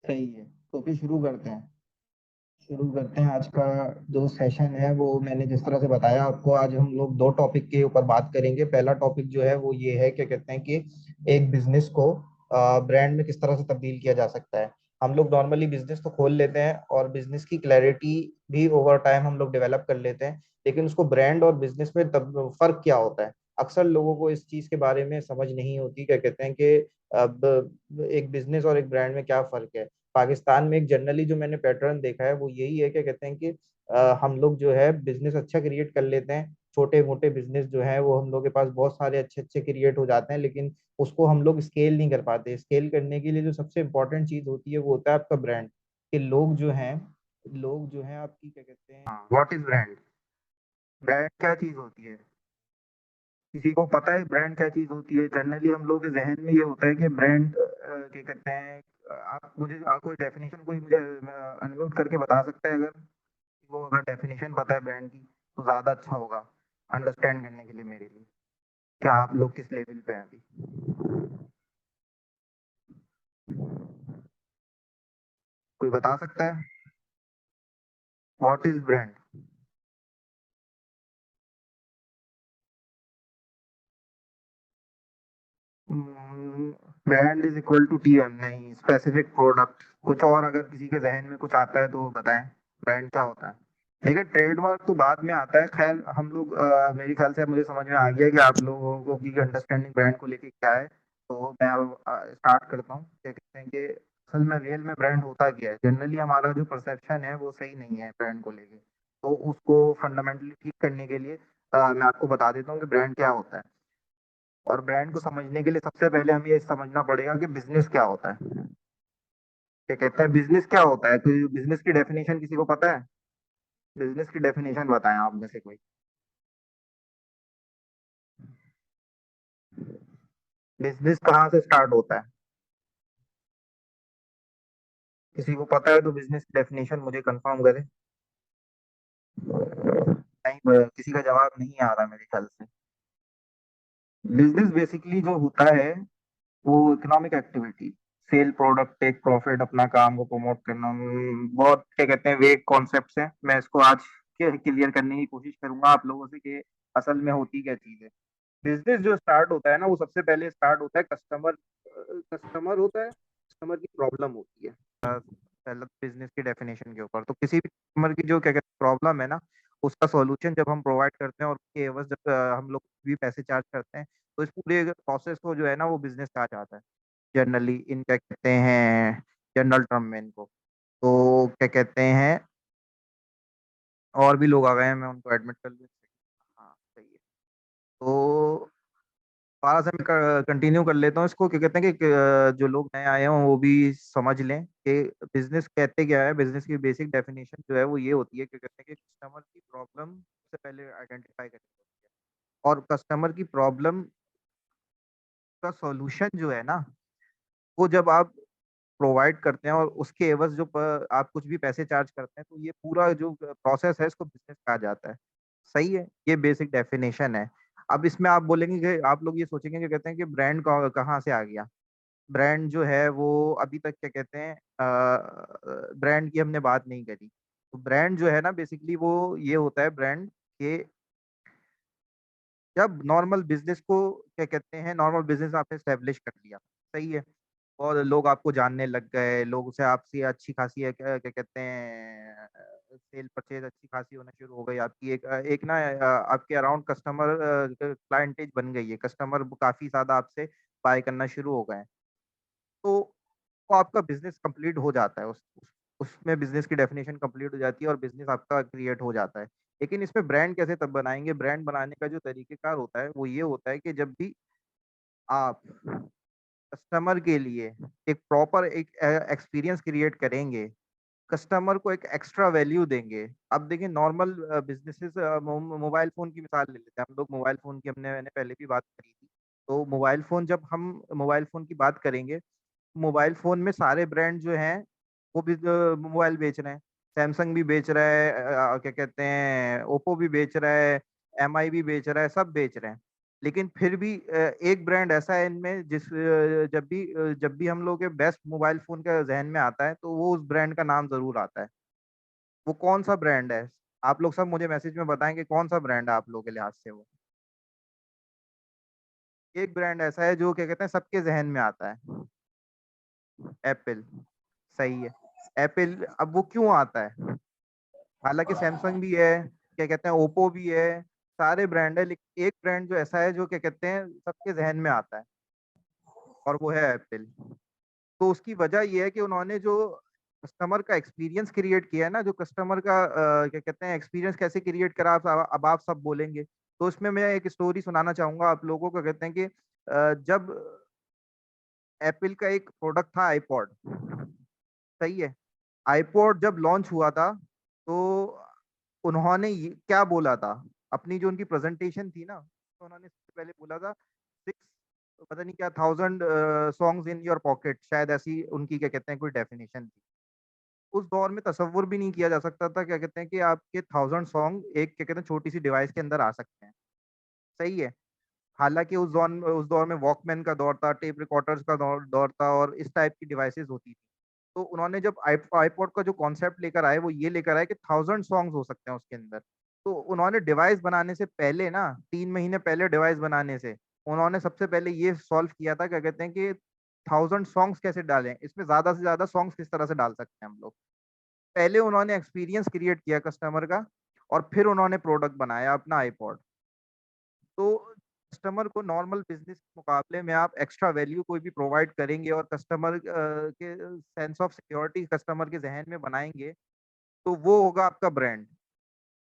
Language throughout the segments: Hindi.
सही है, तो फिर शुरू करते हैं आज का जो सेशन है। वो मैंने जिस तरह से बताया आपको, आज हम लोग दो टॉपिक के ऊपर बात करेंगे। पहला टॉपिक जो है वो ये है, क्या कहते हैं कि एक बिजनेस को ब्रांड में किस तरह से तब्दील किया जा सकता है। हम लोग नॉर्मली बिजनेस तो खोल लेते हैं और बिजनेस की क्लैरिटी भी ओवर टाइम हम लोग डेवलप कर लेते हैं, लेकिन उसको ब्रांड और बिजनेस में तब फर्क क्या होता है, अक्सर लोगों को इस चीज के बारे में समझ नहीं होती। क्या कहते हैं कि अब एक बिजनेस और एक ब्रांड में क्या फर्क है। पाकिस्तान में एक जनरली जो मैंने पैटर्न देखा है वो यही है, क्या कहते हैं कि हम लोग जो है बिजनेस अच्छा क्रिएट कर लेते हैं। छोटे मोटे बिजनेस जो है वो हम लोग के पास बहुत सारे अच्छे अच्छे क्रिएट हो जाते हैं, लेकिन उसको हम लोग स्केल नहीं कर पाते। स्केल करने के लिए जो सबसे इम्पोर्टेंट चीज होती है वो होता है आपका ब्रांड। कि लोग जो हैं आपकी, क्या कहते हैं, व्हाट इज ब्रांड। ब्रांड क्या चीज होती है, किसी को पता है ब्रांड क्या चीज होती है? जनरली हम लोग के जहन में ये होता है कि ब्रांड क्या कहते हैं। आप मुझे कोई डेफिनेशन कोई मुझे अनम्यूट करके बता सकता है? अगर वो अगर डेफिनेशन पता है ब्रांड की तो ज्यादा अच्छा होगा अंडरस्टैंड करने के लिए मेरे लिए। क्या आप लोग किस लेवल पे हैं अभी? कोई बता सकता है what is brand? Brand is equal to TM, नहीं स्पेसिफिक प्रोडक्ट। कुछ और अगर किसी के जहन में कुछ आता है तो वो बताएं, ब्रांड क्या होता है। देखिए ट्रेडमार्क तो बाद में आता है। खैर हम लोग मेरे ख्याल से मुझे समझ में आ गया कि आप लोगों को की अंडरस्टैंडिंग ब्रांड को लेके क्या है। तो मैं अब स्टार्ट करता हूँ। क्या कहते हैं कि असल में रियल में ब्रांड होता क्या है। जनरली हमारा जो परसेप्शन है वो सही नहीं है ब्रांड को लेके। तो उसको फंडामेंटली ठीक करने के लिए मैं आपको बता देता हूँ कि ब्रांड क्या होता है। और ब्रांड को समझने के लिए सबसे पहले हमें ये समझना पड़ेगा कि बिजनेस क्या होता है। क्या कहते हैं बिजनेस क्या होता है? तो बिजनेस की डेफिनेशन किसी को पता है? बिजनेस की डेफिनेशन बताएं आप में से कोई। बिजनेस कहाँ से स्टार्ट होता है? किसी को पता है तो बिजनेस की डेफिनेशन मुझे कंफर्म करे। नहीं, किसी का जवाब नहीं आ रहा मेरे ख्याल से। बिजनेस बेसिकली जो होता है वो economic activity, sell product, take profit, अपना काम को प्रमोट करना। बहुत क्या कहते हैं वेग कॉन्सेप्ट्स हैं। मैं इसको आज क्लियर करने की कोशिश करूंगा आप लोगों से कि असल में होती क्या चीज है। बिजनेस जो स्टार्ट होता है ना वो सबसे पहले स्टार्ट होता है कस्टमर होता है, कस्टमर की प्रॉब्लम होती है। पहले बिजनेस की डेफिनेशन के ऊपर तो किसी भी कस्टमर की जो क्या कहते हैं प्रॉब्लम है ना, उसका सॉल्यूशन जब हम प्रोवाइड करते हैं और उसके एवज जब हम लोग भी पैसे चार्ज करते हैं, तो इस पूरे प्रोसेस को जो है ना वो बिजनेस कहा जाता है। जनरली इन क्या कहते हैं, जनरल टर्म में इनको। तो क्या कहते हैं, और भी लोग आ गए हैं, मैं उनको एडमिट कर लूँ। हाँ सही है। तो दोबारा से मैं कंटिन्यू कर लेता हूँ इसको। क्या कहते हैं कि जो लोग नए आए हों वो भी समझ लें कि बिजनेस कहते क्या है। बिजनेस की बेसिक डेफिनेशन जो है वो ये होती है, क्या कहते हैं कि कस्टमर की प्रॉब्लम से पहले आइडेंटिफाई करनी होती है, और कस्टमर की प्रॉब्लम का सॉल्यूशन जो है ना, वो जब आप प्रोवाइड करते हैं और उसके एवज जो आप कुछ भी पैसे चार्ज करते हैं, तो ये पूरा जो प्रोसेस है इसको बिजनेस कहा जाता है। सही है, ये बेसिक डेफिनेशन है। अब इसमें आप बोलेंगे कि आप लोग ये सोचेंगे कि कहते हैं कि ब्रांड कहाँ से आ गया। ब्रांड जो है वो अभी तक क्या कहते हैं ब्रांड की हमने बात नहीं करी। तो ब्रांड जो है ना बेसिकली वो ये होता है ब्रांड के, जब नॉर्मल बिजनेस को क्या कहते हैं, नॉर्मल बिजनेस आपने स्टेब्लिश कर लिया, सही है, और लोग आपको जानने लग गए, लोग से आपसे अच्छी खासी क्या क्या कहते हैं सेल परचेज अच्छी खासी होना शुरू हो गई आपकी। एक ना आपके अराउंड कस्टमर क्लाइंटेज बन गई है, कस्टमर काफी ज्यादा आपसे बाय करना शुरू हो गए हैं। तो वो आपका बिजनेस कंप्लीट हो जाता है। उसमें बिजनेस की डेफिनेशन कंप्लीट हो जाती है और बिजनेस आपका क्रिएट हो जाता है। लेकिन इसमें ब्रांड कैसे तब बनाएंगे? ब्रांड बनाने का जो तरीकेकार होता है वो ये होता है कि जब भी आप कस्टमर के लिए एक प्रॉपर एक एक्सपीरियंस क्रिएट करेंगे, कस्टमर को एक एक्स्ट्रा वैल्यू देंगे। अब देखिए नॉर्मल बिजनेसेस, मोबाइल फ़ोन की मिसाल ले लेते हैं हम लोग। मोबाइल फ़ोन की मैंने पहले भी बात करी थी। तो मोबाइल फ़ोन, जब हम मोबाइल फ़ोन की बात करेंगे, मोबाइल फ़ोन में सारे ब्रांड जो हैं वो भी मोबाइल बेच रहे हैं। सैमसंग भी बेच रहा है, क्या कहते हैं ओप्पो भी बेच रहा है, एमआई भी बेच रहा है, सब बेच रहे हैं। लेकिन फिर भी एक ब्रांड ऐसा है इनमें जब भी हम लोग के बेस्ट मोबाइल फोन का जहन में आता है तो वो उस ब्रांड का नाम जरूर आता है। वो कौन सा ब्रांड है? आप लोग सब मुझे मैसेज में बताएंगे कौन सा ब्रांड है आप लोगों के लिहाज से वो। एक ब्रांड ऐसा है जो क्या कहते हैं सबके जहन में आता है। एप्पल। सही है। एप्पल अब वो क्यों आता है? हालांकि सैमसंग भी है, क्या कहते हैं ओप्पो भी है, सारे ब्रांड है, लेकिन एक ब्रांड जो ऐसा है जो क्या कहते हैं सबके जहन में आता है, और वो है एप्पल। तो उसकी वजह ये है कि उन्होंने जो कस्टमर का एक्सपीरियंस क्रिएट किया है ना, जो कस्टमर का क्या कहते हैं एक्सपीरियंस कैसे क्रिएट करा, अब आप सब बोलेंगे। तो उसमें मैं एक स्टोरी सुनाना चाहूंगा आप लोगों को। कहते हैं कि जब एप्पल का एक प्रोडक्ट था आईपॉड। सही है। आईपॉड जब लॉन्च हुआ था तो उन्होंने क्या बोला था, अपनी जो उनकी प्रेजेंटेशन थी ना, तो उन्होंने सबसे पहले बोला था 6 पता नहीं क्या 1000 सॉन्ग्स इन योर पॉकेट, शायद ऐसी उनकी क्या कहते हैं कोई डेफिनेशन थी। उस दौर में तसव्वुर भी नहीं किया जा सकता था क्या कहते हैं कि आपके 1000 सॉन्ग एक क्या कहते हैं छोटी सी डिवाइस के अंदर आ सकते हैं। सही है। हालांकि उस दौर में वॉकमैन का दौर था, टेप रिकॉर्डर्स का दौर था, और इस टाइप की डिवाइसेस होती थी। तो उन्होंने जब आईपॉड का जो कॉन्सेप्ट लेकर आए वो ये लेकर आए कि 1000 सॉन्ग्स हो सकते हैं उसके अंदर। तो उन्होंने डिवाइस बनाने से पहले ना, 3 महीने पहले डिवाइस बनाने से उन्होंने सबसे पहले ये सॉल्व किया था क्या कहते हैं कि 1000 सॉन्ग्स कैसे डालें, इसमें ज्यादा से ज्यादा सॉन्ग्स किस तरह से डाल सकते हैं हम लोग। पहले उन्होंने एक्सपीरियंस क्रिएट किया कस्टमर का, और फिर उन्होंने प्रोडक्ट बनाया अपना आईपॉड। तो कस्टमर को नॉर्मल बिजनेस के मुकाबले में आप एक्स्ट्रा वैल्यू कोई भी प्रोवाइड करेंगे और कस्टमर के सेंस ऑफ सिक्योरिटी कस्टमर के जहन में बनाएंगे, तो वो होगा आपका ब्रांड।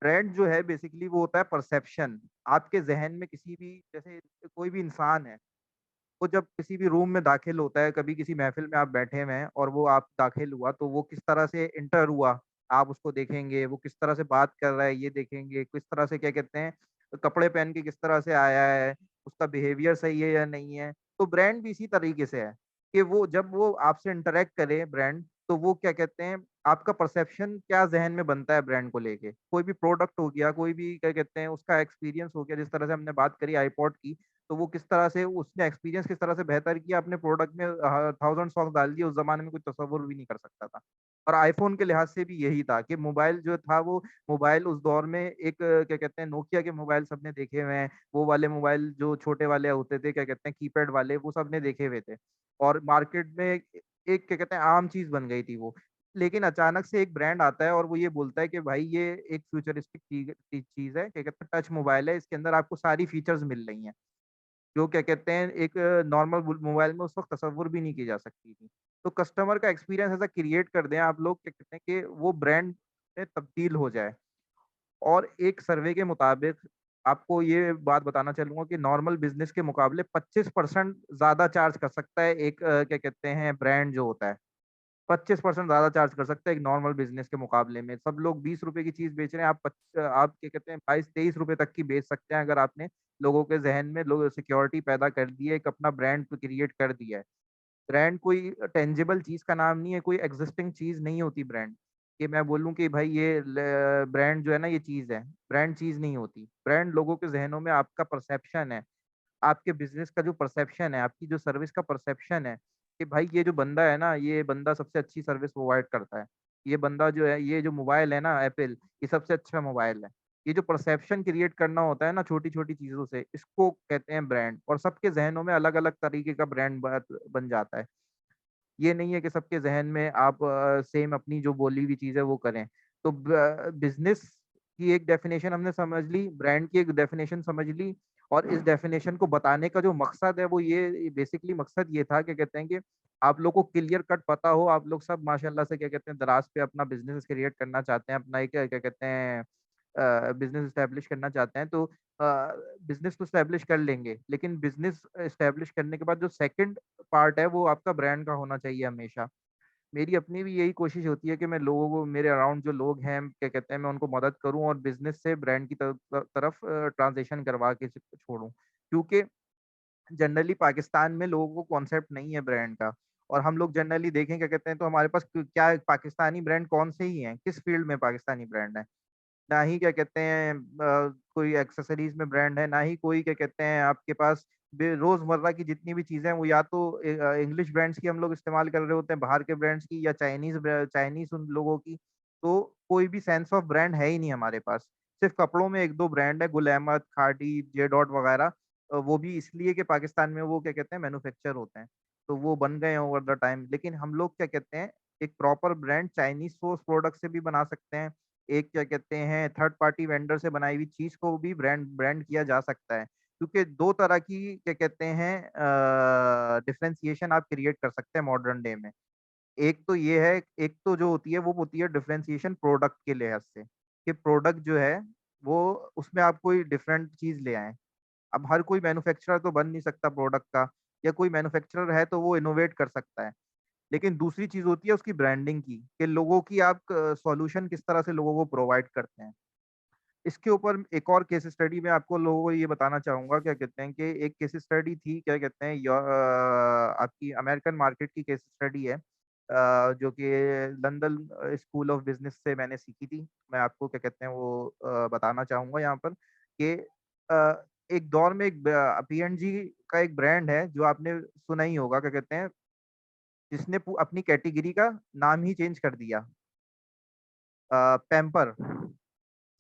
ब्रांड जो है बेसिकली वो होता है परसेप्शन। आपके जहन में किसी भी, जैसे कोई भी इंसान है, वो जब किसी भी रूम में दाखिल होता है, कभी किसी महफिल में आप बैठे हुए हैं और वो आप दाखिल हुआ, तो वो किस तरह से इंटर हुआ आप उसको देखेंगे, वो किस तरह से बात कर रहा है ये देखेंगे, किस तरह से क्या कहते हैं कपड़े पहन के किस तरह से आया है, उसका बिहेवियर सही है या नहीं है। तो ब्रांड भी इसी तरीके से है कि वो जब वो आपसे इंटरेक्ट करे ब्रांड, तो वो क्या कहते हैं आपका परसेप्शन क्या जहन में बनता है ब्रांड को लेके। कोई भी प्रोडक्ट हो गया, कोई भी क्या कहते हैं उसका एक्सपीरियंस हो गया, जिस तरह से हमने बात करी आईपॉड की, तो वो किस तरह से उसने एक्सपीरियंस किस तरह से बेहतर किया अपने प्रोडक्ट में, 1000 सॉन्ग डाल दिए, उस जमाने में कोई तस्वुर भी नहीं कर सकता था। और आईफोन के लिहाज से भी यही था कि मोबाइल जो था वो मोबाइल उस दौर में एक क्या कहते हैं नोकिया के मोबाइल सबने देखे हुए हैं, वो वाले मोबाइल जो छोटे वाले होते थे क्या कहते हैं कीपैड वाले, वो सबने देखे हुए थे। और मार्केट में एक क्या कहते हैं आम चीज बन गई थी वो। लेकिन अचानक से एक ब्रांड आता है और वो ये बोलता है कि भाई ये एक फ्यूचरिस्टिक चीज चीज है, क्या कहते हैं टच मोबाइल है, इसके अंदर आपको सारी फीचर्स मिल रही हैं जो क्या कहते हैं एक नॉर्मल मोबाइल में उस वक्त तसव्वुर भी नहीं की जा सकती थी। तो कस्टमर का एक्सपीरियंस ऐसा क्रिएट कर दें आप लोग, क्या कहते हैं कि वो ब्रांड में तब्दील हो जाए। और एक सर्वे के मुताबिक आपको ये बात बताना चलूंगा कि नॉर्मल बिजनेस के मुकाबले 25% ज्यादा चार्ज कर सकता है एक क्या कहते हैं ब्रांड जो होता है। 25% ज्यादा चार्ज कर सकते हैं एक नॉर्मल बिजनेस के मुकाबले में। सब लोग 20 रुपए की चीज बेच रहे हैं, आप क्या कहते हैं 22-23 रुपए तक की बेच सकते हैं, अगर आपने लोगों के जहन में लोग सिक्योरिटी पैदा कर दी है, एक अपना ब्रांड क्रिएट कर दिया है। ब्रांड कोई टेंजिबल चीज का नाम नहीं है, कोई एग्जिस्टिंग चीज नहीं होती ब्रांड। कि मैं बोलूं कि भाई ये ब्रांड जो है ना ये चीज है, ब्रांड चीज नहीं होती। ब्रांड लोगों के जहनों में आपका परसेप्शन है, आपके बिजनेस का जो परसेप्शन है, आपकी जो सर्विस का परसेप्शन है कि भाई ये जो बंदा है ना, ये बंदा सबसे अच्छी सर्विस प्रोवाइड करता है। ये बंदा जो है, ये जो मोबाइल है ना एप्पल, ये सबसे अच्छा मोबाइल है। ये जो परसेप्शन क्रिएट करना होता है ना छोटी छोटी चीजों से, इसको कहते हैं ब्रांड। और सबके जहनों में अलग अलग तरीके का ब्रांड बन जाता है। ये नहीं है कि सबके जहन में आप सेम अपनी जो बोली हुई चीज है वो करें। तो बिजनेस की एक डेफिनेशन हमने समझ ली, ब्रांड की एक डेफिनेशन समझ ली। और इस डेफिनेशन को बताने का जो मकसद है वो ये बेसिकली मकसद ये था कि कहते हैं कि आप लोग को क्लियर कट पता हो, आप लोग सब माशाल्लाह से क्या कहते हैं दराज पे अपना बिजनेस क्रिएट करना चाहते हैं, अपना एक क्या कहते हैं बिजनेस एस्टेब्लिश करना चाहते हैं। तो बिजनेस तो एस्टेब्लिश कर लेंगे, लेकिन बिजनेस एस्टेब्लिश करने के बाद जो सेकंड पार्ट है वो आपका ब्रांड का होना चाहिए हमेशा। मेरी अपनी भी यही कोशिश होती है कि मैं लोगों को, मेरे अराउंड जो लोग हैं क्या कहते हैं मैं उनको मदद करूं और बिजनेस से ब्रांड की तरफ ट्रांजिशन करवा के छोड़ूं। क्योंकि जनरली पाकिस्तान में लोगों को कॉन्सेप्ट नहीं है ब्रांड का। और हम लोग जनरली देखें क्या कहते हैं तो हमारे पास क्या पाकिस्तानी ब्रांड कौन से ही हैं, किस फील्ड में पाकिस्तानी ब्रांड है? ना ही क्या कहते हैं कोई एक्सेसरीज में ब्रांड है, ना ही कोई क्या कहते हैं आपके पास रोजमर्रा की जितनी भी चीजें हैं वो या तो इंग्लिश ब्रांड्स की हम लोग इस्तेमाल कर रहे होते हैं, बाहर के ब्रांड्स की, या चाइनीज चाइनीज उन लोगों की। तो कोई भी सेंस ऑफ ब्रांड है ही नहीं हमारे पास। सिर्फ कपड़ों में एक दो ब्रांड है, गुल अहमद, खादी, जे डॉट वगैरह। वो भी इसलिए कि पाकिस्तान में वो क्या कहते हैं मैन्युफैक्चर होते हैं, तो वो बन गए हैं ओवर द टाइम। लेकिन हम लोग क्या कहते हैं एक proper brand Chinese source product से भी बना सकते हैं, एक क्या कहते हैं थर्ड पार्टी वेंडर से बनाई हुई चीज को भी ब्रांड ब्रांड किया जा सकता है। क्योंकि दो तरह की क्या कहते हैं डिफरेंशिएशन आप क्रिएट कर सकते हैं मॉडर्न डे में। एक तो ये है, एक तो जो होती है वो होती है डिफरेंशिएशन प्रोडक्ट के लिहाज से, कि प्रोडक्ट जो है वो उसमें आप कोई डिफरेंट चीज ले आए। अब हर कोई मैन्युफैक्चरर तो बन नहीं सकता प्रोडक्ट का, या कोई मैन्युफैक्चरर है तो वो इनोवेट कर सकता है। लेकिन दूसरी चीज होती है उसकी ब्रांडिंग की, कि लोगों की आप सॉल्यूशन किस तरह से लोगों को प्रोवाइड करते हैं। इसके ऊपर एक और केस स्टडी में आपको लोगों को ये बताना चाहूंगा, क्या कहते हैं कि एक केस स्टडी थी, क्या कहते हैं आपकी अमेरिकन मार्केट की केस स्टडी है, जो कि लंदन स्कूल ऑफ बिजनेस से मैंने सीखी थी। मैं आपको क्या कहते हैं वो बताना चाहूंगा यहाँ पर कि एक दौर में एक पीएनजी का एक ब्रांड है जो आपने सुना ही होगा, क्या कहते हैं जिसने अपनी कैटेगरी का नाम ही चेंज कर दिया। पैम्पर,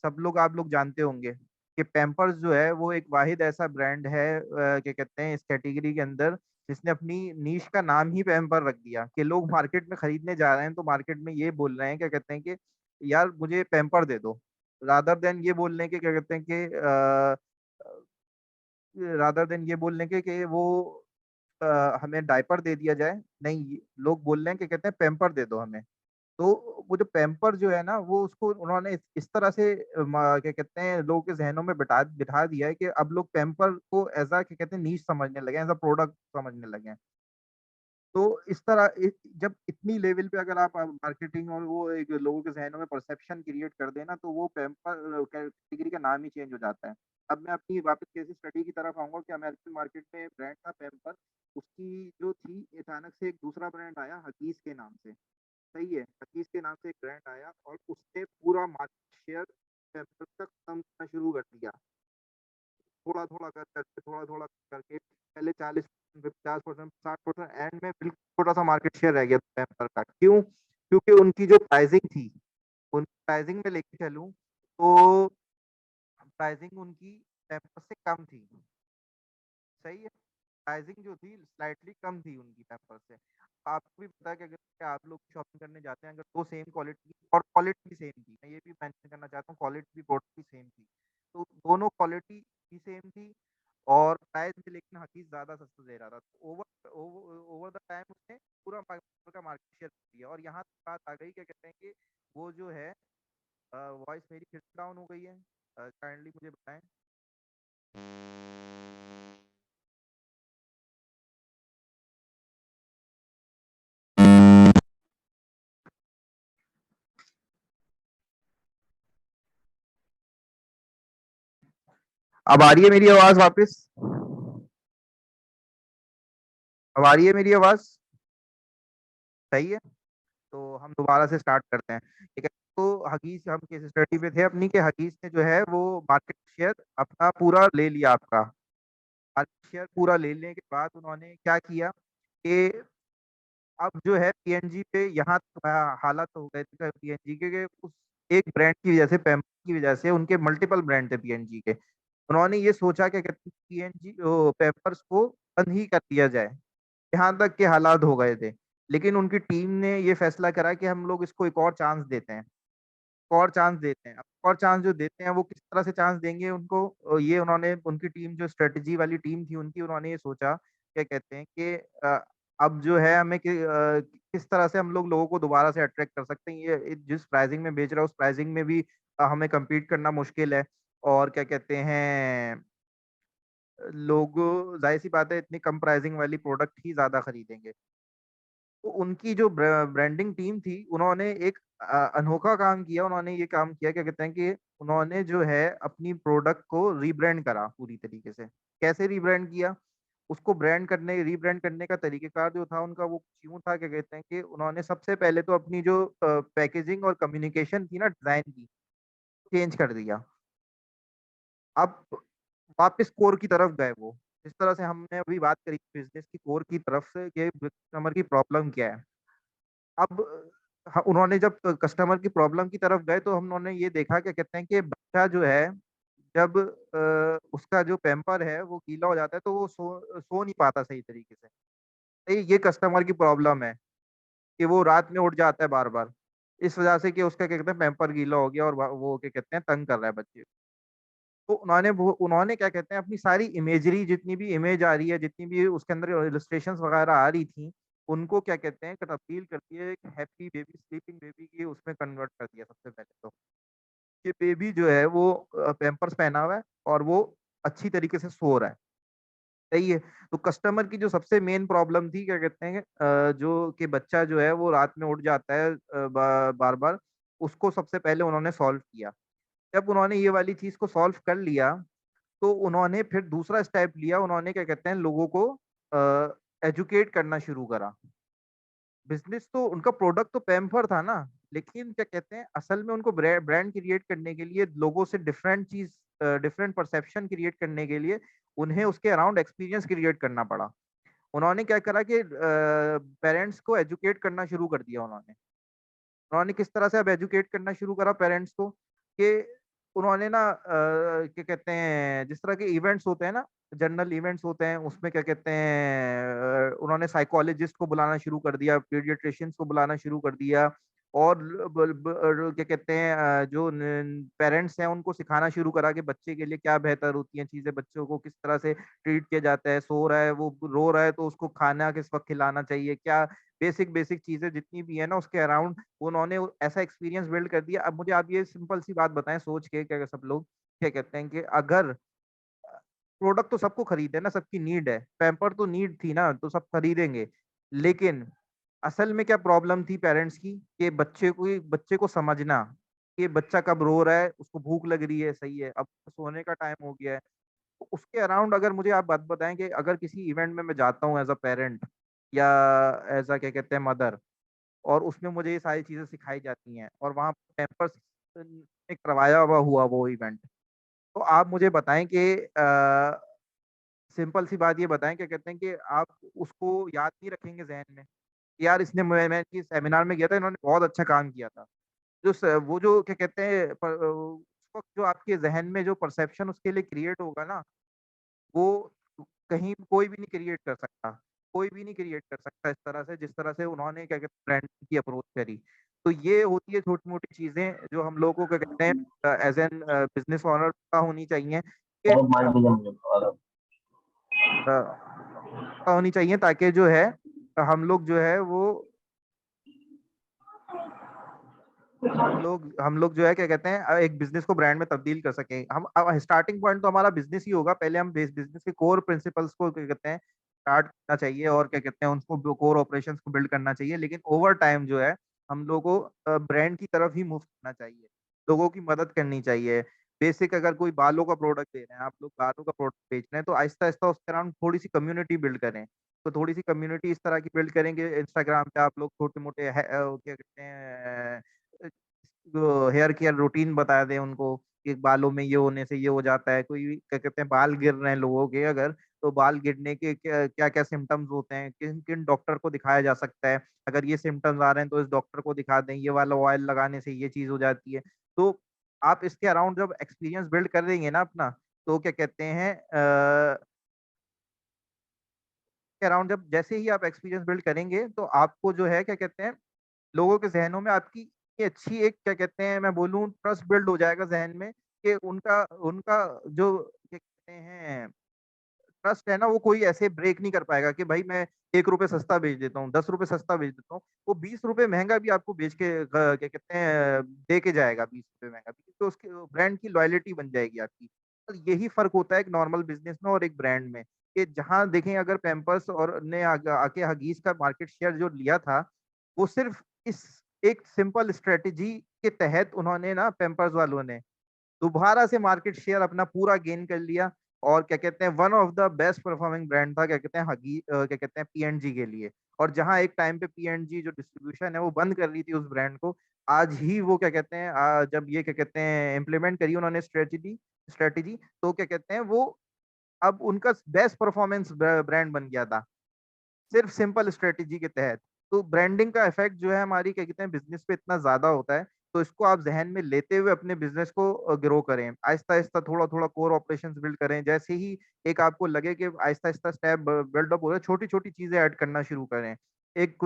सब लोग आप लोग जानते होंगे कि पैम्पर्स जो है वो एक वाहिद ऐसा ब्रांड है क्या कहते हैं इस कैटेगरी के अंदर, जिसने अपनी नीश का नाम ही पैम्पर रख दिया, कि लोग मार्केट में खरीदने जा रहे हैं तो मार्केट में ये बोल रहे हैं, क्या कहते हैं कि यार मुझे पैम्पर दे दो, रादर देन ये बोलने के क्या कहते हैं कि रादर देन ये बोलने के वो हमें डायपर दे दिया जाए, नहीं लोग बोल रहे हैं कि कहते हैं पैम्पर दे दो हमें। तो वो जो पैम्पर जो है ना वो उसको उन्होंने इस तरह से क्या कहते हैं लोगों के जहनों में बिठा बिठा दिया है कि अब लोग पैम्पर को एज आ क्या कहते हैं नीश समझने लगे हैं, एज अ प्रोडक्ट समझने लगे हैं। तो इस तरह जब इतनी लेवल पे अगर आप मार्केटिंग और वो एक लोगों के जहनों में परसेप्शन क्रिएट कर देना, तो वो पैम्पर कैटेगरी का नाम ही चेंज हो जाता है। अब मैं अपनी वापस केस स्टडी की तरफ आऊंगा कि अमेरिकन मार्केट में ब्रांड था पैम्पर, उसकी जो थी अचानक से एक दूसरा ब्रांड आया हगीज के नाम से। सही है, हकीज के नाम से एक ब्रांड आया और उसने पूरा मार्केट शेयर पैम्पर्स का कम करना शुरू कर दिया। थोड़ा थोड़ा कर करके, थोड़ा थोड़ा करके, पहले 40%, 50%, 60%, एंड में बिल्कुल छोटा सा मार्केट शेयर रह गया पैम्पर का। क्यों? क्योंकि उनकी जो प्राइसिंग थी, उनकी प्राइसिंग में लेके चलूं तो प्राइसिंग उनकी पैम्पर से कम थी। सही है, प्राइसिंग जो थी स्लाइटली कम थी उनकी पेपर से। आपको भी पता है कि अगर आप लोग शॉपिंग करने जाते हैं, अगर दो सेम क्वालिटी और क्वालिटी भी सेम थी, मैं ये भी मेंशन करना चाहता हूँ क्वालिटी भी प्रोडक्ट भी सेम थी, तो दोनों क्वालिटी भी सेम थी और प्राइस भी, लेकिन हकीज ज्यादा सस्ता दे रहा था, तो over over over the time उसने पूरा का मार्केट शेयर दिया। और यहाँ तक बात आ गई, क्या कहते हैं कि वो जो है वॉइस मेरी फिर डाउन हो गई है, काइंडली मुझे बताएं। अब आ रही है मेरी आवाज वापस? अब आ रही है मेरी आवाज? सही है, तो हम दोबारा से स्टार्ट करते हैं, ठीक है। तो हगीज हम केस स्टडी पे थे अपनी, के हगीज ने जो है वो मार्केट शेयर अपना पूरा ले लिया आपका। मार्केट शेयर पूरा ले लेने के बाद उन्होंने क्या किया कि अब जो है पीएनजी पे यहाँ तक हालात हो गए थे पीएनजी के कि उस एक ब्रांड की वजह से, पैम्पर की वजह से, उनके मल्टीपल ब्रांड थे पीएनजी के। उन्होंने ये सोचा कि पीएनजी पेपर्स को बंद ही कर दिया जाए, यहाँ तक के हालात हो गए थे। लेकिन उनकी टीम ने ये फैसला करा कि हम लोग इसको एक और चांस देते हैं, एक और चांस देते हैं। अब एक और चांस जो देते हैं वो किस तरह से चांस देंगे उनको, ये उन्होंने उनकी टीम जो स्ट्रेटजी वाली टीम थी उनकी, उन्होंने ये सोचा क्या कहते हैं कि अब जो है हमें किस तरह से हम लोग लोगों को दोबारा से अट्रैक्ट कर सकते हैं, ये जिस प्राइसिंग में बेच रहा है उस प्राइसिंग में भी हमें compete करना मुश्किल है। और क्या कहते हैं लोग, जाहिर सी बात है इतनी कम प्राइसिंग वाली प्रोडक्ट ही ज्यादा खरीदेंगे। तो उनकी जो ब्रांडिंग टीम थी उन्होंने एक अनोखा काम किया, उन्होंने ये काम किया, क्या कहते हैं कि उन्होंने जो है अपनी प्रोडक्ट को रीब्रांड करा पूरी तरीके से। कैसे रीब्रांड किया? उसको ब्रांड करने रीब्रांड करने का तरीकेकार जो था उनका वो क्यों था, क्या कहते हैं कि उन्होंने सबसे पहले तो अपनी जो पैकेजिंग और कम्युनिकेशन थी ना डिजाइन की, चेंज कर दिया। अब वापस कोर की तरफ गए वो, जिस तरह से हमने अभी बात करी बिजनेस की कोर की तरफ से कि कस्टमर की प्रॉब्लम क्या है। अब उन्होंने जब कस्टमर की प्रॉब्लम की तरफ गए तो हम उन्होंने ये देखा, क्या कहते हैं, कि बच्चा जो है जब उसका जो पैम्पर है वो गीला हो जाता है तो वो सो नहीं पाता सही तरीके से। ये कस्टमर की प्रॉब्लम है कि वो रात में उठ जाता है बार बार, इस वजह से कि उसका क्या कहते हैं पैम्पर गीला हो गया और वो क्या कहते हैं तंग कर रहा है बच्चे। तो उन्होंने क्या कहते हैं अपनी सारी इमेजरी, जितनी भी इमेज आ रही है, जितनी भी उसके अंदर इलस्ट्रेशन वगैरह आ रही थी, उनको क्या कहते हैं तब्दील कर दिया एक हैप्पी बेबी, स्लीपिंग बेबी की उसमें कन्वर्ट कर दिया सबसे पहले तो। कि बेबी जो है वो पैम्पर्स पहना हुआ है और वो अच्छी तरीके से सो रहा है। सही है। तो कस्टमर की जो सबसे मेन प्रॉब्लम थी, क्या कहते हैं जो कि बच्चा जो है वो रात में उठ जाता है बार बार, उसको सबसे पहले उन्होंने सॉल्व किया। जब उन्होंने ये वाली चीज को सॉल्व कर लिया तो उन्होंने फिर दूसरा स्टेप लिया, उन्होंने क्या कहते हैं लोगों को एजुकेट करना शुरू करा। बिजनेस तो उनका प्रोडक्ट तो पैम्पर था ना, लेकिन क्या कहते हैं असल में उनको ब्रांड क्रिएट करने के लिए, लोगों से डिफरेंट चीज, डिफरेंट परसेप्शन क्रिएट करने के लिए उन्हें उसके अराउंड एक्सपीरियंस क्रिएट करना पड़ा। उन्होंने क्या करा कि पेरेंट्स को एजुकेट करना शुरू कर दिया उन्होंने। उन्होंने किस तरह से अब एजुकेट करना शुरू करा पेरेंट्स को, कि उन्होंने ना क्या कहते हैं जिस तरह के इवेंट्स होते हैं ना, जनरल इवेंट्स होते हैं, उसमें क्या कहते हैं उन्होंने साइकोलॉजिस्ट को बुलाना शुरू कर दिया, पीडियाट्रिशियंस को बुलाना शुरू कर दिया। और क्या कहते हैं जो पेरेंट्स हैं उनको सिखाना शुरू करा कि बच्चे के लिए क्या बेहतर होती हैं चीजें, बच्चों को किस तरह से ट्रीट किया जाता है, सो रहा है वो रो रहा है तो उसको खाना किस वक्त खिलाना चाहिए, क्या बेसिक बेसिक चीजें जितनी भी है ना उसके अराउंड उन्होंने ऐसा एक्सपीरियंस बिल्ड कर दिया। अब मुझे आप ये सिंपल सी बात बताएं सोच के, क्या सब लोग क्या कहते हैं कि अगर प्रोडक्ट तो सबको खरीदे ना, सबकी नीड है, पैम्पर तो नीड थी ना तो सब खरीदेंगे, लेकिन असल में क्या प्रॉब्लम थी पेरेंट्स की, कि बच्चे को समझना कि बच्चा कब रो रहा है, उसको भूख लग रही है, सही है, अब सोने का टाइम हो गया है। तो उसके अराउंड अगर मुझे आप बात बताएं कि अगर किसी इवेंट में मैं जाता हूँ एज अ पेरेंट या एज अ क्या कहते हैं मदर, और उसमें मुझे ये सारी चीजें सिखाई जाती हैं और वहाँ कैंपस में करवाया हुआ वो इवेंट, तो आप मुझे बताएं कि सिंपल सी बात ये बताएं, क्या कहते हैं कि आप उसको याद नहीं रखेंगे जहन में कि यार इसने, मैं इनकी सेमिनार में गया था, इन्होंने बहुत अच्छा काम किया था। वो जो क्या कहते हैं उस वक्त जो आपके जहन में जो परसेप्शन उसके लिए क्रिएट होगा ना, वो कहीं कोई भी नहीं क्रिएट कर सकता। कोई भी नहीं क्रिएट कर सकता इस तरह से, जिस तरह से उन्होंने क्या कहते हैं ब्रांडिंग की अप्रोच करी। तो ये होती है छोटी-मोटी चीज़ें जो हम लोगों को क्या कहते हैं एज़ एन बिज़नेस ओनर पता होनी चाहिए कि पता होनी चाहिए, ताकि जो है हम लोग जो है वो हम लोग जो है क्या कहते हैं एक बिजनेस को ब्रांड में तब्दील कर सकें। हम अब स्टार्टिंग पॉइंट तो हमारा बिजनेस ही होगा, पहले हम बिजनेस के कोर प्रिंसिपल्स को क्या कहते हैं स्टार्ट करना चाहिए और क्या कहते हैं उनको कोर ऑपरेशंस को बिल्ड करना चाहिए, लेकिन ओवर टाइम जो है हम लोगों को ब्रांड की तरफ ही मूव करना चाहिए, लोगों की मदद करनी चाहिए। बेसिक अगर कोई बालों का प्रोडक्ट दे रहे हैं, आप लोग बालों का प्रोडक्ट बेच रहे हैं, तो आहिस्ता आहिस्ता उसके अराउंड थोड़ी सी कम्युनिटी बिल्ड करें। तो थोड़ी सी कम्युनिटी इस तरह की बिल्ड करेंगे, इंस्टाग्राम पे आप लोग छोटे मोटे क्या कहते हैं हेयर केयर रूटीन बता दें उनको कि बालों में ये होने से ये हो जाता है। कोई क्या कहते हैं बाल गिर रहे हैं लोगों के अगर, तो बाल गिरने के क्या क्या क्या सिम्टम्स होते हैं, किन किन डॉक्टर को दिखाया जा सकता है, अगर ये सिम्टम्स आ रहे हैं तो इस डॉक्टर को दिखा दें, ये वाला ऑयल लगाने से ये चीज हो जाती है। तो आप इसके अराउंड जब एक्सपीरियंस बिल्ड कर देंगे ना अपना, तो क्या कहते हैं के अराउंड जब जैसे ही आप एक्सपीरियंस बिल्ड करेंगे तो आपको जो है क्या कहते हैं लोगों के ज़हनों में आपकी ये अच्छी एक क्या कहते हैं मैं बोलूँ ट्रस्ट बिल्ड हो जाएगा ज़हन में, कि उनका उनका जो क्या कहते हैं ट्रस्ट है ना, वो कोई ऐसे ब्रेक नहीं कर पाएगा कि भाई मैं ₹1 सस्ता बेच देता हूँ, ₹10 सस्ता बेच देता हूँ। वो ₹20 महँगा भी आपको बेच के क्या कहते हैं दे के जाएगा ₹20 महँगा भी, तो उसके ब्रांड की लॉयल्टी बन जाएगी आपकी। तो यही फ़र्क होता है एक नॉर्मल बिज़नेस में और एक ब्रांड में, कि जहाँ देखें अगर पैम्पर्स और ने आके हगीज़ का मार्केट शेयर जो लिया था, वो सिर्फ़ इस एक सिंपल स्ट्रैटेजी के तहत उन्होंने ना पैम्पर्स वालों ने दोबारा से मार्केट शेयर अपना पूरा गेन कर लिया। और क्या कहते हैं one of the best performing brand था क्या कहते हैं क्या कहते हैं पीएनजी के लिए। और जहां एक टाइम पे P&G जो डिस्ट्रीब्यूशन है वो बंद कर रही थी उस ब्रांड को, आज ही वो क्या कहते हैं, जब ये क्या कहते हैं इम्प्लीमेंट करी उन्होंने स्ट्रेटजी स्ट्रेटेजी, तो क्या कहते हैं वो अब उनका बेस्ट परफॉर्मेंस ब्रांड बन गया था, सिर्फ सिंपल स्ट्रेटेजी के तहत। तो ब्रांडिंग का इफेक्ट जो है हमारी क्या कहते हैं बिजनेस पे इतना ज्यादा होता है, तो इसको आप जहन में लेते हुए अपने बिजनेस को ग्रो करें, आहिस्ता आहिस्ता थोड़ा थोड़ा कोर ऑपरेशंस बिल्ड करें। जैसे ही एक आपको लगे कि आहिस्ता आहिस्ता स्टेप बिल्डअप हो रहा है, छोटी छोटी चीजें ऐड करना शुरू करें।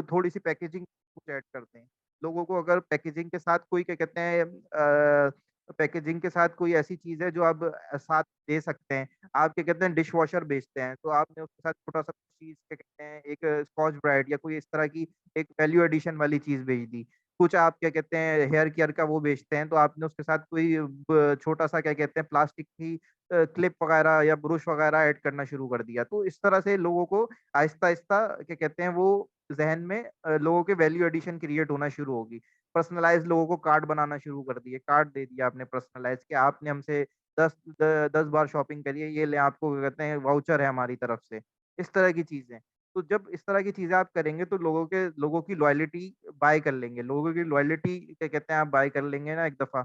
थोड़ी सी पैकेजिंग कुछ ऐड करते हैं। लोगों को अगर पैकेजिंग के साथ कोई क्या कहते हैं पैकेजिंग के साथ कोई ऐसी चीज है जो आप साथ दे सकते हैं। आप क्या कहते हैं डिश वॉशर बेचते हैं, तो आपने उसके साथ छोटा सा चीज क्या कहते हैं एक स्कॉच ब्राइट या कोई इस तरह की एक वैल्यू एडिशन वाली चीज बेच दी। कुछ आप क्या कहते हैं हेयर केयर का वो बेचते हैं, तो आपने उसके साथ कोई छोटा सा क्या कहते हैं प्लास्टिक की क्लिप वगैरह या ब्रुश वगैरह ऐड करना शुरू कर दिया। तो इस तरह से लोगों को आहिस्ता आहिस्ता क्या कहते हैं वो जहन में लोगों के वैल्यू एडिशन क्रिएट होना शुरू होगी। पर्सनलाइज लोगों को कार्ड बनाना शुरू कर दिए, कार्ड दे दिया आपने पर्सनलाइज कि आपने हमसे 10 बार शॉपिंग करी है, ये ले आपको क्या कहते हैं वाउचर है हमारी तरफ से। इस तरह की चीजें, तो जब इस तरह की चीजें आप करेंगे तो लोगों की लॉयल्टी बाय कर लेंगे, लोगों की लॉयल्टी क्या कहते हैं आप बाय कर लेंगे ना एक दफा,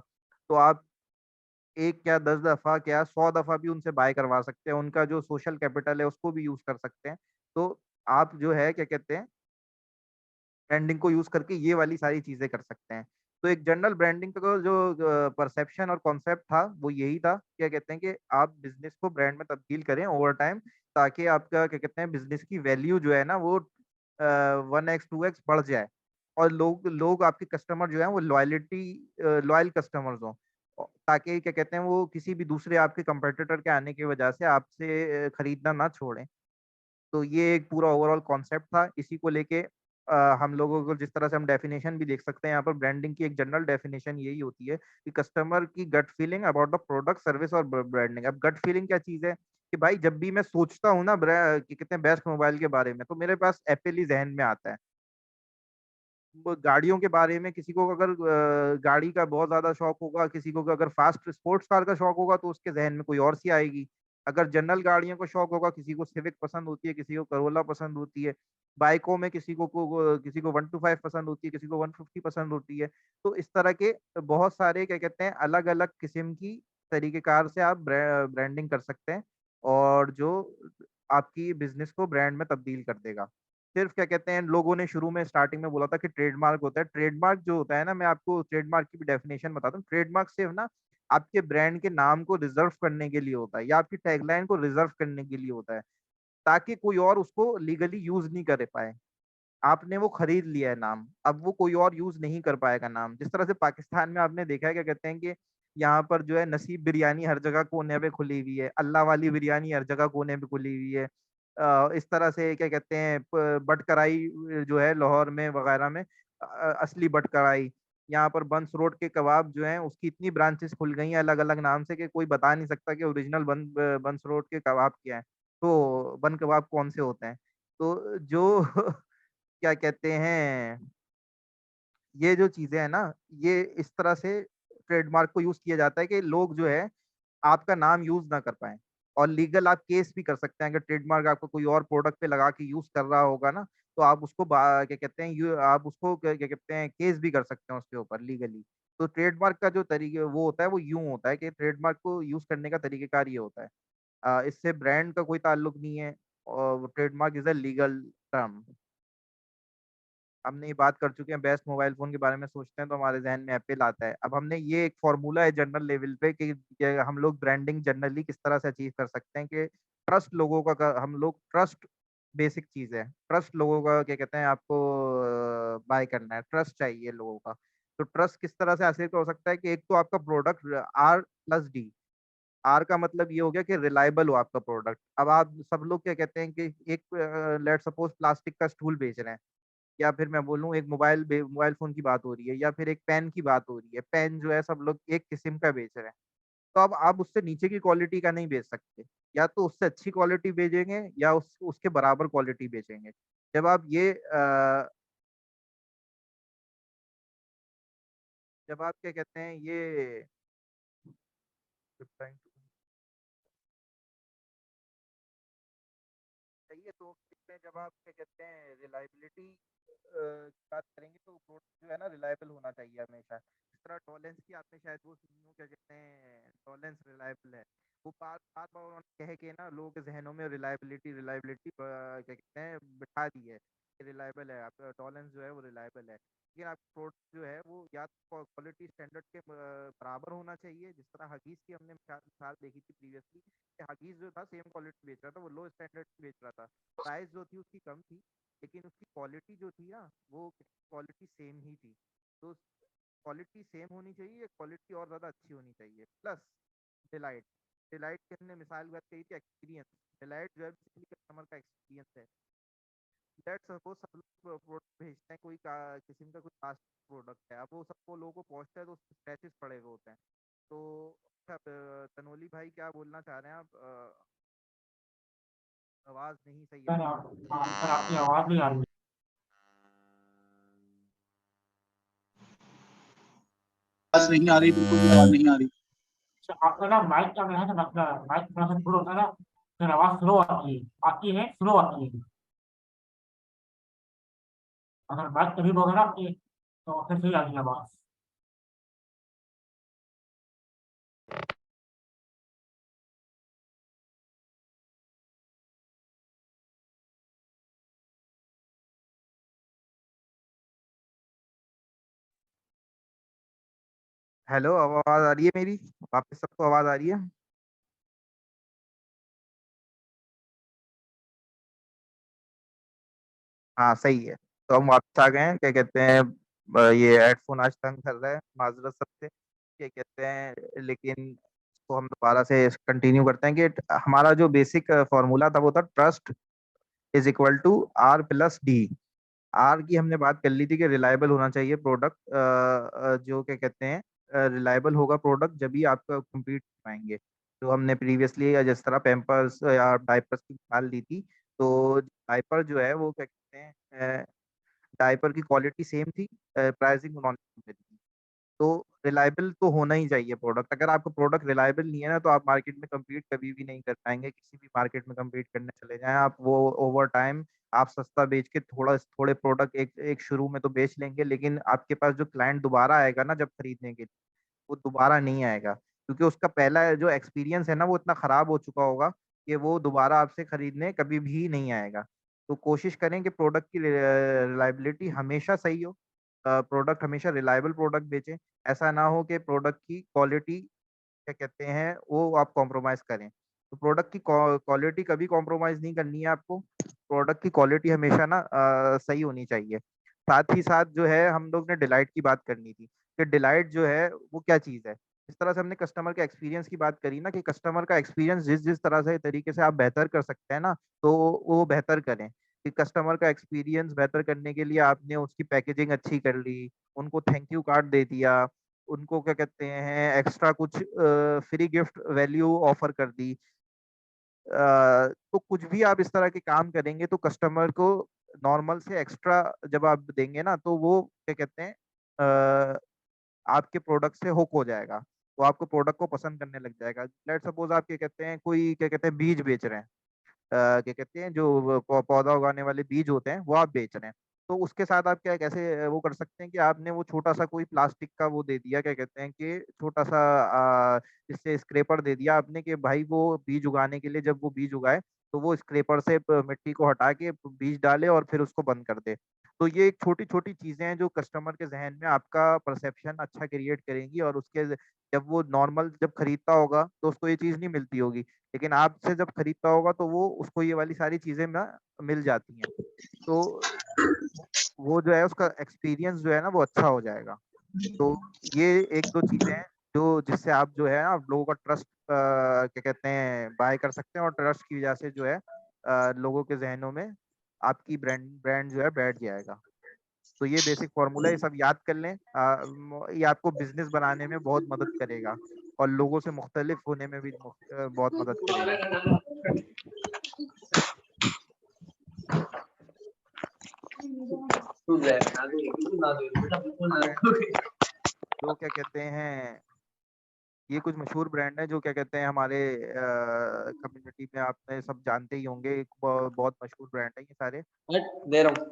तो आप एक क्या 10 दफा क्या 100 दफा भी उनसे बाय करवा सकते हैं, उनका जो सोशल कैपिटल है उसको भी यूज कर सकते हैं। तो आप जो है क्या कहते हैं ब्रांडिंग को यूज करके ये वाली सारी चीजें कर सकते हैं। तो एक जनरल ब्रांडिंग का जो परसेप्शन और कॉन्सेप्ट था वो यही था, क्या कहते हैं कि आप बिजनेस को ब्रांड में तब्दील करें ओवर टाइम, ताकि आपका क्या कहते हैं बिजनेस की वैल्यू जो है ना वो 1x 2x बढ़ जाए, और लोग लोग आपके कस्टमर जो है वो लॉयल कस्टमर्स हों, ताकि क्या कहते हैं वो किसी भी दूसरे आपके कंपटीटर के आने की वजह से आपसे खरीदना ना छोड़ें। तो ये एक पूरा ओवरऑल कॉन्सेप्ट था। इसी को लेके हम लोगों को जिस तरह से हम डेफिनेशन भी देख सकते हैं, यहाँ पर ब्रांडिंग की एक जनरल डेफिनेशन यही होती है कि कस्टमर की gut feeling about the product service और ब्रांडिंग। अब गट फीलिंग क्या चीज है कि भाई जब भी मैं सोचता हूँ ना कि कितने बेस्ट मोबाइल के बारे में, तो मेरे पास एप्पल ही जहन में आता है। वो गाड़ियों के बारे में किसी को अगर गाड़ी का बहुत ज्यादा शौक होगा, किसी को अगर फास्ट स्पोर्ट्स कार का शौक होगा तो उसके जहन में कोई और सी आएगी। अगर जनरल गाड़ियों का शौक होगा, किसी को सिविक पसंद होती है, किसी को करोला पसंद होती है। बाइकों में किसी को 125 पसंद होती है, किसी को 150 पसंद होती है। तो इस तरह के बहुत सारे क्या कहते हैं अलग अलग किस्म की तरीकेकार से आप ब्रांडिंग कर सकते हैं, और जो आपकी बिजनेस को ब्रांड में तब्दील कर देगा। सिर्फ क्या कहते हैं लोगों ने शुरू में स्टार्टिंग में बोला था कि ट्रेडमार्क होता है। ट्रेडमार्क जो होता है ना, मैं आपको ट्रेडमार्क की भी डेफिनेशन बताता हूँ। ट्रेडमार्क सिर्फ ना आपके ब्रांड के नाम को रिजर्व करने के लिए होता है, या आपकी टैगलाइन को रिजर्व करने के लिए होता है, ताकि कोई और उसको लीगली यूज नहीं कर पाए। आपने वो खरीद लिया है नाम, अब वो कोई और यूज नहीं कर पाएगा नाम। जिस तरह से पाकिस्तान में आपने देखा है क्या कहते हैं कि यहाँ पर जो है नसीब बिरयानी हर जगह कोने पे खुली हुई है, अल्लाह वाली बिरयानी हर जगह कोने पे खुली हुई है। इस तरह से क्या कहते हैं बटकराई जो है लाहौर में वगैरह में असली बटकराई। यहाँ पर बंस रोड के कबाब जो हैं उसकी इतनी ब्रांचेस खुल गई हैं अलग अलग नाम से कि कोई बता नहीं सकता कि ओरिजिनल बंस रोड के कबाब क्या है, तो बन कबाब कौन से होते हैं। तो जो क्या कहते हैं ये जो चीजें हैं ना, ये इस तरह से ट्रेडमार्क को यूज किया जाता है कि लोग जो है आपका नाम यूज ना कर पाए। और लीगल आप केस भी कर सकते हैं, अगर ट्रेडमार्क आपको कोई और प्रोडक्ट पे लगा के यूज कर रहा होगा ना, तो आप उसको क्या कहते हैं आप उसको क्या क्या कहते हैं केस भी कर सकते हैं उसके ऊपर लीगली। तो ट्रेडमार्क का जो तरीके वो होता है वो यूं होता है कि ट्रेडमार्क को यूज करने का तरीकेकार ये होता है। इससे ब्रांड का कोई ताल्लुक नहीं है, और trademark is a legal term. हमने ये बात कर चुके हैं बेस्ट मोबाइल फोन के बारे में, सोचते हैं तो हमारे जहन में एप्पल आता है। अब हमने ये एक फॉर्मूला है जनरल लेवल पे कि हम लोग ब्रांडिंग जनरली किस तरह से अचीव कर सकते हैं कि ट्रस्ट लोगों हम लोग ट्रस्ट बेसिक चीज है। ट्रस्ट लोगों का क्या कहते हैं आपको बाय करना है, ट्रस्ट चाहिए लोगों का। तो ट्रस्ट किस तरह से हासिल हो सकता है कि एक तो आपका प्रोडक्ट R+D। आर का मतलब ये हो गया कि रिलायबल हो आपका प्रोडक्ट। अब आप सब लोग क्या कहते हैं कि एक लेट सपोज प्लास्टिक का स्टूल बेच रहे हैं, या फिर मैं बोलूँ एक मोबाइल फोन की बात हो रही है, या फिर एक पेन की बात हो रही है। पेन जो है सब लोग एक किस्म का बेच रहे हैं, तो अब आप उससे नीचे की क्वालिटी का नहीं बेच सकते। या तो उससे अच्छी क्वालिटी बेचेंगे या उसके बराबर क्वालिटी बेचेंगे। जब आप ये जब आप क्या कहते हैं ये चाहिए तो जब आप क्या कहते हैं रिलायबिलिटी की बात करेंगे तो प्रोडक्ट जो है ना रिलायबल होना चाहिए हमेशा। इस तरह टॉलेंस की आपने शायद वो सुनी हो, क्या कहते हैं टॉलेंस रिलायबल है। वो बात बात बार उन्होंने कह के ना लोगों के जहनों में रिलायबिलिटी रिलायबिलिटी क्या कहते हैं बिठा दी है, रिलायबल है आपका टॉलेंस जो है वो रिलायबल है। लेकिन आपका प्रोडक्ट जो है वो या तो क्वालिटी स्टैंडर्ड के बराबर होना चाहिए, जिस तरह हगीज की हमने मिसाल देखी थी प्रीवियसली। हगीज जो था सेम क्वालिटी बेच रहा था, वो लो स्टैंडर्ड बेच रहा था, प्राइस जो थी उसकी कम थी, लेकिन उसकी क्वालिटी जो थी ना वो क्वालिटी सेम ही थी। तो क्वालिटी सेम होनी चाहिए, क्वालिटी और ज़्यादा अच्छी होनी चाहिए। प्लस डिलाइट, डिलाइट की हमने मिसाल बात कही थी एक्सपीरियंस। डिलाइट जो है कस्टमर का एक्सपीरियंस है। लेट्स सपोज सब लोग प्रोडक्ट भेजते हैं, किसी का कोई फास्ट प्रोडक्ट है, अब वो सबको लोगों को पहुंचता है तो उसमें स्क्रैचेस पड़े हुए होते हैं। तो अच्छा, तनोली भाई क्या बोलना चाह रहे हैं आप? आवाज़ नहीं सही आ सर रही। सर आपकी आवाज़ नहीं आ रही। आवाज नहीं आ रही, बिल्कुल भी आवाज नहीं आ रही। अच्छा, आपका ना माइक का है ना, आपका माइक थोड़ा सा दूर होता है ना, फिर आवाज़ स्लो आती है स्लो आती है। अगर माइक करीब होगा ना आपके तो फिर सही आती है आवाज़। हेलो, अब आवाज़ आ रही है मेरी? वापस सबको आवाज़ आ रही है? हाँ सही है। तो हम वापस आ गए हैं, क्या कहते हैं ये हेडफोन आज तंग कर रहा है, माजरत सबसे, क्या कहते हैं। लेकिन इसको हम दोबारा से कंटिन्यू करते हैं कि हमारा जो बेसिक फॉर्मूला था वो था trust is equal to R plus D. R की हमने बात कर ली थी कि रिलायबल होना चाहिए प्रोडक्ट, जो क्या कहते हैं रिलायबल होगा प्रोडक्ट जब भी आपका compete कर पाएंगे। तो हमने प्रीवियसली जिस तरह पैम्पर्स या डायपर्स की मिसाल दी थी, तो डायपर जो है वो क्या कहते हैं डायपर की क्वालिटी सेम थी, प्राइसिंग उन्होंने थी। तो रिलायबल तो होना ही चाहिए प्रोडक्ट। अगर आपका प्रोडक्ट रिलायबल नहीं है ना तो आप मार्केट में कम्पीट कभी भी नहीं कर पाएंगे। किसी भी मार्केट में कम्पीट करने चले जाएं आप, वो ओवर टाइम आप सस्ता बेच के थोड़े प्रोडक्ट एक एक शुरू में तो बेच लेंगे, लेकिन आपके पास जो क्लाइंट दोबारा आएगा ना जब खरीदने के लिए, वो दोबारा नहीं आएगा, क्योंकि उसका पहला जो एक्सपीरियंस है ना वो इतना खराब हो चुका होगा कि वो दोबारा आपसे खरीदने कभी भी नहीं आएगा। तो कोशिश करें कि प्रोडक्ट की रिलायबिलिटी हमेशा सही हो, प्रोडक्ट हमेशा रिलायबल प्रोडक्ट बेचें। ऐसा ना हो कि प्रोडक्ट की क्वालिटी क्या कहते हैं वो आप कॉम्प्रोमाइज करें। तो प्रोडक्ट की क्वालिटी कभी कॉम्प्रोमाइज नहीं करनी है आपको। प्रोडक्ट की क्वालिटी हमेशा ना सही होनी चाहिए। साथ ही साथ जो है हम लोग ने डिलाइट की बात करनी थी कि डिलाइट जो है वो क्या चीज़ है। इस तरह से हमने कस्टमर के एक्सपीरियंस की बात करी ना, कि कस्टमर का एक्सपीरियंस जिस जिस तरह से तरीके से आप बेहतर कर सकते हैं ना, तो वो बेहतर करें। कि कस्टमर का एक्सपीरियंस बेहतर करने के लिए आपने उसकी पैकेजिंग अच्छी कर ली, उनको थैंक यू कार्ड दे दिया, उनको क्या कहते हैं एक्स्ट्रा कुछ फ्री गिफ्ट वैल्यू ऑफर कर दी। तो कुछ भी आप इस तरह के काम करेंगे तो कस्टमर को नॉर्मल से एक्स्ट्रा जब आप देंगे ना तो वो क्या कहते हैं आपके प्रोडक्ट से हुक हो जाएगा। वो आपको प्रोडक्ट को पसंद करने लग जाएगा। लेट सपोज आप क्या कहते हैं कोई क्या कहते हैं बीज बेच रहे हैं, क्या कहते हैं जो पौधा उगाने वाले बीज होते हैं वो आप बेच रहे हैं। तो उसके साथ आप क्या कैसे वो कर सकते हैं कि आपने वो छोटा सा कोई प्लास्टिक का वो दे दिया, क्या कहते हैं कि छोटा सा इससे स्क्रेपर दे दिया आपने, कि भाई वो बीज उगाने के लिए जब वो बीज उगाए तो वो स्क्रेपर से मिट्टी को हटा के बीज डाले और फिर उसको बंद कर दे। तो ये एक छोटी छोटी चीजें हैं जो कस्टमर के जहन में आपका परसेप्शन अच्छा क्रिएट करेंगी, और उसके जब वो नॉर्मल जब खरीदता होगा तो उसको ये चीज नहीं मिलती होगी, लेकिन आपसे जब खरीदता होगा तो वो उसको ये वाली सारी चीजें ना मिल जाती हैं। तो वो जो है उसका एक्सपीरियंस जो है ना वो अच्छा हो जाएगा। तो ये एक दो चीजें हैं जो जिससे आप जो है आप लोगों का ट्रस्ट क्या कहते हैं बाय कर सकते हैं, और ट्रस्ट की वजह से जो है लोगों के जहनों में आपकी ब्रांड ब्रांड जो है बैठ जाएगा। तो ये बेसिक फॉर्मूला, ये सब याद कर लें। ये आपको बिजनेस बनाने में बहुत मदद करेगा और लोगों से मुख्तलिफ होने में भी बहुत मदद करेगा। जो क्या कहते हैं ये कुछ मशहूर ब्रांड है जो क्या कहते हैं हमारे कम्युनिटी में आपने सब जानते ही होंगे। बहुत मशहूर ब्रांड है ये सारे। दे रहा हूँ।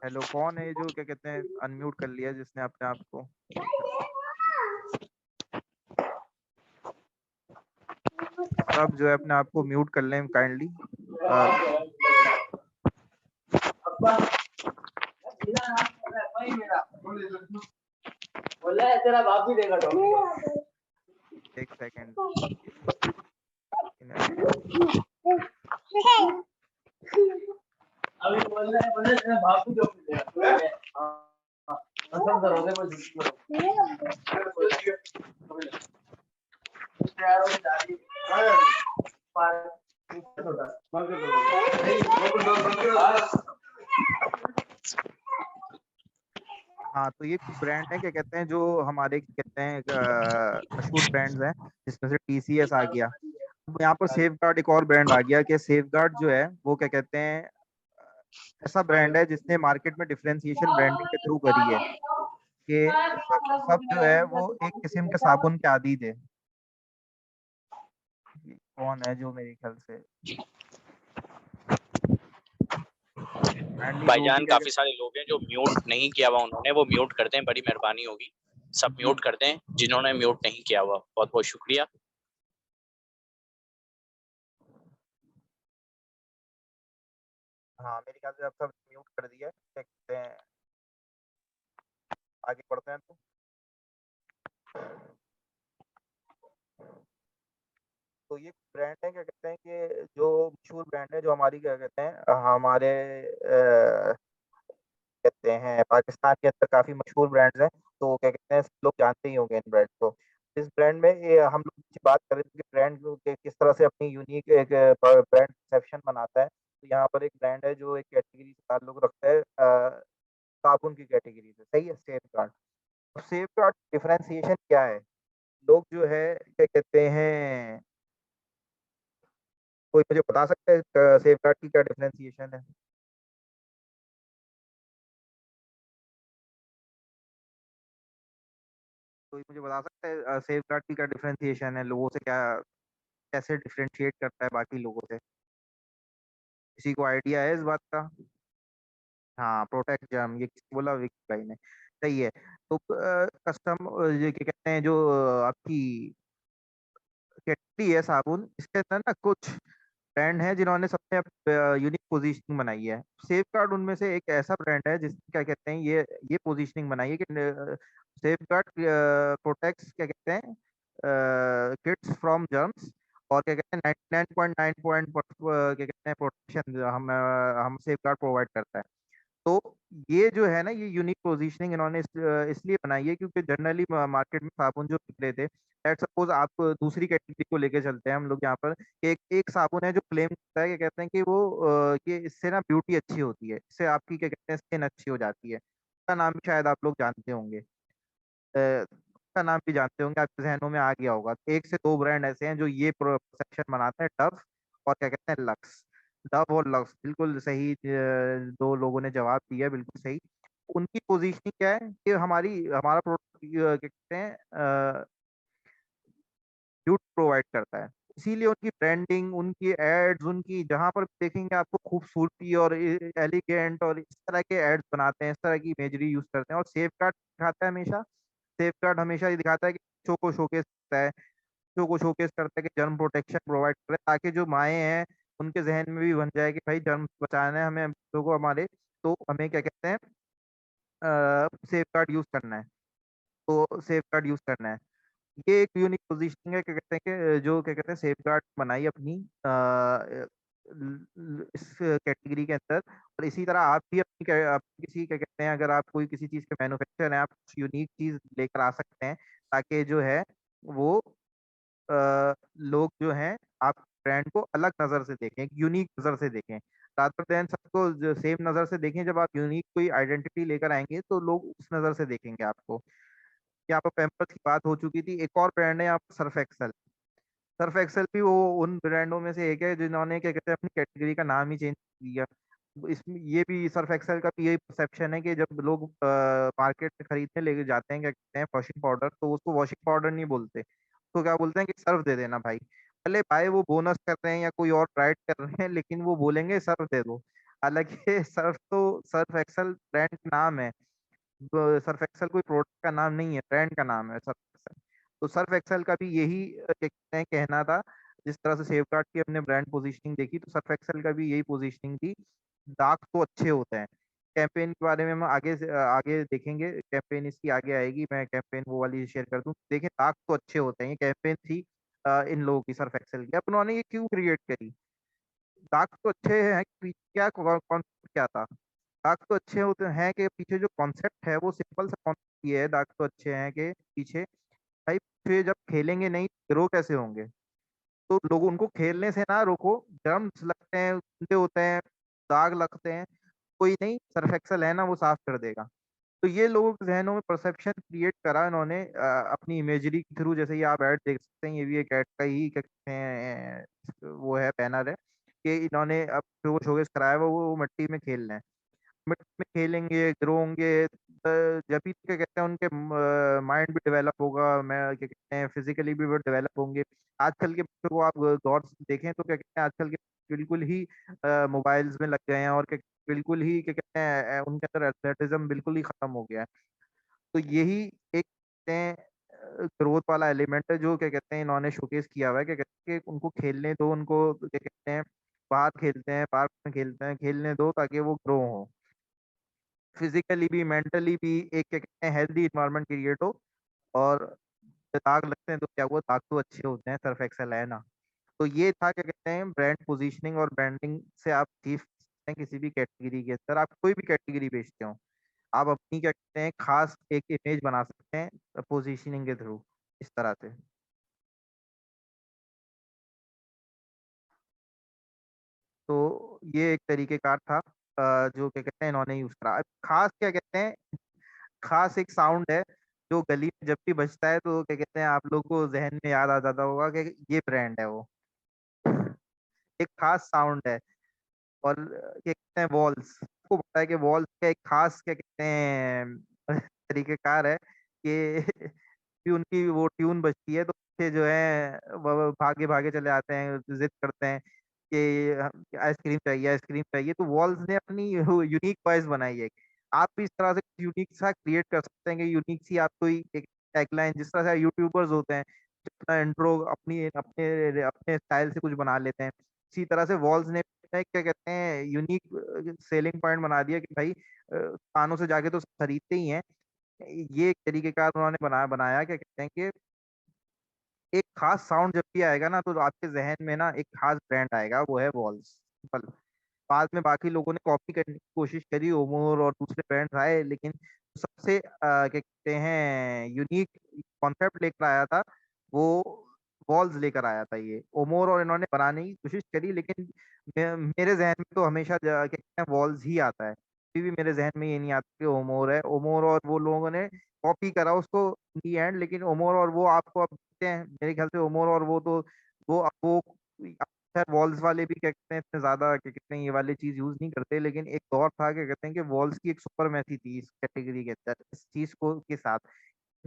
हेलो, कौन है जो क्या कहते हैं अनम्यूट कर लिया जिसने अपने आप को? सब जो है अपने आप को म्यूट कर लें काइंडली। बोला है तेरा बाप भी देगा एक सेकेंड। अभी बोल रहा है तेरा बाप भी देगा। पसंद करोगे हाँ, तो ये कुछ ब्रांड है क्या कहते हैं जो हमारे क्या कहते हैं मशहूर ब्रांड्स हैं, जिसमें से टीसीएस आ गया। अब यहाँ पर सेफ गार्ड एक और ब्रांड आ गया कि सेफ गार्ड जो है वो क्या कहते हैं ऐसा ब्रांड है जिसने मार्केट में डिफरेंशिएशन ब्रांडिंग के थ्रू करी है कि सब जो है वो एक किस्म के साबुन के आदी थे। कौन है जो मेरे ख्याल से काइंडली जो भी भाईजान क्या काफी सारे लोग हैं जो म्यूट नहीं किया हुआ उन्होंने, वो म्यूट कर दें, बड़ी मेहरबानी होगी। सब म्यूट कर दें जिन्होंने म्यूट नहीं किया हुआ, बहुत बहुत शुक्रिया। हाँ, मेरे ख्याल से अब सब म्यूट कर दिया है। क्या कहते हैं आगे बढ़ते हैं तो ये ब्रांड है क्या कहते हैं कि जो मशहूर ब्रांड है जो हमारी क्या कहते हैं हमारे कहते हैं पाकिस्तान के अंदर काफी मशहूर ब्रांड्स हैं। तो क्या कहते हैं सब लोग जानते ही होंगे इन ब्रांड को। इस ब्रांड में ये हम लोग बात करें कि ब्रांड किस तरह से अपनी यूनिक एक ब्रांड परसेप्शन बनाता है। तो यहाँ पर एक ब्रांड है जो एक कैटेगरी से ताल्लुक रखता है साबुन की कैटेगरी से। सही है, safe guard. Safe guard differentiation क्या है? लोग जो है क्या कहते हैं, कोई मुझे बता सकता है सेफ गार्ड की क्या डिफरेंशिएशन है? कोई मुझे बता सकता है सेफ गार्ड की क्या डिफरेंशिएशन है, लोगों से क्या कैसे डिफरेंशिएट करता है बाकी लोगों से? किसी को आइडिया है इस बात का? हाँ, प्रोटेक्ट जर्म, ये किसने बोला? विकी भाई ने। सही है। तो कस्टम ये क्या कहते हैं जो आपकी कैटेगरी है साबुन, इसके अंदर ना कुछ ब्रांड है जिन्होंने सबसे यूनिक पोजीशनिंग बनाई है। सेफ गार्ड उनमें से एक ऐसा ब्रांड है जिसने क्या कहते हैं ये पोजीशनिंग बनाई है कि सेफ गार्ड प्रोटेक्ट्स क्या कहते हैं किड्स फ्रॉम जर्म्स। और क्या कहते हैं 99.9 पॉइंट क्या कहते हैं प्रोटेक्शन हम सेफ गार्ड प्रोवाइड करता है। तो ये जो है ना ये यूनिक पोजीशनिंग इन्होंने इसलिए बनाई है क्योंकि जनरली मार्केट में साबुन जो बिक रहे थे, लेट्स सपोज आप दूसरी कैटेगरी को लेके चलते हैं हम लोग यहाँ पर। एक एक साबुन है जो क्लेम करता है कि कहते हैं कि वो कि इससे ना ब्यूटी अच्छी होती है, इससे आपकी क्या कहते हैं स्किन अच्छी हो जाती है। उसका नाम भी शायद आप लोग जानते होंगे, उसका नाम भी जानते होंगे, आपके जहनों में आ गया होगा। एक से दो ब्रांड ऐसे हैं जो ये परसेप्शन बनाते हैं, डव और क्या कहते हैं लक्स। डव और लक्स बिल्कुल सही, दो लोगों ने जवाब दिया बिल्कुल सही। उनकी पोजीशनिंग क्या है कि हमारा प्रोडक्ट क्या कहते हैं ब्यूटी प्रोवाइड करता है। इसीलिए उनकी ब्रांडिंग, उनकी एड्स, उनकी जहां पर भी देखेंगे आपको खूबसूरती और एलिगेंट और इस तरह के एड्स बनाते हैं, इस तरह की इमेजरी यूज करते हैं। और सेफ गार्ड दिखाता है हमेशा, सेफ गार्ड हमेशा ये दिखाता है कि बच्चों को शोकेस करता है, बच्चों को शोकेस करता है कि जर्म प्रोटेक्शन प्रोवाइड करे, ताकि जो माएँ हैं उनके जहन में भी बन जाए कि भाई जर्म बचाना है हमें बच्चों को हमारे, तो हमें क्या कहते हैं सेफ गार्ड यूज करना है। तो सेफ गार्ड यूज करना है। ये एक यूनिक पोजीशनिंग है क्या कहते हैं कि जो क्या कहते हैं सेफ गार्ड बनाई अपनी इस कैटेगरी के अंदर। और इसी तरह आप भी आप किसी क्या कहते हैं अगर आप कोई किसी चीज़ के मैन्युफैक्चर हैं, आप कुछ यूनिक चीज़ लेकर आ सकते हैं ताकि जो है वो लोग जो हैं आप ब्रांड को अलग नज़र से देखें, एक यूनिक नज़र से देखें, रादर देन सबको सेम नज़र से देखें। जब आप यूनिक कोई आइडेंटिटी लेकर आएंगे तो लोग उस नज़र से देखेंगे आपको। यहाँ पर पैम्पर्स की बात हो चुकी थी, एक और ब्रांड है यहाँ पर सर्फ एक्सेल। सर्फ एक्सेल भी वो उन ब्रांडों में से एक है जिन्होंने क्या कहते हैं अपनी कैटेगरी का नाम ही चेंज किया। इसमें ये भी सर्फ एक्सेल का भी यही परसेप्शन है कि जब लोग मार्केट में खरीदने लेके जाते हैं, क्या कहते हैं, वॉशिंग पाउडर, तो उसको वॉशिंग पाउडर नहीं बोलते, तो क्या बोलते हैं कि सर्फ दे देना भाई। भले भाई वो बोनस कर रहे हैं या कोई और राइड कर रहे हैं, लेकिन वो बोलेंगे सर्फ दे दो। हालांकि सर्फ तो सर्फ एक्सेल ब्रांड का नाम है, सर्फ एक्सेल कोई प्रोडक्ट का नाम नहीं है, ब्रांड का नाम है सर्फ एक्सेल। तो सर्फ एक्सेल का भी यही क्या कहते हैं कहना था। जिस तरह से सेफगार्ड की हमने ब्रांड पोजीशनिंग देखी, तो सर्फ एक्सेल का भी यही पोजीशनिंग थी। दाग तो अच्छे होते हैं। कैंपेन के बारे में हम आगे देखेंगे, कैंपेन इसकी आगे आएगी, मैं कैंपेन वो वाली शेयर कर दूं। देखें, दाग तो अच्छे होते हैं, ये कैंपेन थी इन लोगों की, सर्फ एक्सेल की। अब उन्होंने ये क्यों क्रिएट करी? दाग तो अच्छे हैं, क्या कॉन्सेप्ट क्या था? दाग तो अच्छे होते हैं कि पीछे जो कॉन्सेप्ट है वो सिंपल सा कॉन्सेप्ट ये है, दाग तो अच्छे हैं कि पीछे, भाई पीछे जब खेलेंगे नहीं ग्रो कैसे होंगे? तो लोग उनको खेलने से ना रोको, जर्म्स लगते हैं, गंदे होते हैं, दाग लगते हैं, कोई नहीं, सर्फ एक्सेल है ना वो साफ कर देगा। तो ये लोगों के जहनों में परसेप्शन क्रिएट करा इन्होंने अपनी इमेजरी के थ्रू। जैसे ये आप ऐड देख सकते हैं, ये भी एक ऐड का ही क्या कहते हैं वो है, बैनर है, कि इन्होंने अब जो वो शोकेस कराया हुआ वो मिट्टी में खेल रहे हैं। मिट्टी में खेलेंगे, ग्रो होंगे, जब भी क्या कहते हैं उनके माइंड भी डेवलप होगा, मैं क्या कहते हैं फिजिकली भी वो डेवलप होंगे। आजकल के बच्चों को आप गौर से देखें तो क्या कहते हैं आजकल के बिल्कुल ही मोबाइल्स में लग गए हैं, और क्या बिल्कुल ही क्या कहते हैं उनके अंदर एथलेटिज्म बिल्कुल ही खत्म हो गया है। तो यही एक कहते हैं ग्रोथ वाला एलिमेंट है, जो क्या कहते हैं इन्होंने शोकेस किया हुआ है। क्या कहते हैं कि उनको खेलने दो, उनको क्या कहते हैं बाहर खेलते हैं, पार्क में खेलते हैं, खेलने दो ताकि वो ग्रो हो, फिजिकली भी मेंटली भी, एक क्या कहते हैं हेल्दी इन्वायरमेंट क्रिएट हो। और दाग लगते हैं तो क्या हुआ, दाग तो अच्छे होते हैं, सर्फ एक्सेल है ना। तो ये था क्या कहते हैं ब्रांड पोजीशनिंग, और ब्रांडिंग से आप सीख सकते हैं किसी भी कैटेगरी के अंदर, आप कोई भी कैटेगरी बेचते हो, आप अपनी क्या कहते हैं खास एक इमेज बना सकते हैं पोजीशनिंग के थ्रू, इस तरह से। तो ये एक तरीके कार था जो क्या कहते हैं इन्होंने यूज करा। अब खास क्या कहते हैं, खास एक साउंड है जो गली में जब भी बजता है तो क्या कहते हैं आप लोग को जहन में याद आ जाता होगा कि ये ब्रांड है वो। एक खास साउंड है। और क्या कहते हैं वॉल्स, आपको पता है कि वॉल्स का एक खास क्या कहते हैं तरीकेकार है कि भी उनकी वो ट्यून बजती है तो बच्चे जो है वो भागे भागे चले आते हैं, जिद करते हैं कि आइसक्रीम चाहिए, आइसक्रीम चाहिए। तो वॉल्स ने अपनी यूनिक वॉइस बनाई है। आप भी इस तरह से यूनिक सा क्रिएट कर सकते हैं कि यूनिक सी आप कोई एक टैगलाइन, जिस तरह से यूट्यूबर्स होते हैं जो अपना इंट्रो अपनी अपने अपने स्टाइल से कुछ बना लेते हैं, इसी तरह से वॉल्स ने क्या कहते हैं यूनिक सेलिंग पॉइंट बना दिया कि भाई कानों से जाके तो खरीदते ही हैं। ये एक तरीके का उन्होंने बनाया क्या कहते हैं कि एक खास साउंड जब भी आएगा ना तो आपके जहन में ना एक खास ब्रांड आएगा, वो है वॉल्स। सिंपल। बाद में बाकी लोगों ने कॉपी करने की कोशिश करी, ओमोर और दूसरे ब्रांड्स आए, लेकिन सबसे क्या कहते हैं यूनिक कॉन्सेप्ट लेकर आया था वो वॉल्स लेकर आया था। ये ओमोर और इन्होंने बनाने की कोशिश करी, लेकिन मेरे जहन में तो हमेशा क्या कहते हैं वॉल्स ही आता है। अभी भी मेरे जहन में ये नहीं आता कि ओमोर है। ओमोर और वो लोगों ने कॉपी करा उसको इन दी एंड, लेकिन ओमोर और वो आपको अब दिखते हैं मेरे ख्याल से। ओमोर और वो तो वो खैर वॉल्स वाले भी क्या कहते हैं इतने ज्यादा क्या कहते हैं ये वाली चीज यूज नहीं करते, लेकिन एक दौर था क्या कहते हैं कि वॉल्स की एक सुपरमेसी थी इस कैटेगरी के अंदर, इस चीज को के साथ।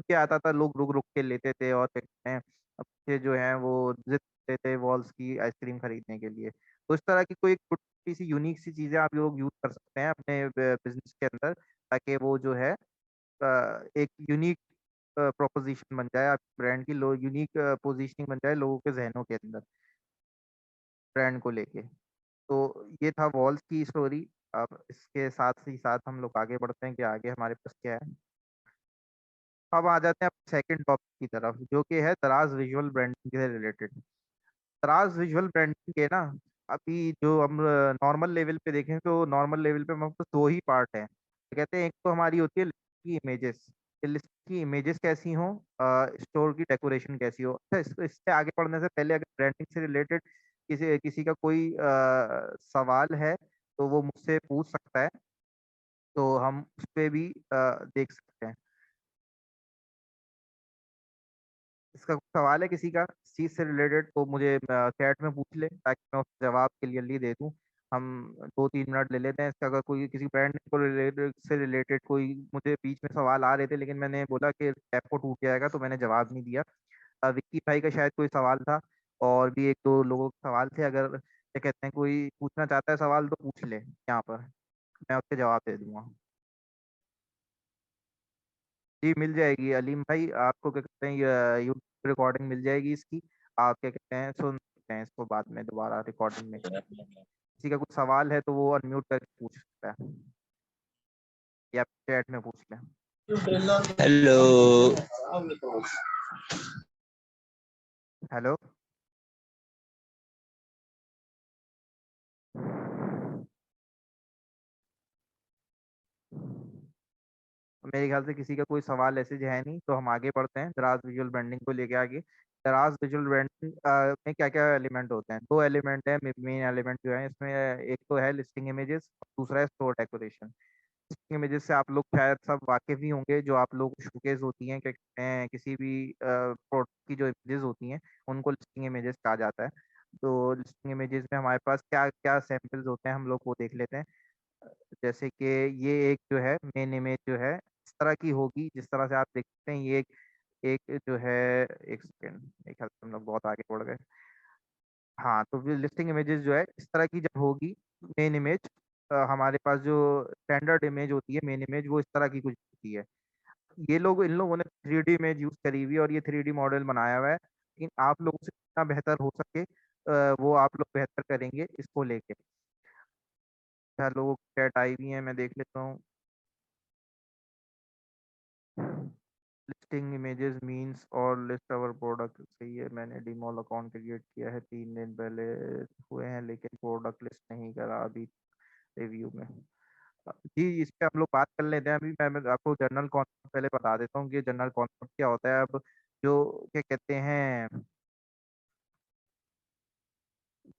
क्या आता था, लोग रुक रुक के लेते थे, और क्या कहते हैं बच्चे जो हैं वो जिद करते थे वॉल्स की आइसक्रीम खरीदने के लिए। तो इस तरह की कोई छोटी सी यूनिक सी चीजें आप लोग यूज कर सकते हैं अपने बिजनेस के अंदर, ताकि वो जो है एक यूनिक प्रोपोजिशन बन जाए, आपकी ब्रांड की लो यूनिक पोजीशनिंग बन जाए लोगों के जहनों के अंदर ब्रांड को लेके। तो ये था वॉल्स की स्टोरी। अब इसके साथ ही साथ हम लोग आगे बढ़ते हैं कि आगे हमारे पास क्या है। अब आ जाते हैं सेकंड टॉपिक की तरफ, जो कि है दराज विजुअल ब्रांडिंग से रिलेटेड। दराज विजुअल ब्रांडिंग के ना अभी जो हम नॉर्मल लेवल पे देखें तो नॉर्मल लेवल पे हमारे पास दो ही पार्ट हैं। कहते हैं एक तो हमारी होती है लिस्ट की इमेजेस, लिस्ट की इमेजेस कैसी हो, स्टोर की डेकोरेशन कैसी हो। अच्छा, इससे आगे बढ़ने से पहले अगर ब्रांडिंग से रिलेटेड किसी किसी का कोई सवाल है तो वो मुझसे पूछ सकता है, तो हम उस पे भी देख सकते हैं। इसका कुछ सवाल है किसी का इस चीज से रिलेटेड तो मुझे चैट में पूछ ले, ताकि मैं उसका जवाब क्लियरली दे दूं। हम 2-3 मिनट ले लेते हैं इसका। अगर कोई किसी ब्रांड को रिलेटेड कोई मुझे बीच में सवाल आ रहे थे, लेकिन मैंने बोला कि टेम्पो टूट जाएगा, तो मैंने जवाब नहीं दिया। विक्की भाई का शायद कोई सवाल था, और भी एक दो लोगों के सवाल थे। अगर क्या कहते हैं कोई पूछना चाहता है सवाल तो पूछ ले यहाँ पर, मैं उसके जवाब दे दूंगा। जी मिल जाएगी अलीम भाई, आपको क्या कहते हैं यूट्यूब रिकॉर्डिंग मिल जाएगी इसकी। आप क्या कहते हैं सुन सकते हैं इसको बाद में दोबारा रिकॉर्डिंग में। किसी का कुछ सवाल है तो वो अनम्यूट करके पूछ सकता है, या चैट में पूछ लें। हेलो। हेलो। मेरे ख्याल से किसी का कोई सवाल ऐसे जो है नहीं, तो हम आगे बढ़ते हैं दराज विजुअल ब्रांडिंग को लेके आगे। दराज विजुअल ब्रांडिंग में क्या क्या एलिमेंट होते हैं? 2 एलिमेंट है मेन एलिमेंट जो है इसमें। एक तो है लिस्टिंग इमेजेस, दूसरा है स्टोर डेकोरेशन। इमेजेस से आप लोग शायद सब वाकिफ ही होंगे, जो आप लोग शोकेस होती हैं, क्या कहते हैं किसी भी प्रोडक्ट की जो इमेजेस होती हैं उनको लिस्टिंग इमेजेस कहा जाता है। तो लिस्टिंग इमेजेस में हमारे पास क्या क्या सैंपल्स होते हैं, हम लोग वो देख लेते हैं। जैसे कि ये एक जो है मेन इमेज जो है इस तरह की होगी, जिस तरह से आप देखते हैं। ये एक जो है, एक सेकेंड, एक ख्याल से हम लोग बहुत आगे बढ़ गए। हाँ, तो लिस्टिंग इमेजेस जो है इस तरह की जब होगी मेन इमेज, हमारे पास जो स्टैंडर्ड इमेज होती है मेन इमेज वो इस तरह की कुछ होती है। ये लोग इन लोगों ने 3D इमेज यूज करी हुई है और ये 3D मॉडल बनाया हुआ है, लेकिन आप लोगों से जितना बेहतर हो सके वो आप लोग बेहतर करेंगे इसको लेके। क्या लोगों की चैट आई हुई है, मैं देख लेता हूँ। लिस्टिंग इमेजेस मींस और लिस्ट आवर प्रोडक्ट, सही है। मैंने डीमॉल अकाउंट क्रिएट किया है, 3 दिन पहले हुए हैं, लेकिन प्रोडक्ट लिस्ट नहीं करा अभी रिव्यू में। जी इस पे हम लोग बात कर लेते हैं। अभी मैं आपको जनरल कॉन्सेप्ट पहले बता देता हूँ कि जनरल कॉन्सेप्ट क्या होता है। अब जो क्या कहते हैं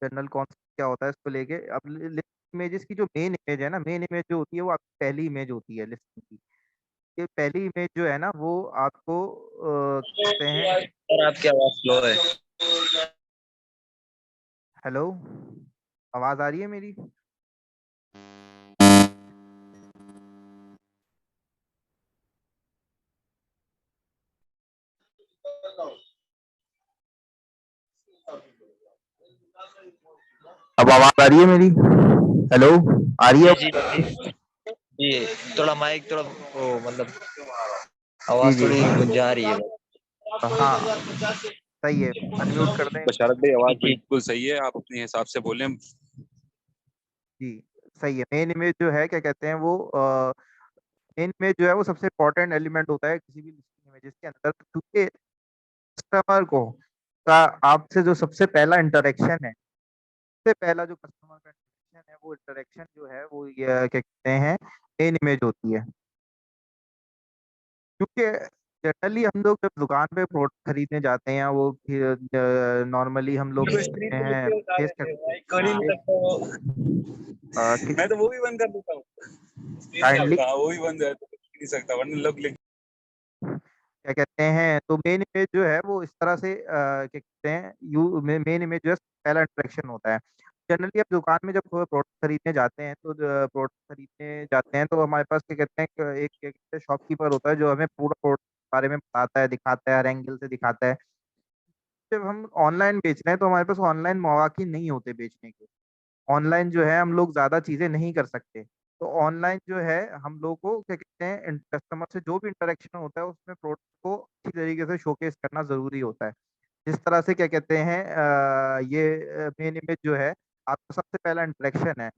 जनरल कॉन्सेप्ट क्या होता है इसको लेके, अब लिस्ट इमेजेस की जो मेन इमेज है ना, मेन इमेज जो होती है वो आपकी पहली इमेज होती है लिस्ट की। ये पहली इमेज जो है ना वो आपको कहते हैं। और आपकी आवाज स्लो है। हेलो, आवाज आ रही है मेरी? अब आवाज आ रही है मेरी? हेलो, आ रही है? जी जी जी, थोड़ा माइक थोड़ा वो मतलब जी आवाज जी थोड़ी गुंजा रही है। हाँ सही है, अनम्यूट कर दें। बशारत भाई आवाज जी बिल्कुल सही है, आप अपने हिसाब से बोलें। जी सही है। मेन इमेज जो है क्या कहते हैं वो मेन इमेज जो है वो सबसे इम्पोर्टेंट एलिमेंट होता है किसी भी लिस्टिंग इमेजेस के अंदर, क्योंकि कस्टमर को का आपसे जो सबसे पहला इंटरेक्शन है, सबसे पहला जो कस्टमर का इंटरेक्शन है वो इंटरेक्शन जो है वो ये क्या कहते हैं मेन इमेज होती है। क्योंकि जनरली हम लोग जब दुकान पे प्रोडक्ट खरीदने जाते हैं वो नॉर्मली हम लोग देखते हैं फेस कर ही नहीं सकता वो। मैं तो वो भी बंद कर देता हूँ। काइंडली हाँ वो भी बंद है तो कुछ नहीं सकता, वरना लोग क्या कहते हैं, तो मेन इमेज जो है वो इस तरह से क्या कहते हैं यू मेन इमेज जो है पहला इंटरेक्शन होता है। जनरली आप दुकान में जब प्रोडक्ट खरीदने जाते हैं तो हमारे पास क्या कहते हैं एक क्या कहते हैं शॉपकीपर होता है जो हमें पूरा प्रोडक्ट के बारे में बताता है, दिखाता है, हर एंगल से दिखाता है। जब हम ऑनलाइन बेच रहे हैं तो हमारे पास ऑनलाइन मौके नहीं होते बेचने के। ऑनलाइन जो है हम लोग ज्यादा चीजें नहीं कर सकते। तो ऑनलाइन जो है हम लोग को क्या कहते हैं कस्टमर से जो भी इंटरेक्शन होता है उसमें प्रोडक्ट को अच्छी तरीके से शोकेस करना जरूरी होता है। जिस तरह से क्या कहते हैं ये मेन इमेज जो है आपका सबसे पहला इंटरेक्शन है।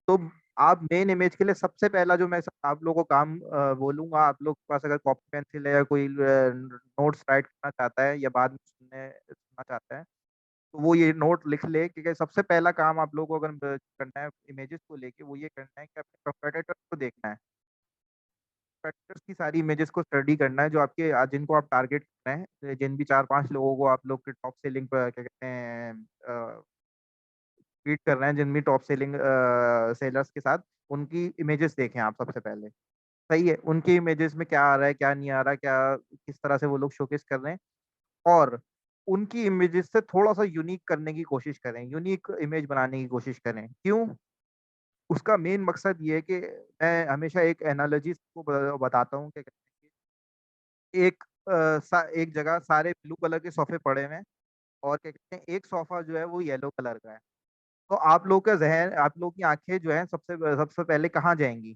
तो आप मेन इमेज के लिए सबसे पहला जो मैं आप लोगों को काम बोलूंगा, आप लोग के पास अगर कॉपी पेंसिल है या कोई नोट्स राइट करना चाहता है या बाद में सुनना चाहता है, तो वो ये नोट लिख ले कि सबसे पहला काम आप लोगों को अगर करना है इमेजेस को लेके वो ये करना है कि अपने कंपेटिटर्स को देखना है। कंपेटिटर्स की सारी इमेजेस को स्टडी करना है जो आपके जिनको आप टारगेट कर रहे हैं, जिन भी 4-5 लोगों को आप लोग के टॉप सेलिंग पर क्या कहते हैं फीड कर रहे हैं, जिन भी टॉप सेलिंग सेलर्स के साथ उनकी इमेजेस देखें आप सबसे पहले। सही है, उनकी इमेजेस में क्या आ रहा है क्या नहीं आ रहा, क्या किस तरह से वो लोग शोकेस कर रहे हैं, और उनकी इमेजेस से थोड़ा सा यूनिक करने की कोशिश करें, यूनिक इमेज बनाने की कोशिश करें। क्यों? उसका मेन मकसद ये है कि मैं हमेशा एक एनालॉजी को बताता हूँ कि एक एक जगह सारे ब्लू कलर के सोफे पड़े हुए हैं और क्या कहते हैं एक सोफा जो है वो येलो कलर का है। तो आप लोग का जहन, आप लोग की आंखें जो है सबसे सबसे पहले कहाँ जाएंगी?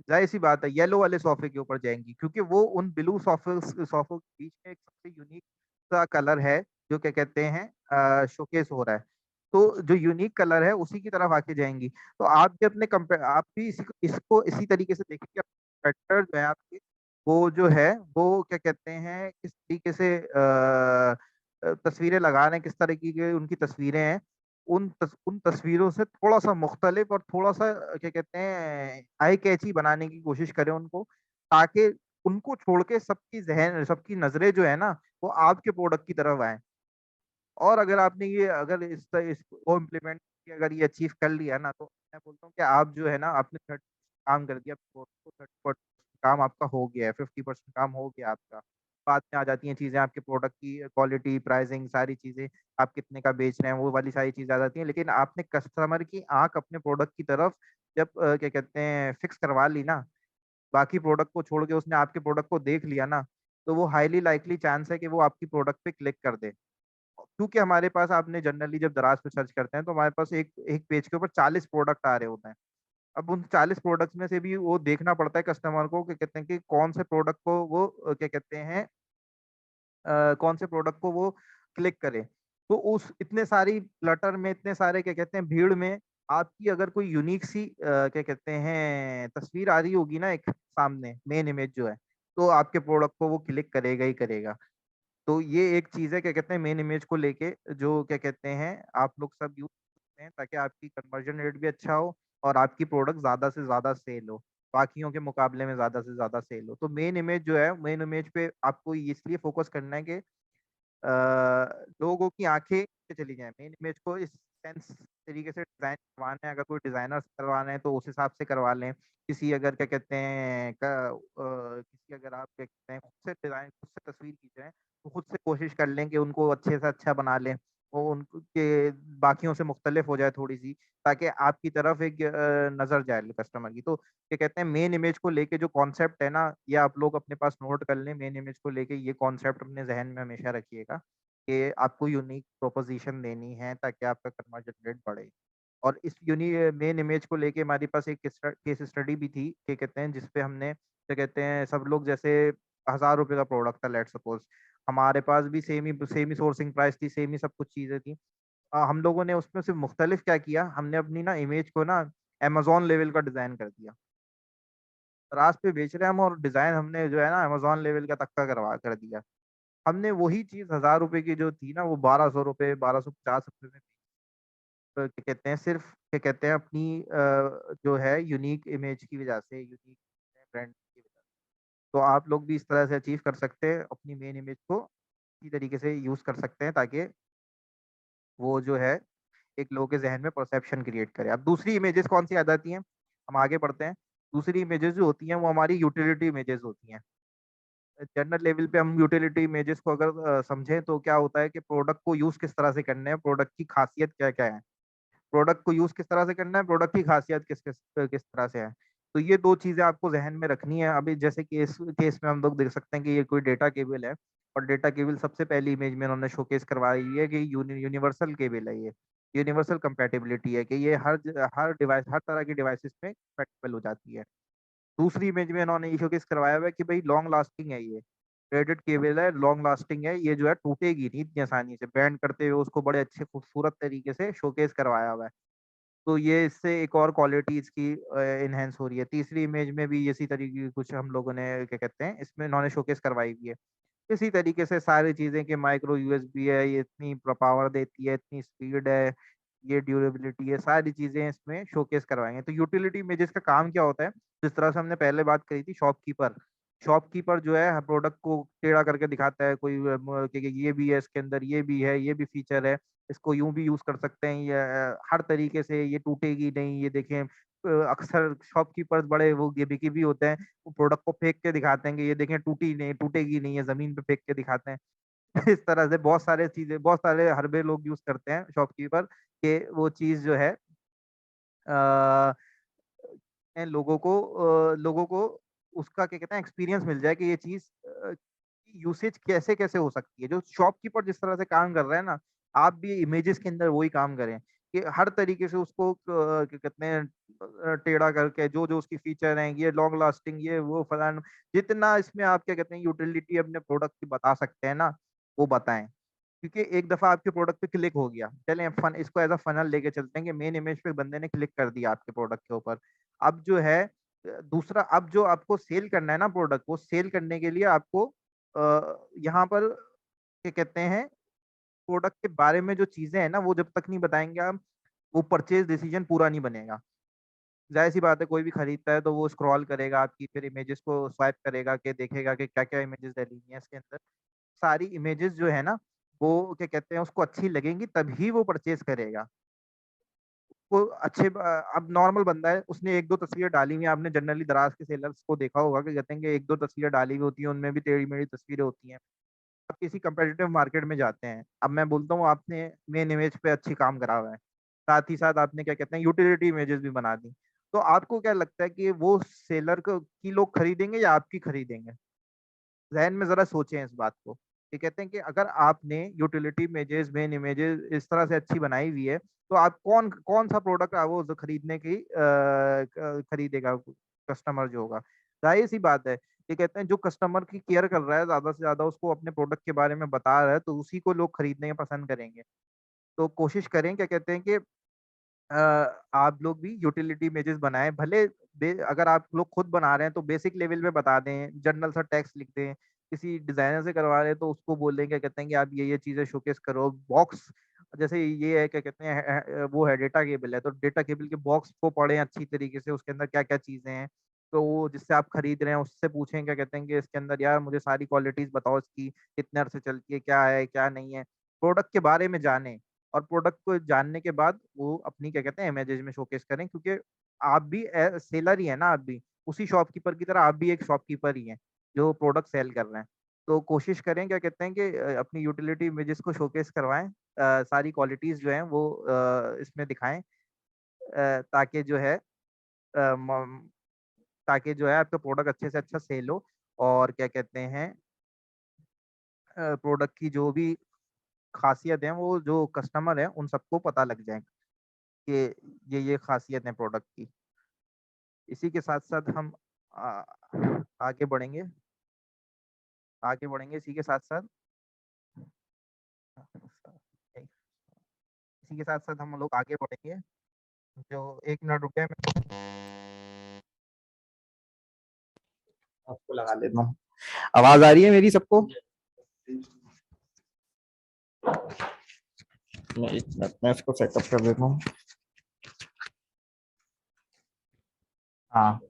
जाहिर सी बात है येलो वाले सोफे के ऊपर जाएंगी, क्योंकि वो उन ब्लू सोफों के बीच में एक सबसे यूनिक सा कलर है जो क्या कहते हैं शोकेस हो रहा है। तो जो यूनिक कलर है उसी की तरफ आके जाएंगी। तो आप भी अपने कंपेयर, आप भी इसको इसी तरीके से देखेंगे। कंपेटिटर जो है आपके, वो जो है वो क्या कहते हैं किस तरीके से तस्वीरें लगा रहे हैं, किस तरीके की उनकी तस्वीरें हैं। उन तस्वीरों से थोड़ा सा मुख्तलिफ और थोड़ा सा क्या कहते हैं आई कैची बनाने की कोशिश करें उनको, ताकि उनको छोड़ के सबकी जहन, सबकी नजरें जो है ना वो आपके प्रोडक्ट की तरफ आए। और अगर आपने ये, अगर इसको इम्प्लीमेंट किया, अगर ये अचीव कर लिया ना, तो मैं बोलता हूँ कि आप जो है ना आपने 30 काम कर दिया, 30% काम आपका हो गया है, 50% काम हो गया आपका। बाद में आ जाती हैं चीजें आपके प्रोडक्ट की क्वालिटी, प्राइसिंग, सारी चीजें, आप कितने का बेच रहे हैं, वो वाली सारी चीजें आ जाती हैं। लेकिन आपने कस्टमर की आंख अपने प्रोडक्ट की तरफ जब क्या कहते हैं फिक्स करवा ली ना, बाकी प्रोडक्ट को छोड़ के उसने आपके प्रोडक्ट को देख लिया ना, तो वो हाईली लाइकली चांस है कि वो आपकी प्रोडक्ट पे क्लिक कर दे। क्योंकि हमारे पास, आपने जनरली जब दराज पे सर्च करते हैं तो हमारे पास एक एक पेज के ऊपर 40 प्रोडक्ट आ रहे होते हैं। अब उन 40 प्रोडक्ट्स में से भी वो देखना पड़ता है कस्टमर को कि कहते हैं कि कौन से प्रोडक्ट को वो क्या कहते हैं कौन से प्रोडक्ट को वो क्लिक करे। तो उस इतने सारी क्लटर में, इतने सारे क्या कहते हैं भीड़ में, आपकी अगर कोई यूनिक सी क्या कहते हैं तस्वीर आ रही होगी ना एक सामने, मेन इमेज जो है, तो आपके प्रोडक्ट को वो क्लिक करेगा ही करेगा। तो ये एक चीज़ है क्या कहते हैं मेन इमेज को लेके, जो क्या कहते हैं आप लोग सब यूज करते हैं ताकि आपकी कन्वर्जन रेट भी अच्छा हो और आपकी प्रोडक्ट ज़्यादा से ज़्यादा सेल हो, बाकियों के मुकाबले में ज़्यादा से ज़्यादा सेल हो। तो मेन इमेज जो है, मेन इमेज पे आपको इसलिए फोकस करना है कि लोगों की आंखें पे चली जाएँ। मेन इमेज को इस सेंस तरीके से डिज़ाइन करवाना है, अगर कोई डिज़ाइनर से करवाना है तो उस हिसाब से करवा लें। किसी अगर क्या कहते हैं किसी अगर आप क्या कहते हैं खुद से डिज़ाइन, खुद से तस्वीर खींच तो खुद से कोशिश कर लें कि उनको अच्छे से अच्छा बना लें। वो उनके बाकियों से मुख्तलिफ हो जाए थोड़ी-सी, ताकि आपकी तरफ एक नज़र जाए कस्टमर की। तो क्या कहते हैं मेन इमेज को लेके जो कॉन्सेप्ट है ना, ये आप लोग अपने पास नोट कर लें। मेन इमेज को लेके ये कॉन्सेप्ट अपने ज़हन में हमेशा रखिएगा कि आपको यूनिक प्रोपोज़िशन देनी है ताकि आपका कन्वर्जन रेट बढ़े। और इस मेन इमेज को लेके हमारे पास एक केस स्टडी भी थी, क्या कहते हैं, जिसपे हमने क्या कहते हैं सब लोग, जैसे ₹1000 का प्रोडक्ट था लेट्स सपोज़, हमारे पास भी सेम ही सोर्सिंग प्राइस थी, सेम ही सब कुछ चीज़ें थी। हम लोगों ने उसमें से मुख्तलिफ क्या किया, हमने अपनी ना इमेज को ना अमेज़न लेवल का डिज़ाइन कर दिया। रास पे बेच रहे हैं हम और डिज़ाइन हमने जो है ना अमेज़न लेवल का तक का करवा कर दिया। हमने वही चीज़ ₹1000 की जो थी ना वो ₹1200, ₹1250 में क्या कहते हैं सिर्फ़ क्या कहते हैं अपनी जो है यूनिक इमेज की वज़ह से, यूनिक ब्रांड की वज़ह से। तो आप लोग भी इस तरह से अचीव कर सकते हैं, अपनी मेन इमेज को इसी तरीके से यूज़ कर सकते हैं ताकि वो जो है एक लोगों के ज़हन में परसेप्शन क्रिएट करे। अब दूसरी इमेजेस कौन-सी आ जाती हैं? हम आगे बढ़ते हैं। दूसरी इमेजेस जो होती हैं वो हमारी यूटिलिटी इमेजेस होती हैं। जनरल लेवल पे हम यूटिलिटी इमेजेस को अगर समझें तो क्या होता है कि प्रोडक्ट को यूज़ किस तरह से करना है, प्रोडक्ट की खासियत क्या-क्या है। प्रोडक्ट को यूज़ किस तरह से करना है, प्रोडक्ट की खासियत किस तरह से है। तो ये 2 चीज़ें आपको ज़हन में रखनी है। अभी जैसे केस केस में हम लोग देख सकते हैं कि ये कोई डेटा केबल है और डेटा केबल सबसे पहली इमेज में उन्होंने शोकेस करवाई है कि यूनिवर्सल केबल है ये। यूनिवर्सल कंपैटिबिलिटी है कि ये हर डिवाइस, हर तरह की डिवाइसेज़ में कंपैटिबल हो जाती है। दूसरी इमेज में इन्होंने ये शोकेस करवाया हुआ है कि भाई लॉन्ग लास्टिंग है ये। थ्रेडेड केबल है, लॉन्ग लास्टिंग है, ये जो है टूटेगी नहीं इतनी आसानी से। बेंड करते हुए उसको बड़े अच्छे खूबसूरत तरीके से शोकेस करवाया हुआ है। तो ये इससे एक और क्वालिटी इसकी एनहांस हो रही है। तीसरी इमेज में भी इसी तरीके की कुछ हम लोगों ने क्या कहते हैं इसमें इन्होंने शोकेस करवाई हुई है। इसी तरीके से सारी चीज़ें कि माइक्रो यूएसबी है, ये इतनी पावर देती है, इतनी स्पीड है, ये ड्यूरेबिलिटी है, सारी चीज़ें इसमें शोकेस करवाएँगे। तो यूटिलिटी इमेजेस का काम क्या होता है? जिस तरह से हमने पहले बात करी थी शॉपकीपर। शॉपकीपर जो है प्रोडक्ट को टेढ़ा करके दिखाता है, कोई कि ये भी है इसके अंदर, ये भी है, ये भी फीचर है, इसको यूँ भी यूज़ कर सकते हैं, ये हर तरीके से ये टूटेगी नहीं, ये देखें अक्सर शॉपकीपर्स बड़े वो गेबीकी भी होते हैं, वो प्रोडक्ट को फेंक के दिखाते हैं कि ये देखें टूटी नहीं, टूटेगी नहीं, ये ज़मीन पे फेंक के दिखाते हैं। इस तरह से बहुत सारे चीज़ें, बहुत सारे हरबे लोग यूज़ करते हैं शॉपकीपर कि वो चीज़ जो है लोगों को उसका क्या कहते हैं एक्सपीरियंस मिल जाए कि ये चीज यूसेज कैसे कैसे हो सकती है। जो शॉपकीपर जिस तरह से काम कर रहा है ना, आप भी इमेजेस के अंदर वही काम करें कि हर तरीके से उसको क्या कहते हैं टेढ़ा करके जो जो उसकी फीचर हैं, ये लॉन्ग लास्टिंग, ये वो फलान, जितना इसमें आप क्या कहते हैं यूटिलिटी अपने प्रोडक्ट की बता सकते हैं ना, वो बताएं। क्योंकि एक दफा आपके प्रोडक्ट पे क्लिक हो गया, चलें फन इसको एज अ फनल लेके चलते हैं कि मेन इमेज पे बंदे ने क्लिक कर दिया आपके प्रोडक्ट के ऊपर। अब जो है दूसरा, अब जो आपको सेल करना है ना प्रोडक्ट, वो सेल करने के लिए आपको यहाँ पर क्या कहते हैं प्रोडक्ट के बारे में जो चीजें हैं ना, वो जब तक नहीं बताएंगे आप, वो परचेज डिसीजन पूरा नहीं बनेगा। जाहिर सी बात है, कोई भी खरीदता है तो वो स्क्रॉल करेगा आपकी, फिर इमेजेस को स्वाइप करेगा कि देखेगा कि क्या क्या इमेजेस डली हुई हैं इसके अंदर। सारी इमेजेस जो है ना, वो क्या कहते हैं उसको अच्छी लगेंगी तभी वो परचेज करेगा। वो अब नॉर्मल बंदा है, उसने एक दो तस्वीरें डाली हुई हैं, आपने जनरली दराज के सेलर्स को देखा होगा कि कहते हैं कि एक दो तस्वीरें डाली हुई होती हैं, उनमें भी टेढ़ी मेढ़ी तस्वीरें होती हैं। आप किसी कंपेटिटिव मार्केट में जाते हैं, अब मैं बोलता हूँ आपने मेन इमेज पे अच्छी काम करा हुआ है, साथ ही साथ आपने क्या कहते हैं यूटिलिटी इमेजेस भी बना दी, तो आपको क्या लगता है कि वो सेलर को की लोग खरीदेंगे या आपकी खरीदेंगे? ज़हन में ज़रा सोचें इस बात को। ये कहते हैं कि अगर आपने यूटिलिटी इमेजेस, मेन इमेजेस इस तरह से अच्छी बनाई हुई है, तो आप कौन-सा प्रोडक्ट वो खरीदने की खरीदेगा कस्टमर जो होगा। ज़ाहिर-सी बात है, ये कहते हैं जो कस्टमर की केयर कर रहा है, ज़्यादा से ज़्यादा उसको अपने प्रोडक्ट के बारे में बता रहा है, तो उसी को लोग खरीदने पसंद करेंगे। तो कोशिश करें, क्या कहते हैं कि आप लोग भी यूटिलिटी इमेजेस बनाएं, भले अगर आप लोग खुद बना रहे हैं तो बेसिक लेवल पे बता दें, जनरल सा टेक्स्ट लिख दें। किसी डिजाइनर से करवा रहे हैं तो उसको बोलें, क्या कहते हैं कि आप ये चीजें शोकेस करो। बॉक्स जैसे ये है, क्या कहते हैं वो है डेटा केबल है, तो डेटा केबल के बॉक्स को पढ़ें अच्छी तरीके से, उसके अंदर क्या क्या चीजें हैं, तो वो जिससे आप खरीद रहे हैं उससे पूछें, क्या कहते हैं कि इसके अंदर यार मुझे सारी क्वालिटीज बताओ इसकी, कितने अरसे चलती है क्या नहीं है, प्रोडक्ट के बारे में जानें। और प्रोडक्ट को जानने के बाद वो अपनी क्या कहते हैं इमेजेस में शोकेस करें, क्योंकि आप भी सेलर ही है ना, आप भी उसी शॉपकीपर की तरह आप भी एक शॉपकीपर ही हैं जो प्रोडक्ट सेल कर रहे हैं। तो कोशिश करें, क्या कहते हैं कि अपनी यूटिलिटी इमेजेस को शोकेस करवाएं, सारी क्वालिटीज जो हैं वो इसमें दिखाएं, ताकि जो है ताकि जो है आपका प्रोडक्ट अच्छे से अच्छा सेल हो। और क्या कहते हैं प्रोडक्ट की जो भी खासियत है वो जो कस्टमर है उन सबको पता लग जाए कि ये खासियत है प्रोडक्ट की। इसी के साथ साथ हम आ, आगे बढ़ेंगे, इसी के साथ साथ हम लोग आगे बढ़ेंगे। जो एक मिनट रुके, मैं आपको लगा लेता हूँ। आवाज आ रही है मेरी सबको? मैं एक मिनट में इसको सेटअप कर देता हूँ। हाँ,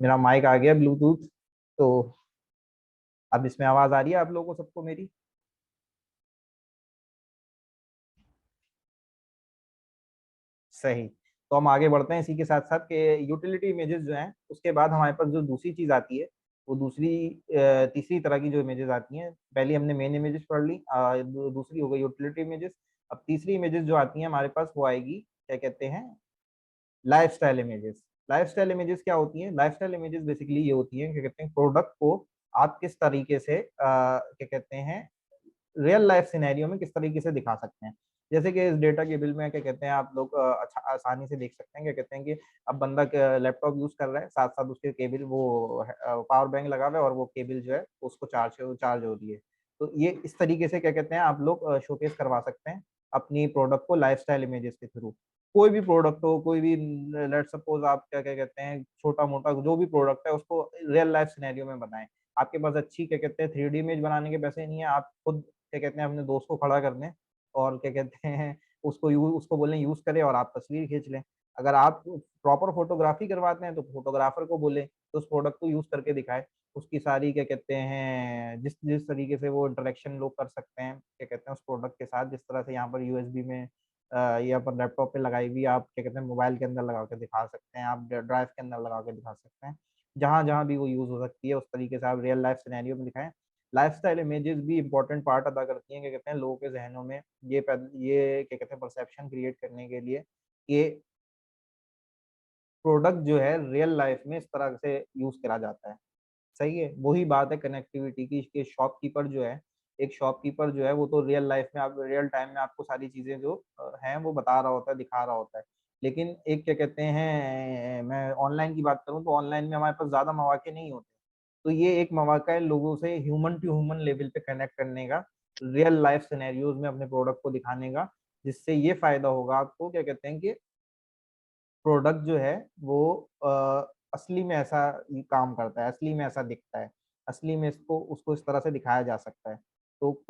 मेरा माइक आ गया ब्लूटूथ, तो अब इसमें आवाज आ रही है आप लोगों को सबको मेरी? सही। तो हम आगे बढ़ते हैं इसी के साथ साथ कि यूटिलिटी इमेजेस जो हैं, उसके बाद हमारे पास जो दूसरी चीज आती है, वो तीसरी तरह की जो इमेजेस आती हैं। पहले हमने मेन इमेजेस पढ़ ली, दूसरी हो गई यूटिलिटी इमेजेस। अब तीसरी इमेजेस जो आती हैं हमारे पास, वो आएगी, क्या कहते हैं, लाइफस्टाइल इमेजेस। लाइफस्टाइल इमेजेस क्या होती हैं? लाइफस्टाइल इमेजेस बेसिकली ये होती हैं, क्या कहते हैं, प्रोडक्ट को आप किस तरीके से क्या कहते हैं रियल लाइफ सिनेरियो में किस तरीके से दिखा सकते हैं। जैसे कि इस डेटा केबल में, क्या कहते हैं, आप लोग अच्छा आसानी से देख सकते हैं, क्या कहते हैं कि अब बंदा लैपटॉप यूज कर रहा है, साथ साथ उसके केबल वो पावर बैंक लगा हुआ है, और वो केबल जो है उसको चार्ज हो रही है। तो ये इस तरीके से, क्या कहते हैं, आप लोग शोकेस करवा सकते हैं अपनी प्रोडक्ट को लाइफस्टाइल इमेजेस के थ्रू। कोई भी प्रोडक्ट हो, कोई भी, लेट सपोज आप क्या क्या कहते हैं छोटा मोटा जो भी प्रोडक्ट है उसको रियल लाइफ सिनेरियो में बनाएं। आपके पास अच्छी, क्या कहते हैं, 3D इमेज बनाने के पैसे नहीं है, आप खुद, क्या कहते हैं, अपने दोस्त को खड़ा कर दें और, क्या कहते हैं, उसको बोलें यूज करे और आप तस्वीर खींच लें। अगर आप प्रॉपर फोटोग्राफी करवाते हैं तो फोटोग्राफर को बोलें तो उस प्रोडक्ट को यूज करके दिखाए। उसकी सारी, क्या कहते हैं, जिस जिस तरीके से वो इंटरेक्शन लोग कर सकते हैं, क्या कहते हैं, उस प्रोडक्ट के साथ, जिस तरह से यहाँ पर यूएसबी में या पर लैपटॉप पे लगाई हुई, आप क्या कहते हैं मोबाइल के अंदर लगा के दिखा सकते हैं, आप ड्राइव के अंदर लगा के दिखा सकते हैं। जहाँ जहाँ भी वो यूज हो सकती है उस तरीके से आप रियल लाइफ सिनेरियो में दिखाएं। लाइफस्टाइल इमेजेस भी इंपॉर्टेंट पार्ट अदा करती हैं, क्या कहते हैं, लोगों के जहनों में ये क्या कहते हैं परसेप्शन क्रिएट करने के लिए कि प्रोडक्ट जो है रियल लाइफ में इस तरह से यूज करा जाता है। सही है, वही बात है कनेक्टिविटी की कि शॉपकीपर जो है, एक शॉपकीपर जो है वो तो रियल लाइफ में, आप रियल टाइम में आपको सारी चीजें जो हैं वो बता रहा होता है, दिखा रहा होता है। लेकिन एक क्या कहते हैं, मैं ऑनलाइन की बात करूं तो ऑनलाइन में हमारे पास ज्यादा मौके नहीं होते। तो ये एक मौका है लोगों से ह्यूमन टू ह्यूमन लेवल पे कनेक्ट करने का, रियल लाइफ सिनेरियोज में अपने प्रोडक्ट को दिखाने का, जिससे ये फायदा होगा आपको, क्या कहते हैं कि प्रोडक्ट जो है वो असली में ऐसा ही काम करता है, असली में ऐसा दिखता है, असली में इसको उसको इस तरह से दिखाया जा सकता है। तो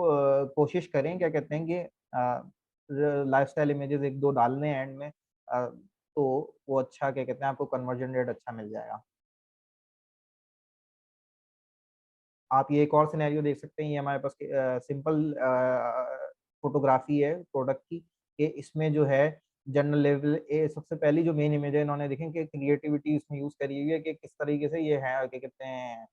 कोशिश करें, क्या कहते हैं कि लाइफस्टाइल इमेजेस एक दो डालने हैं एंड में, तो वो अच्छा, क्या कहते हैं, आपको कन्वर्जन रेट अच्छा मिल जाएगा। आप ये एक और सिनेरियो देख सकते हैं, ये हमारे पास सिंपल फोटोग्राफी है प्रोडक्ट की, कि इसमें जो है जनरल लेवल सबसे पहली जो मेन इमेज है इन्होंने देखें कि क्रिएटिविटी इसमें यूज करी हुई है कि किस तरीके से ये है, क्या कहते हैं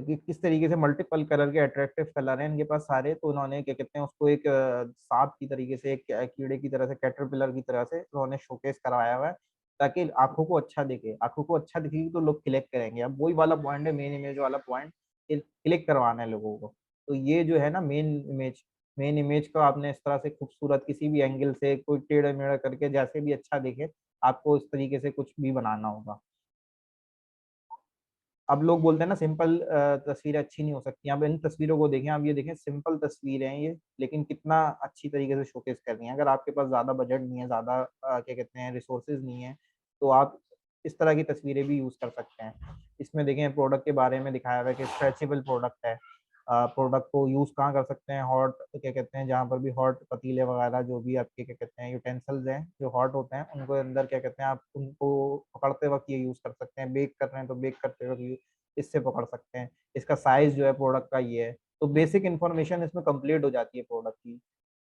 कि किस तरीके से मल्टीपल कलर के अट्रैक्टिव कलर हैं इनके पास सारे। तो उन्होंने, क्या कहते हैं, उसको एक सांप की तरीके से, एक कीड़े की तरह से, कैटरपिलर की तरह से उन्होंने शोकेस करवाया हुआ है, ताकि आंखों को अच्छा दिखे। आंखों को अच्छा दिखेगी तो लोग क्लिक करेंगे। अब वही वाला पॉइंट है, मेन इमेज वाला पॉइंट, क्लिक करवाना है लोगों को। तो ये जो है ना मेन इमेज को आपने इस तरह से खूबसूरत किसी भी एंगल से, कोई टेढ़ा मेढ़ा करके, जैसे भी अच्छा दिखे, आपको इस तरीके से कुछ भी बनाना होगा। अब लोग बोलते हैं ना सिंपल तस्वीरें अच्छी नहीं हो सकती। अब इन तस्वीरों को देखें, आप ये देखें, सिंपल तस्वीरें हैं ये, लेकिन कितना अच्छी तरीके से शोकेस कर रही हैं। अगर आपके पास ज़्यादा बजट नहीं है, ज़्यादा क्या कहते हैं रिसोर्सेज नहीं है, तो आप इस तरह की तस्वीरें भी यूज़ कर सकते हैं। इसमें देखें प्रोडक्ट के बारे में दिखाया हुआ है कि स्ट्रेचेबल प्रोडक्ट है। प्रोडक्ट को यूज़ कहाँ कर सकते हैं, हॉट, क्या कहते हैं, जहाँ पर भी हॉट पतीले वगैरह जो भी आपके, क्या कहते हैं, यूटेंसिल्स हैं जो हॉट होते हैं, उनको अंदर, क्या कहते हैं, आप उनको पकड़ते वक्त ये यूज़ कर सकते हैं। बेक कर रहे हैं तो बेक करते वक्त इससे पकड़ सकते हैं। इसका साइज जो है प्रोडक्ट का ये है। तो बेसिक इन्फॉर्मेशन इसमें कंप्लीट हो जाती है प्रोडक्ट की।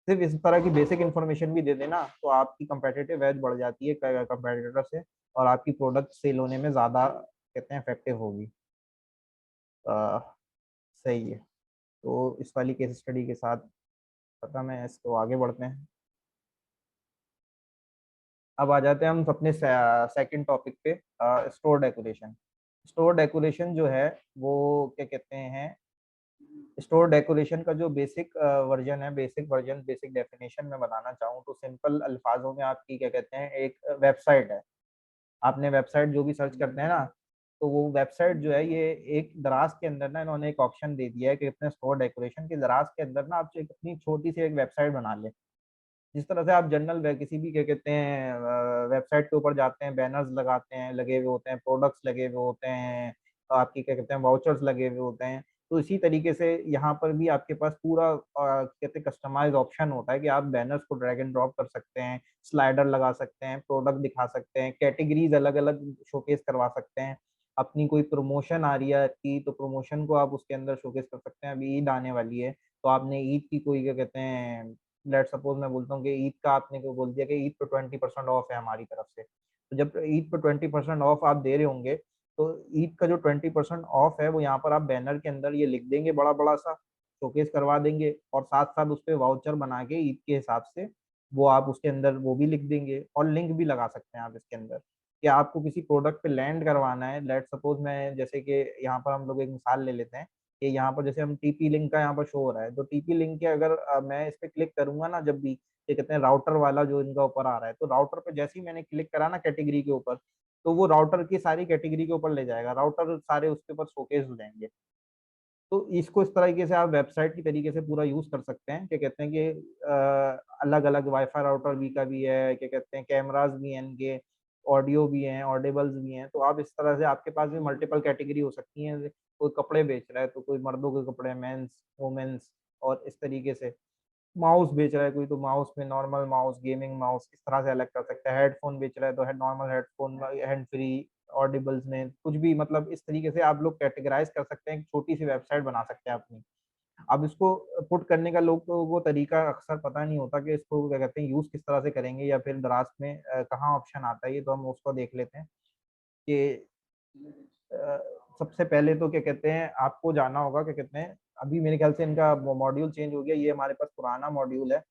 सिर्फ इस तरह की बेसिक इन्फॉर्मेशन भी दे देना तो आपकी कंपेटिटिव एज बढ़ जाती है कंपेटिटर से, और आपकी प्रोडक्ट सेल होने में ज़्यादा, कहते हैं, इफेक्टिव होगी। सही है। तो इस वाली केस स्टडी के साथ पता मैं इसको आगे बढ़ते हैं। अब आ जाते हैं हम अपने सेकंड टॉपिक पे, स्टोर डेकोरेशन। स्टोर डेकोरेशन जो है वो, क्या कहते हैं, स्टोर डेकोरेशन का जो बेसिक वर्जन है, बेसिक डेफिनेशन में बताना चाहूँ तो सिंपल अल्फाजों में आपकी, क्या कहते हैं, एक वेबसाइट है। आपने वेबसाइट जो भी सर्च करते हैं ना, तो वो वेबसाइट जो है, ये एक दराज के अंदर ना इन्होंने एक ऑप्शन दे दिया है कि अपने स्टोर डेकोरेशन के दराज के अंदर ना आप एक अपनी छोटी सी एक वेबसाइट बना ले। जिस तरह से आप जनरल किसी भी, क्या कहते हैं, वेबसाइट के ऊपर जाते हैं, बैनर्स लगाते हैं, लगे हुए होते हैं, प्रोडक्ट्स लगे हुए होते हैं, आपकी, क्या कहते हैं, वाउचर्स लगे हुए होते हैं। तो इसी तरीके से यहाँ पर भी आपके पास पूरा कहते हैं कस्टमाइज ऑप्शन होता है कि आप बैनर्स को ड्रैग एंड ड्रॉप कर सकते हैं, स्लाइडर लगा सकते हैं, प्रोडक्ट दिखा सकते हैं, कैटेगरीज अलग अलग शोकेस करवा सकते हैं। अपनी कोई प्रमोशन आ रही है की, तो प्रमोशन को आप उसके अंदर शोकेस कर सकते हैं। अभी ईद आने वाली है, तो आपने ईद की कोई, क्या कहते हैं, लेट सपोज मैं बोलता हूँ कि ईद का आपने को बोल दिया कि ईद पे 20% ऑफ है हमारी तरफ से। तो जब ईद पे 20% ऑफ आप दे रहे होंगे, तो ईद का जो 20% ऑफ है वो यहाँ पर आप बैनर के अंदर ये लिख देंगे, बड़ा बड़ा सा शोकेस करवा देंगे, और साथ साथ उस पर वाउचर बना के ईद के हिसाब से वो आप उसके अंदर वो भी लिख देंगे, और लिंक भी लगा सकते हैं आप इसके अंदर कि आपको किसी प्रोडक्ट पे लैंड करवाना है। लेट सपोज मैं, जैसे कि यहाँ पर हम लोग एक मिसाल ले लेते हैं कि यहाँ पर जैसे हम टीपी लिंक का यहाँ पर शो हो रहा है, तो टीपी लिंक के अगर मैं इस पर क्लिक करूंगा ना, जब भी, ये कहते हैं, राउटर वाला जो इनका ऊपर आ रहा है, तो राउटर पे जैसे ही मैंने क्लिक करा ना कैटेगरी के ऊपर, तो वो राउटर की सारी कैटेगरी के ऊपर ले जाएगा, राउटर सारे उसके ऊपर शोकेस हो जाएंगे। तो इसको इस तरीके से आप वेबसाइट की तरीके से पूरा यूज कर सकते हैं। क्या कहते हैं कि अलग अलग वाईफाई राउटर भी का भी है, क्या कहते हैं, कैमरास भी हैं इनके, ऑडियो भी हैं, ऑडिबल्स भी हैं। तो आप इस तरह से, आपके पास भी मल्टीपल कैटेगरी हो सकती हैं। कोई कपड़े बेच रहा है तो कोई मर्दों के कपड़े, मेंस, वुमेन्स, और इस तरीके से माउस बेच रहा है कोई, तो माउस में नॉर्मल माउस, गेमिंग माउस, इस तरह से अलग कर सकता है। हेडफोन बेच रहा है तो नॉर्मल हेडफोन, हैंड फ्री, ऑडिबल्स में कुछ भी, मतलब इस तरीके से आप लोग कैटेगराइज कर सकते हैं, छोटी सी वेबसाइट बना सकते हैं अपनी। अब इसको पुट करने का लोग को वो तरीका अक्सर पता नहीं होता कि इसको, क्या कहते हैं, यूज किस तरह से करेंगे, या फिर दराज में कहाँ ऑप्शन आता है। ये तो हम उसको देख लेते हैं कि अ, सबसे पहले तो, क्या कहते हैं, आपको जाना होगा, क्या कहते हैं, अभी मेरे ख्याल से इनका मॉड्यूल चेंज हो गया, ये हमारे पास पुराना मॉड्यूल है,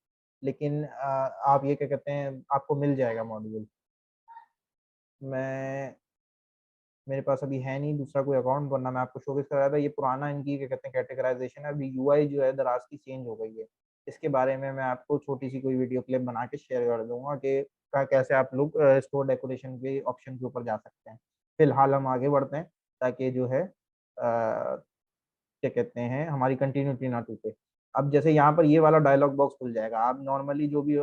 लेकिन आप ये, क्या कहते हैं, आपको मिल जाएगा मॉड्यूल। मैं मेरे पास अभी है नहीं दूसरा कोई अकाउंट, वरना मैं आपको शोकेस कराया था। ये पुराना इनकी क्या कहते हैं कैटेगराइजेशन है। अभी यूआई जो है दराज की चेंज हो गई है। इसके बारे में मैं आपको छोटी सी कोई वीडियो क्लिप बना के शेयर कर दूंगा कि कैसे आप लोग स्टोर डेकोरेशन के ऑप्शन के ऊपर जा सकते हैं। फिलहाल हम आगे बढ़ते हैं ताकि जो है क्या कहते हैं हमारी कंटिन्यूटी ना टूटे। अब जैसे यहाँ पर ये वाला डायलॉग बॉक्स खुल जाएगा। आप नॉर्मली जो भी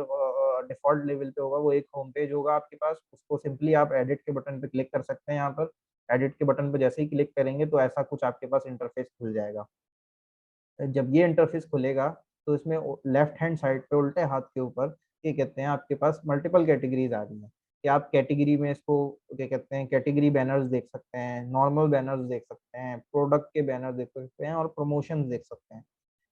डिफॉल्ट लेवल पे होगा वो एक होम पेज होगा आपके पास, उसको सिंपली आप एडिट के बटन पे क्लिक कर सकते हैं। यहाँ पर एडिट के बटन पे जैसे ही क्लिक करेंगे तो ऐसा कुछ आपके पास इंटरफेस खुल जाएगा। जब ये इंटरफेस खुलेगा तो इसमें लेफ्ट हैंड साइड पे उल्टे हाथ के ऊपर ये कहते हैं आपके पास मल्टीपल कैटेगरीज आ रही हैं कि आप कैटेगरी में इसको क्या कहते हैं कैटेगरी बैनर्स देख सकते हैं, नॉर्मल बैनर्स देख सकते हैं, प्रोडक्ट के बैनर देख सकते हैं और प्रमोशंस देख सकते हैं।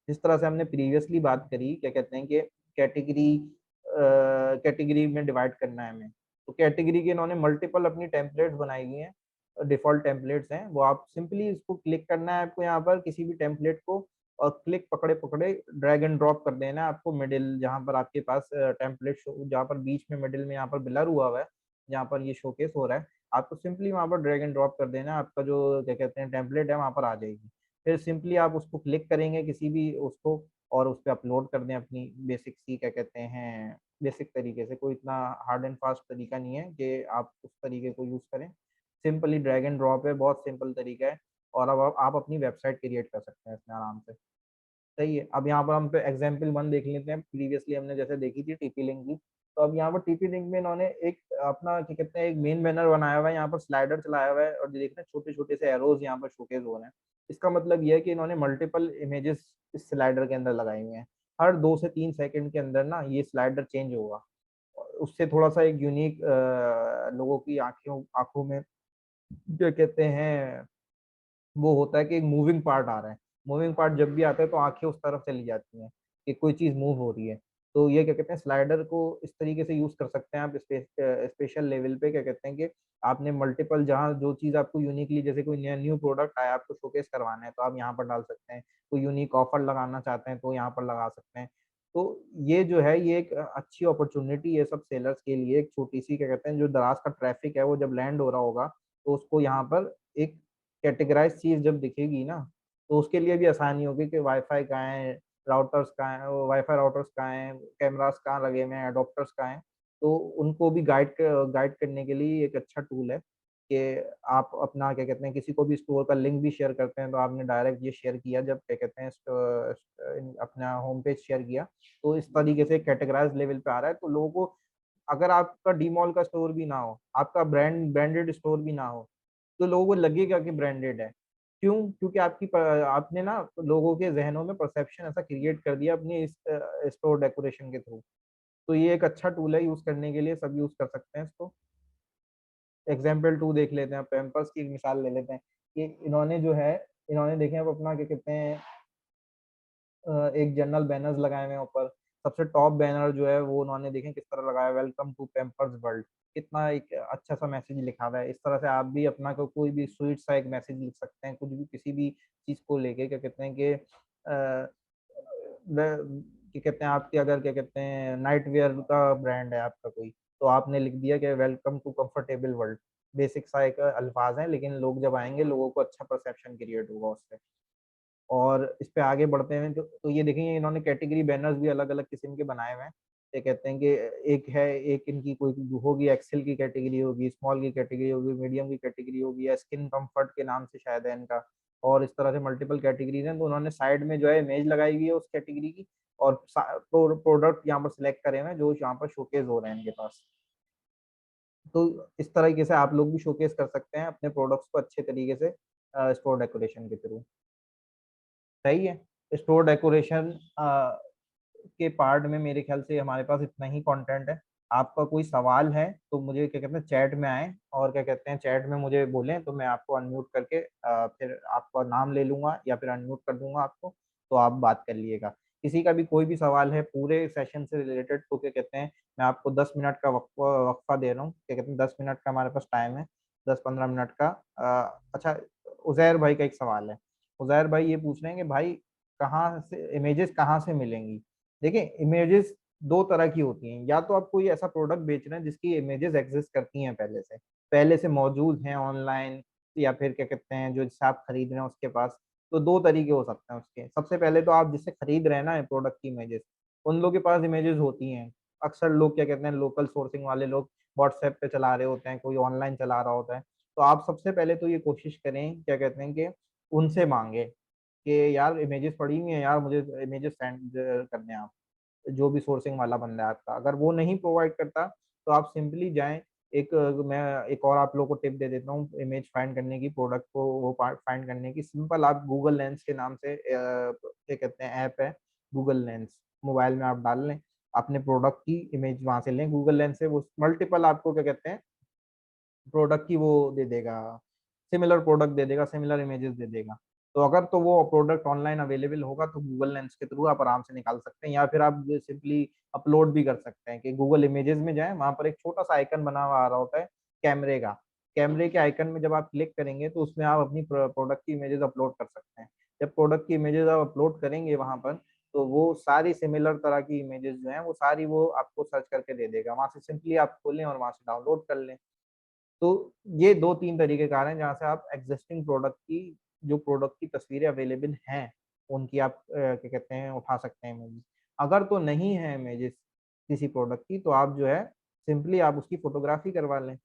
जिस तरह से हमने प्रीवियसली बात करी क्या कहते हैं कि कैटेगरी कैटेगरी में डिवाइड करना है हमें, तो कैटेगरी के इन्होंने मल्टीपल अपनी टेम्पलेट्स बनाई हुई हैं, डिफॉल्ट टेम्पलेट्स हैं। वो आप सिंपली इसको क्लिक करना है आपको यहाँ पर किसी भी टेम्पलेट को, और क्लिक पकड़े पकड़े ड्रैग एंड ड्रॉप कर देना है आपको मिडिल, जहाँ पर आपके पास टेम्पलेट जहाँ पर बीच में मिडिल में यहाँ पर ब्लर हुआ हुआ है, जहाँ पर ये शोकेस हो रहा है, आपको सिंपली वहाँ पर ड्रैग एंड ड्रॉप कर देना है। आपका जो क्या कहते हैं टेम्पलेट है वहाँ पर आ जाएगी। फिर सिंपली आप उसको क्लिक करेंगे किसी भी उसको, और उस पर अपलोड कर दें अपनी बेसिक सी क्या कहते हैं बेसिक तरीके से। कोई इतना हार्ड एंड फास्ट तरीका नहीं है कि आप उस तरीके को यूज़ करें। सिंपली ड्रैग एंड ड्रॉप है, बहुत सिंपल तरीका है। और अब आप अपनी वेबसाइट क्रिएट कर सकते हैं इसमें आराम से। सही है। अब यहाँ पर हम पे एग्जाम्पल 1 देख लेते हैं। प्रीवियसली हमने जैसे देखी थी टीपी लिंक की, तो अब यहाँ पर टीपी लिंक में इन्होंने एक अपना क्या कहते हैं एक मेन बैनर बनाया हुआ है, यहाँ पर स्लाइडर चलाया हुआ है, और देख रहे हैं छोटे छोटे से एरोज यहाँ पर शोकेस हो रहे हैं। इसका मतलब ये है कि इन्होंने मल्टीपल इमेजेस इस स्लाइडर के अंदर लगाई हुई हैं। हर 2 से 3 सेकंड के अंदर ना ये स्लाइडर चेंज होगा। उससे थोड़ा सा एक यूनिक लोगों की आंखों आंखों में जो कहते हैं वो होता है कि एक मूविंग पार्ट आ रहा है। मूविंग पार्ट जब भी आता है तो आंखें उस तरफ चली जाती हैं कि कोई चीज मूव हो रही है। तो ये क्या कहते हैं स्लाइडर को इस तरीके से यूज कर सकते हैं आप स्पेशल लेवल पे क्या कहते हैं कि आपने मल्टीपल जहाँ जो चीज आपको यूनिकली, जैसे कोई नया न्यू प्रोडक्ट आया आपको शोकेस करवाना है तो आप यहाँ पर डाल सकते हैं। कोई यूनिक ऑफर लगाना चाहते हैं तो यहाँ पर लगा सकते हैं। तो ये जो है ये एक अच्छी अपॉर्चुनिटी है सब सेलर्स के लिए। एक छोटी सी क्या कहते हैं जो दराज का ट्रैफिक है वो जब लैंड हो रहा होगा तो उसको यहाँ पर एक कैटेगराइज चीज जब दिखेगी ना, तो उसके लिए भी आसानी होगी कि वाईफाई कहाँ है, राउटर्स कहाँ है, वाईफाई राउटर्स कहाँ हैं, कैमरास कहाँ लगे हुए हैं, अडोप्टर्स कहाँ हैं। तो उनको भी गाइड करने के लिए एक अच्छा टूल है कि आप अपना क्या कहते हैं किसी को भी स्टोर का लिंक भी शेयर करते हैं तो आपने डायरेक्ट ये शेयर किया जब क्या कहते हैं अपना होम पेज शेयर किया, तो इस तरीके से कैटेगराइज लेवल पे आ रहा है। तो लोगों को अगर आपका डीमॉल का स्टोर भी ना हो, आपका ब्रांडेड स्टोर भी ना हो, तो लोगों को लगेगा कि ब्रांडेड है। क्यों? क्योंकि आपने ना लोगों के जहनों में परसेप्शन ऐसा क्रिएट कर दिया अपनी इस स्टोर डेकोरेशन के थ्रू। तो ये एक अच्छा टूल है यूज करने के लिए, सब यूज कर सकते हैं इसको। एग्जाम्पल 2 देख लेते हैं, पैम्पर्स की मिसाल ले लेते हैं कि इन्होंने जो है इन्होंने देखें अब अपना क्या कहते हैं एक जनरल बैनर्स लगाए हुए हैं ऊपर। सबसे टॉप बैनर जो है वो उन्होंने देखें किस तरह लगाया, वेलकम टू पैम्पर्स वर्ल्ड। कितना एक अच्छा सा मैसेज लिखा हुआ है। इस तरह से आप भी अपना कोई भी स्वीट सा एक मैसेज लिख सकते हैं कुछ भी किसी भी चीज को लेके क्या कहते हैं कि क्या कहते हैं आपके अगर क्या कहते हैं नाइट वेयर का ब्रांड है आपका कोई, तो आपने लिख दिया कि welcome to comfortable world. Basic सा एक अल्फाज है लेकिन लोग जब आएंगे लोगों को अच्छा परसेप्शन क्रिएट होगा उससे। और इस पे आगे बढ़ते हैं तो ये देखेंगे इन्होंने कैटेगरी बैनर्स भी अलग अलग किस्म के बनाए हुए हैं। ये कहते हैं कि एक इनकी कोई होगी एक्सेल की कैटेगरी होगी, स्मॉल की कैटेगरी होगी, मीडियम की कैटेगरी होगी, या स्किन कंफर्ट के नाम से शायद है इनका। और इस तरह से मल्टीपल कैटेगरीज हैं। तो उन्होंने साइड में जो है इमेज लगाई हुई है उस कैटेगरी की, और प्रोडक्ट यहाँ पर सिलेक्ट करे हुए हैं जो यहाँ पर शोकेस हो रहे हैं इनके पास। तो इस तरीके से आप लोग भी शोकेस कर सकते हैं अपने प्रोडक्ट्स को अच्छे तरीके से स्टोर डेकोरेशन के थ्रू। सही है। स्टोर डेकोरेशन के पार्ट में मेरे ख्याल से हमारे पास इतना ही कंटेंट है। आपका कोई सवाल है तो मुझे क्या कहते हैं चैट में आए, और क्या कहते हैं चैट में मुझे बोलें तो मैं आपको अनम्यूट करके फिर आपका नाम ले लूंगा या फिर अनम्यूट कर दूंगा आपको, तो आप बात कर लीजिएगा। किसी का भी कोई भी सवाल है पूरे सेशन से रिलेटेड तो क्या कहते हैं मैं आपको 10 मिनट का वक्फा दे रहा हूँ। क्या कहते हैं 10 मिनट का हमारे पास टाइम है, 10-15 मिनट का। अच्छा, उजैर भाई का एक सवाल है। उजैर भाई ये पूछ रहे हैं कि भाई कहाँ से इमेजेस कहाँ से मिलेंगी। देखिए इमेजेस 2 तरह की होती हैं, या तो आप कोई ऐसा प्रोडक्ट बेच रहे हैं जिसकी इमेजेस एग्जिस्ट करती हैं पहले से, पहले से मौजूद हैं ऑनलाइन, या फिर क्या कहते हैं जो जिससे आप खरीद रहे हैं उसके पास। तो दो तरीके हो सकते हैं उसके। सबसे पहले तो आप जिससे खरीद रहे हैं ना प्रोडक्ट की इमेजेस, उन लोगों के पास इमेजेस होती हैं। अक्सर लोग क्या कहते हैं, लोकल सोर्सिंग वाले लोग व्हाट्सएप पे चला रहे होते हैं, कोई ऑनलाइन चला रहा होता है। तो आप सबसे पहले तो ये कोशिश करें, क्या कहते हैं कि उनसे मांगे कि यार इमेजेस पड़ी हुई हैं यार, मुझे इमेजेस सेंड करने हैं आप। जो भी सोर्सिंग वाला बंदा है आपका, अगर वो नहीं प्रोवाइड करता तो आप सिंपली जाएं। मैं एक और आप लोगों को टिप दे देता हूँ इमेज फाइंड करने की, प्रोडक्ट को वो फाइंड करने की। सिंपल आप गूगल लेंस के नाम से क्या कहते हैं ऐप है, गूगल लेंस, मोबाइल में आप डाल लें, अपने प्रोडक्ट की इमेज वहां से लें गूगल लेंस से। वो मल्टीपल आपको क्या कहते हैं प्रोडक्ट की वो दे देगा, सिमिलर प्रोडक्ट दे देगा, सिमिलर इमेजेस दे देगा। तो अगर तो वो प्रोडक्ट ऑनलाइन अवेलेबल होगा तो गूगल लेंस के थ्रू आप आराम से निकाल सकते हैं, या फिर आप सिंपली अपलोड भी कर सकते हैं कि गूगल इमेजेस में जाएं, वहां पर एक छोटा सा आइकन बना हुआ आ रहा होता है कैमरे का। कैमरे के आइकन में जब आप क्लिक करेंगे तो उसमें आप अपनी प्रोडक्ट की इमेजेस अपलोड कर सकते हैं। जब प्रोडक्ट की इमेजेस आप अपलोड करेंगे वहां पर, तो वो सारी सिमिलर तरह की इमेजेस जो हैं वो सारी वो आपको सर्च करके दे देगा। वहां से सिंपली आप खोलें और वहां से डाउनलोड कर लें। तो ये दो तीन तरीके कार हैं जहाँ से आप एग्जिस्टिंग प्रोडक्ट की, जो प्रोडक्ट की तस्वीरें अवेलेबल हैं, उनकी आप क्या कहते हैं उठा सकते हैं इमेजेस। अगर तो नहीं है इमेजेस किसी प्रोडक्ट की, तो आप जो है सिंपली आप उसकी फोटोग्राफी करवा लें।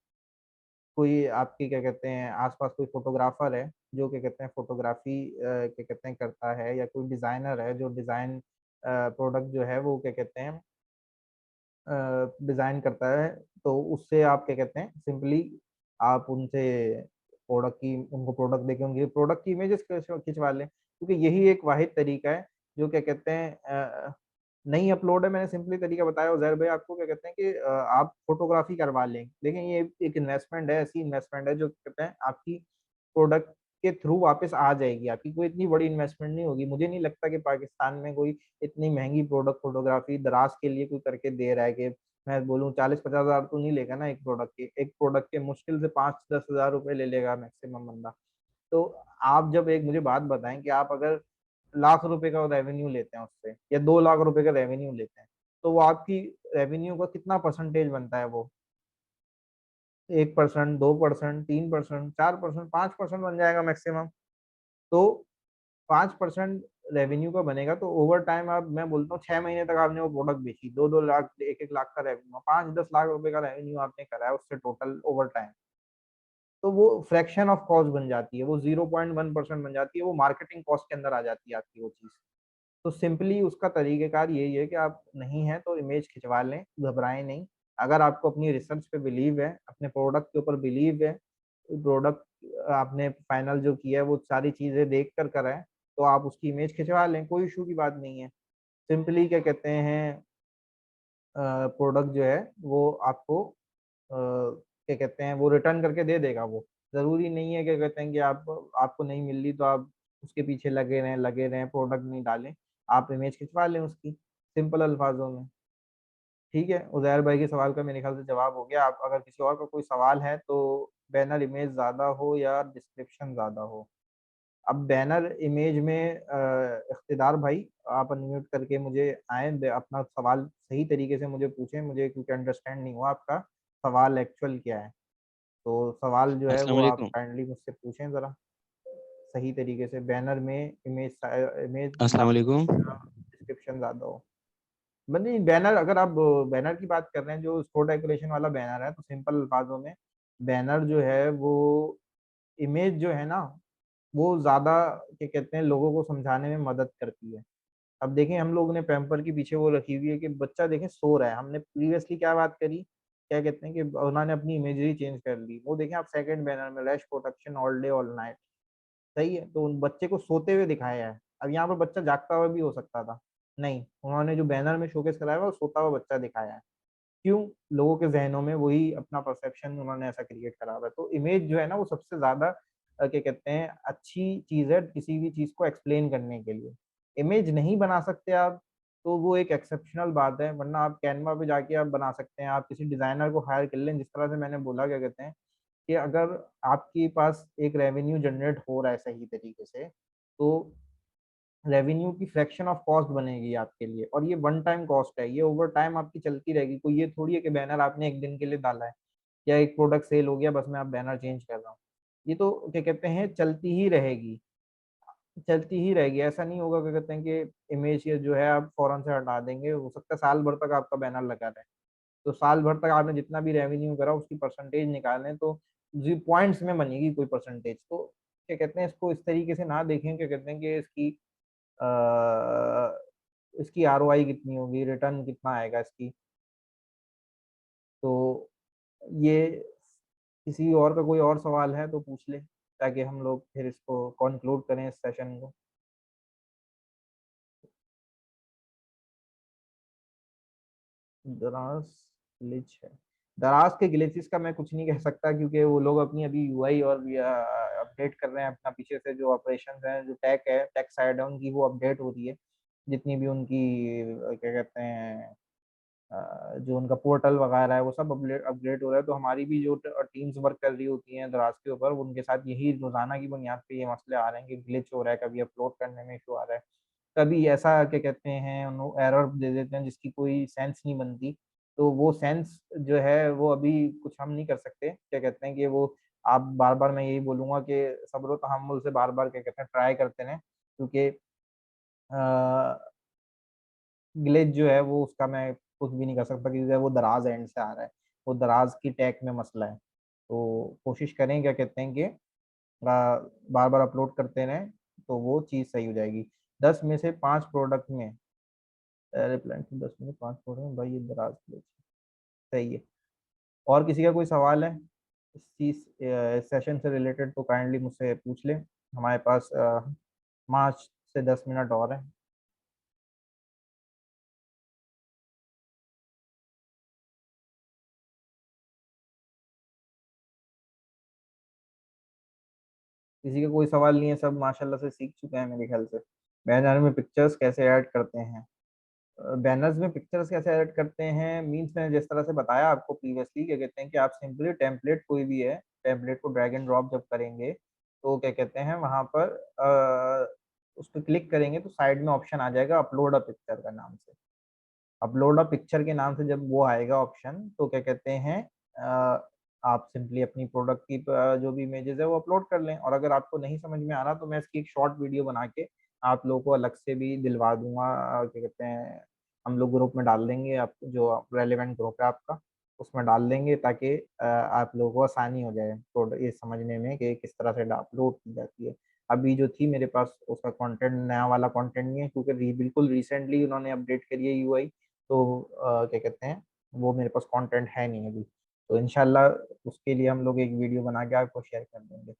कोई आपकी क्या कहते हैं आसपास कोई फोटोग्राफर है जो क्या कहते हैं फोटोग्राफी क्या कहते हैं करता है, या कोई डिजाइनर है जो डिजाइन प्रोडक्ट जो है वो क्या कहते हैं डिजाइन करता है, तो उससे आप क्या कहते हैं सिंपली आप उनसे प्रोडक्ट की, उनको प्रोडक्ट देके उनकी प्रोडक्ट की इमेजेस खिंचवा लें। क्योंकि यही एक वाहिद तरीका है जो क्या कहते हैं नहीं अपलोड है। मैंने सिंपली तरीका बताया उजैर भाई आपको, क्या कहते हैं कि आप फोटोग्राफी करवा लें। लेकिन ये एक इन्वेस्टमेंट है, ऐसी इन्वेस्टमेंट है जो कहते हैं आपकी प्रोडक्ट के थ्रू वापस आ जाएगी। आपकी कोई इतनी बड़ी इन्वेस्टमेंट नहीं होगी। मुझे नहीं लगता कि पाकिस्तान में कोई इतनी महंगी प्रोडक्ट फोटोग्राफी दराज के लिए कोई करके दे रहा है कि मैं बोलूँ 40-50 हज़ार तो नहीं लेगा ना एक प्रोडक्ट के। एक प्रोडक्ट के मुश्किल से 5-10 हज़ार रुपए ले लेगा मैक्सिमम बंदा। तो आप जब एक मुझे बात बताएं कि आप अगर लाख रुपए का रेवेन्यू लेते हैं उससे, या 2 लाख रुपए का रेवेन्यू लेते हैं, तो वो आपकी रेवेन्यू का कितना परसेंटेज बनता है? वो 1%, 2%, 3%, 4%, 5% बन जाएगा मैक्सिमम। तो 5% रेवेन्यू का बनेगा तो ओवर टाइम आप, मैं बोलता हूँ 6 महीने तक आपने वो प्रोडक्ट बेची, 2-2 लाख, 1-1 लाख का रेवेन्यू, 5-10 लाख रुपए का रेवेन्यू आपने करा है उससे टोटल ओवर टाइम। तो वो फ्रैक्शन ऑफ कॉस्ट बन जाती है, वो 0.1% बन जाती है, वो मार्केटिंग कॉस्ट के अंदर आ जाती है आपकी वो चीज। तो सिंपली उसका तरीकेकार यही है कि आप नहीं है तो इमेज खिंचवा लें, घबराएं नहीं। अगर आपको अपनी रिसर्च पे बिलीव है, अपने प्रोडक्ट के ऊपर बिलीव है, प्रोडक्ट आपने फाइनल जो किया है वो सारी चीजें देख कर करा है, तो आप उसकी इमेज खिंचवा लें, कोई इशू की बात नहीं है। सिंपली क्या कहते हैं प्रोडक्ट जो है वो आपको क्या कहते हैं वो रिटर्न करके दे देगा वो। जरूरी नहीं है क्या कहते हैं कि आप, आपको नहीं मिल रही तो आप उसके पीछे लगे रहें प्रोडक्ट नहीं डालें। आप इमेज खिंचवा लें उसकी, सिंपल अल्फाजों में। ठीक है, उजैर भाई के सवाल का मेरे ख्याल से जवाब हो गया। आप अगर किसी और का कोई सवाल है तो बैनर इमेज ज्यादा हो या डिस्क्रिप्शन ज्यादा हो? अब बैनर इमेज में इख्तिदार भाई आप अनम्यूट करके मुझे आए, अपना सवाल सही तरीके से मुझे पूछें, मुझे क्योंकि अंडरस्टैंड नहीं हुआ आपका सवाल एक्चुअल क्या है। तो सवाल जो है अस्सलाम वो आप वालेकुम। काइंडली मुझसे पूछें ज़रा सही तरीके से। बैनर में इमेज इमेज अस्सलाम वालेकुम। डिस्क्रिप्शन ज़्यादा हो। नहीं, बैनर अगर आप बैनर की बात कर रहे हैं जो स्पोर्ट डेकोरेशन वाला बैनर है, तो सिंपल अल्फाजों में बैनर जो है वो इमेज जो है ना वो ज़्यादा क्या कहते हैं लोगों को समझाने में मदद करती है। अब देखें हम लोग ने पैम्पर के पीछे वो रखी हुई है कि बच्चा देखें सो रहा है, हमने प्रीवियसली क्या बात करी, क्या कहते हैं कि उन्होंने अपनी इमेजरी चेंज कर ली। वो देखें आप सेकंड बैनर में rash protection all day all night, सही है, तो उन बच्चे को सोते हुए दिखाया है। अब यहाँ पर बच्चा जागता हुआ भी हो सकता था, नहीं, उन्होंने जो बैनर में शोकेस कराया है वो सोता हुआ बच्चा दिखाया है। क्यों? लोगों के जहनों में वही अपना परसेप्शन उन्होंने ऐसा क्रिएट करा हुआ है। तो इमेज जो है ना वो सबसे ज्यादा क्या कहते हैं अच्छी चीज है किसी भी चीज को एक्सप्लेन करने के लिए। इमेज नहीं बना सकते आप तो वो एक एक्सेप्शनल बात है, वरना आप कैनवा पे जाके आप बना सकते हैं। आप किसी डिजाइनर को हायर कर लें, जिस तरह से मैंने बोला, क्या कहते हैं कि अगर आपके पास एक रेवेन्यू जनरेट हो रहा है सही तरीके से, तो रेवेन्यू की फ्रैक्शन ऑफ कॉस्ट बनेगी आपके लिए, और ये वन टाइम कॉस्ट है, ये ओवर टाइम आपकी चलती रहेगी। कोई ये थोड़ी है कि बैनर आपने एक दिन के लिए डाला है, या एक प्रोडक्ट सेल हो गया बस मैं अब बैनर चेंज कर रहा हूँ। ये तो क्या कहते हैं चलती ही रहेगी, चलती ही रहेगी। ऐसा नहीं होगा क्या कहते हैं कि इमेज ये जो है आप फौरन से हटा देंगे, हो सकता है साल भर तक आपका बैनर लगा रहे। तो साल भर तक आपने जितना भी रेवेन्यू करा उसकी परसेंटेज निकालें तो जी पॉइंट्स में बनेगी कोई परसेंटेज। तो क्या कहते हैं इसको इस तरीके से ना देखें, क्या कहते हैं कि इसकी आरओआई कितनी होगी, रिटर्न कितना आएगा इसकी। तो ये किसी और का कोई और सवाल है तो पूछ ले, ताकि हम लोग फिर इसको कंक्लूड करें इस सेशन को। दराज ग्लिच है, दराज के ग्लिचेस का मैं कुछ नहीं कह सकता, क्योंकि वो लोग अपनी अभी यूआई और अपडेट कर रहे हैं अपना। पीछे से जो ऑपरेशन है, जो टेक है, टेक साइड है उनकी, वो अपडेट हो रही है। जितनी भी उनकी क्या कहते हैं जो उनका पोर्टल वगैरह है वो सब अपग्रेड हो रहा है। तो हमारी भी जो टीम्स वर्क कर रही होती हैं दराज के ऊपर, उनके साथ यही रोजाना की बुनियाद पे ये मसले आ रहे हैं कि ग्लिच हो रहा है, कभी अपलोड करने में इशू आ रहा है, कभी ऐसा क्या कहते हैं उन्होंने एरर दे देते हैं जिसकी कोई सेंस नहीं बनती। तो वो सेंस जो है वो अभी कुछ हम नहीं कर सकते, क्या कहते हैं कि वो आप बार बार, मैं यही बोलूंगा कि सब्र तो हम उनसे बार बार क्या कहते हैं ट्राई करते रहें, क्योंकि ग्लिच जो है वो उसका मैं कुछ भी नहीं कर सकता, क्योंकि वो दराज एंड से आ रहा है, वो दराज की टैग में मसला है। तो कोशिश करें क्या कहते हैं कि बार बार अपलोड करते रहें तो वो चीज़ सही हो जाएगी। 10 में से 5 प्रोडक्ट में रिप्लाई टू 10 में से 5 प्रोडक्ट भाई, ये दराज ग्लिच सही है। और किसी का कोई सवाल है इस चीज सेशन से रिलेटेड तो काइंडली मुझसे पूछ ले। हमारे पास 5 से 10 मिनट और है। किसी का कोई सवाल नहीं है, सब माशाल्लाह से सीख चुके हैं मेरे ख्याल से। बैनर में पिक्चर्स कैसे ऐड करते हैं? बैनर्स में पिक्चर्स कैसे ऐड करते हैं मींस मैंने जिस तरह से बताया आपको प्रीवियसली, क्या कहते हैं कि आप सिंपली टेम्पलेट कोई भी है, टेम्पलेट को ड्रैग एंड ड्रॉप जब करेंगे तो क्या कहते हैं वहां पर उस पर क्लिक करेंगे तो साइड में ऑप्शन आ जाएगा अपलोड अ पिक्चर का नाम से। अपलोड अ पिक्चर के नाम से जब वो आएगा ऑप्शन तो क्या कहते हैं आप सिंपली अपनी प्रोडक्ट की जो भी इमेजेस है वो अपलोड कर लें। और अगर आपको नहीं समझ में आ रहा तो मैं इसकी एक शॉर्ट वीडियो बना के आप लोगों को अलग से भी दिलवा दूंगा। क्या कहते हैं हम लोग ग्रुप में डाल देंगे, आप जो रेलिवेंट ग्रुप है आपका उसमें डाल देंगे, ताकि आप लोगों को आसानी हो जाए प्रोडक्ट ये समझने में कि किस तरह से अपलोड की जाती है। अभी जो थी मेरे पास उसका कंटेंट नया वाला कंटेंट नहीं है, क्योंकि बिल्कुल रिसेंटली उन्होंने अपडेट करी है यूआई। तो क्या कहते हैं वो मेरे पास कंटेंट है नहीं अभी। तो इंशाल्लाह उसके लिए हम लोग एक वीडियो बना के आपको शेयर कर देंगे।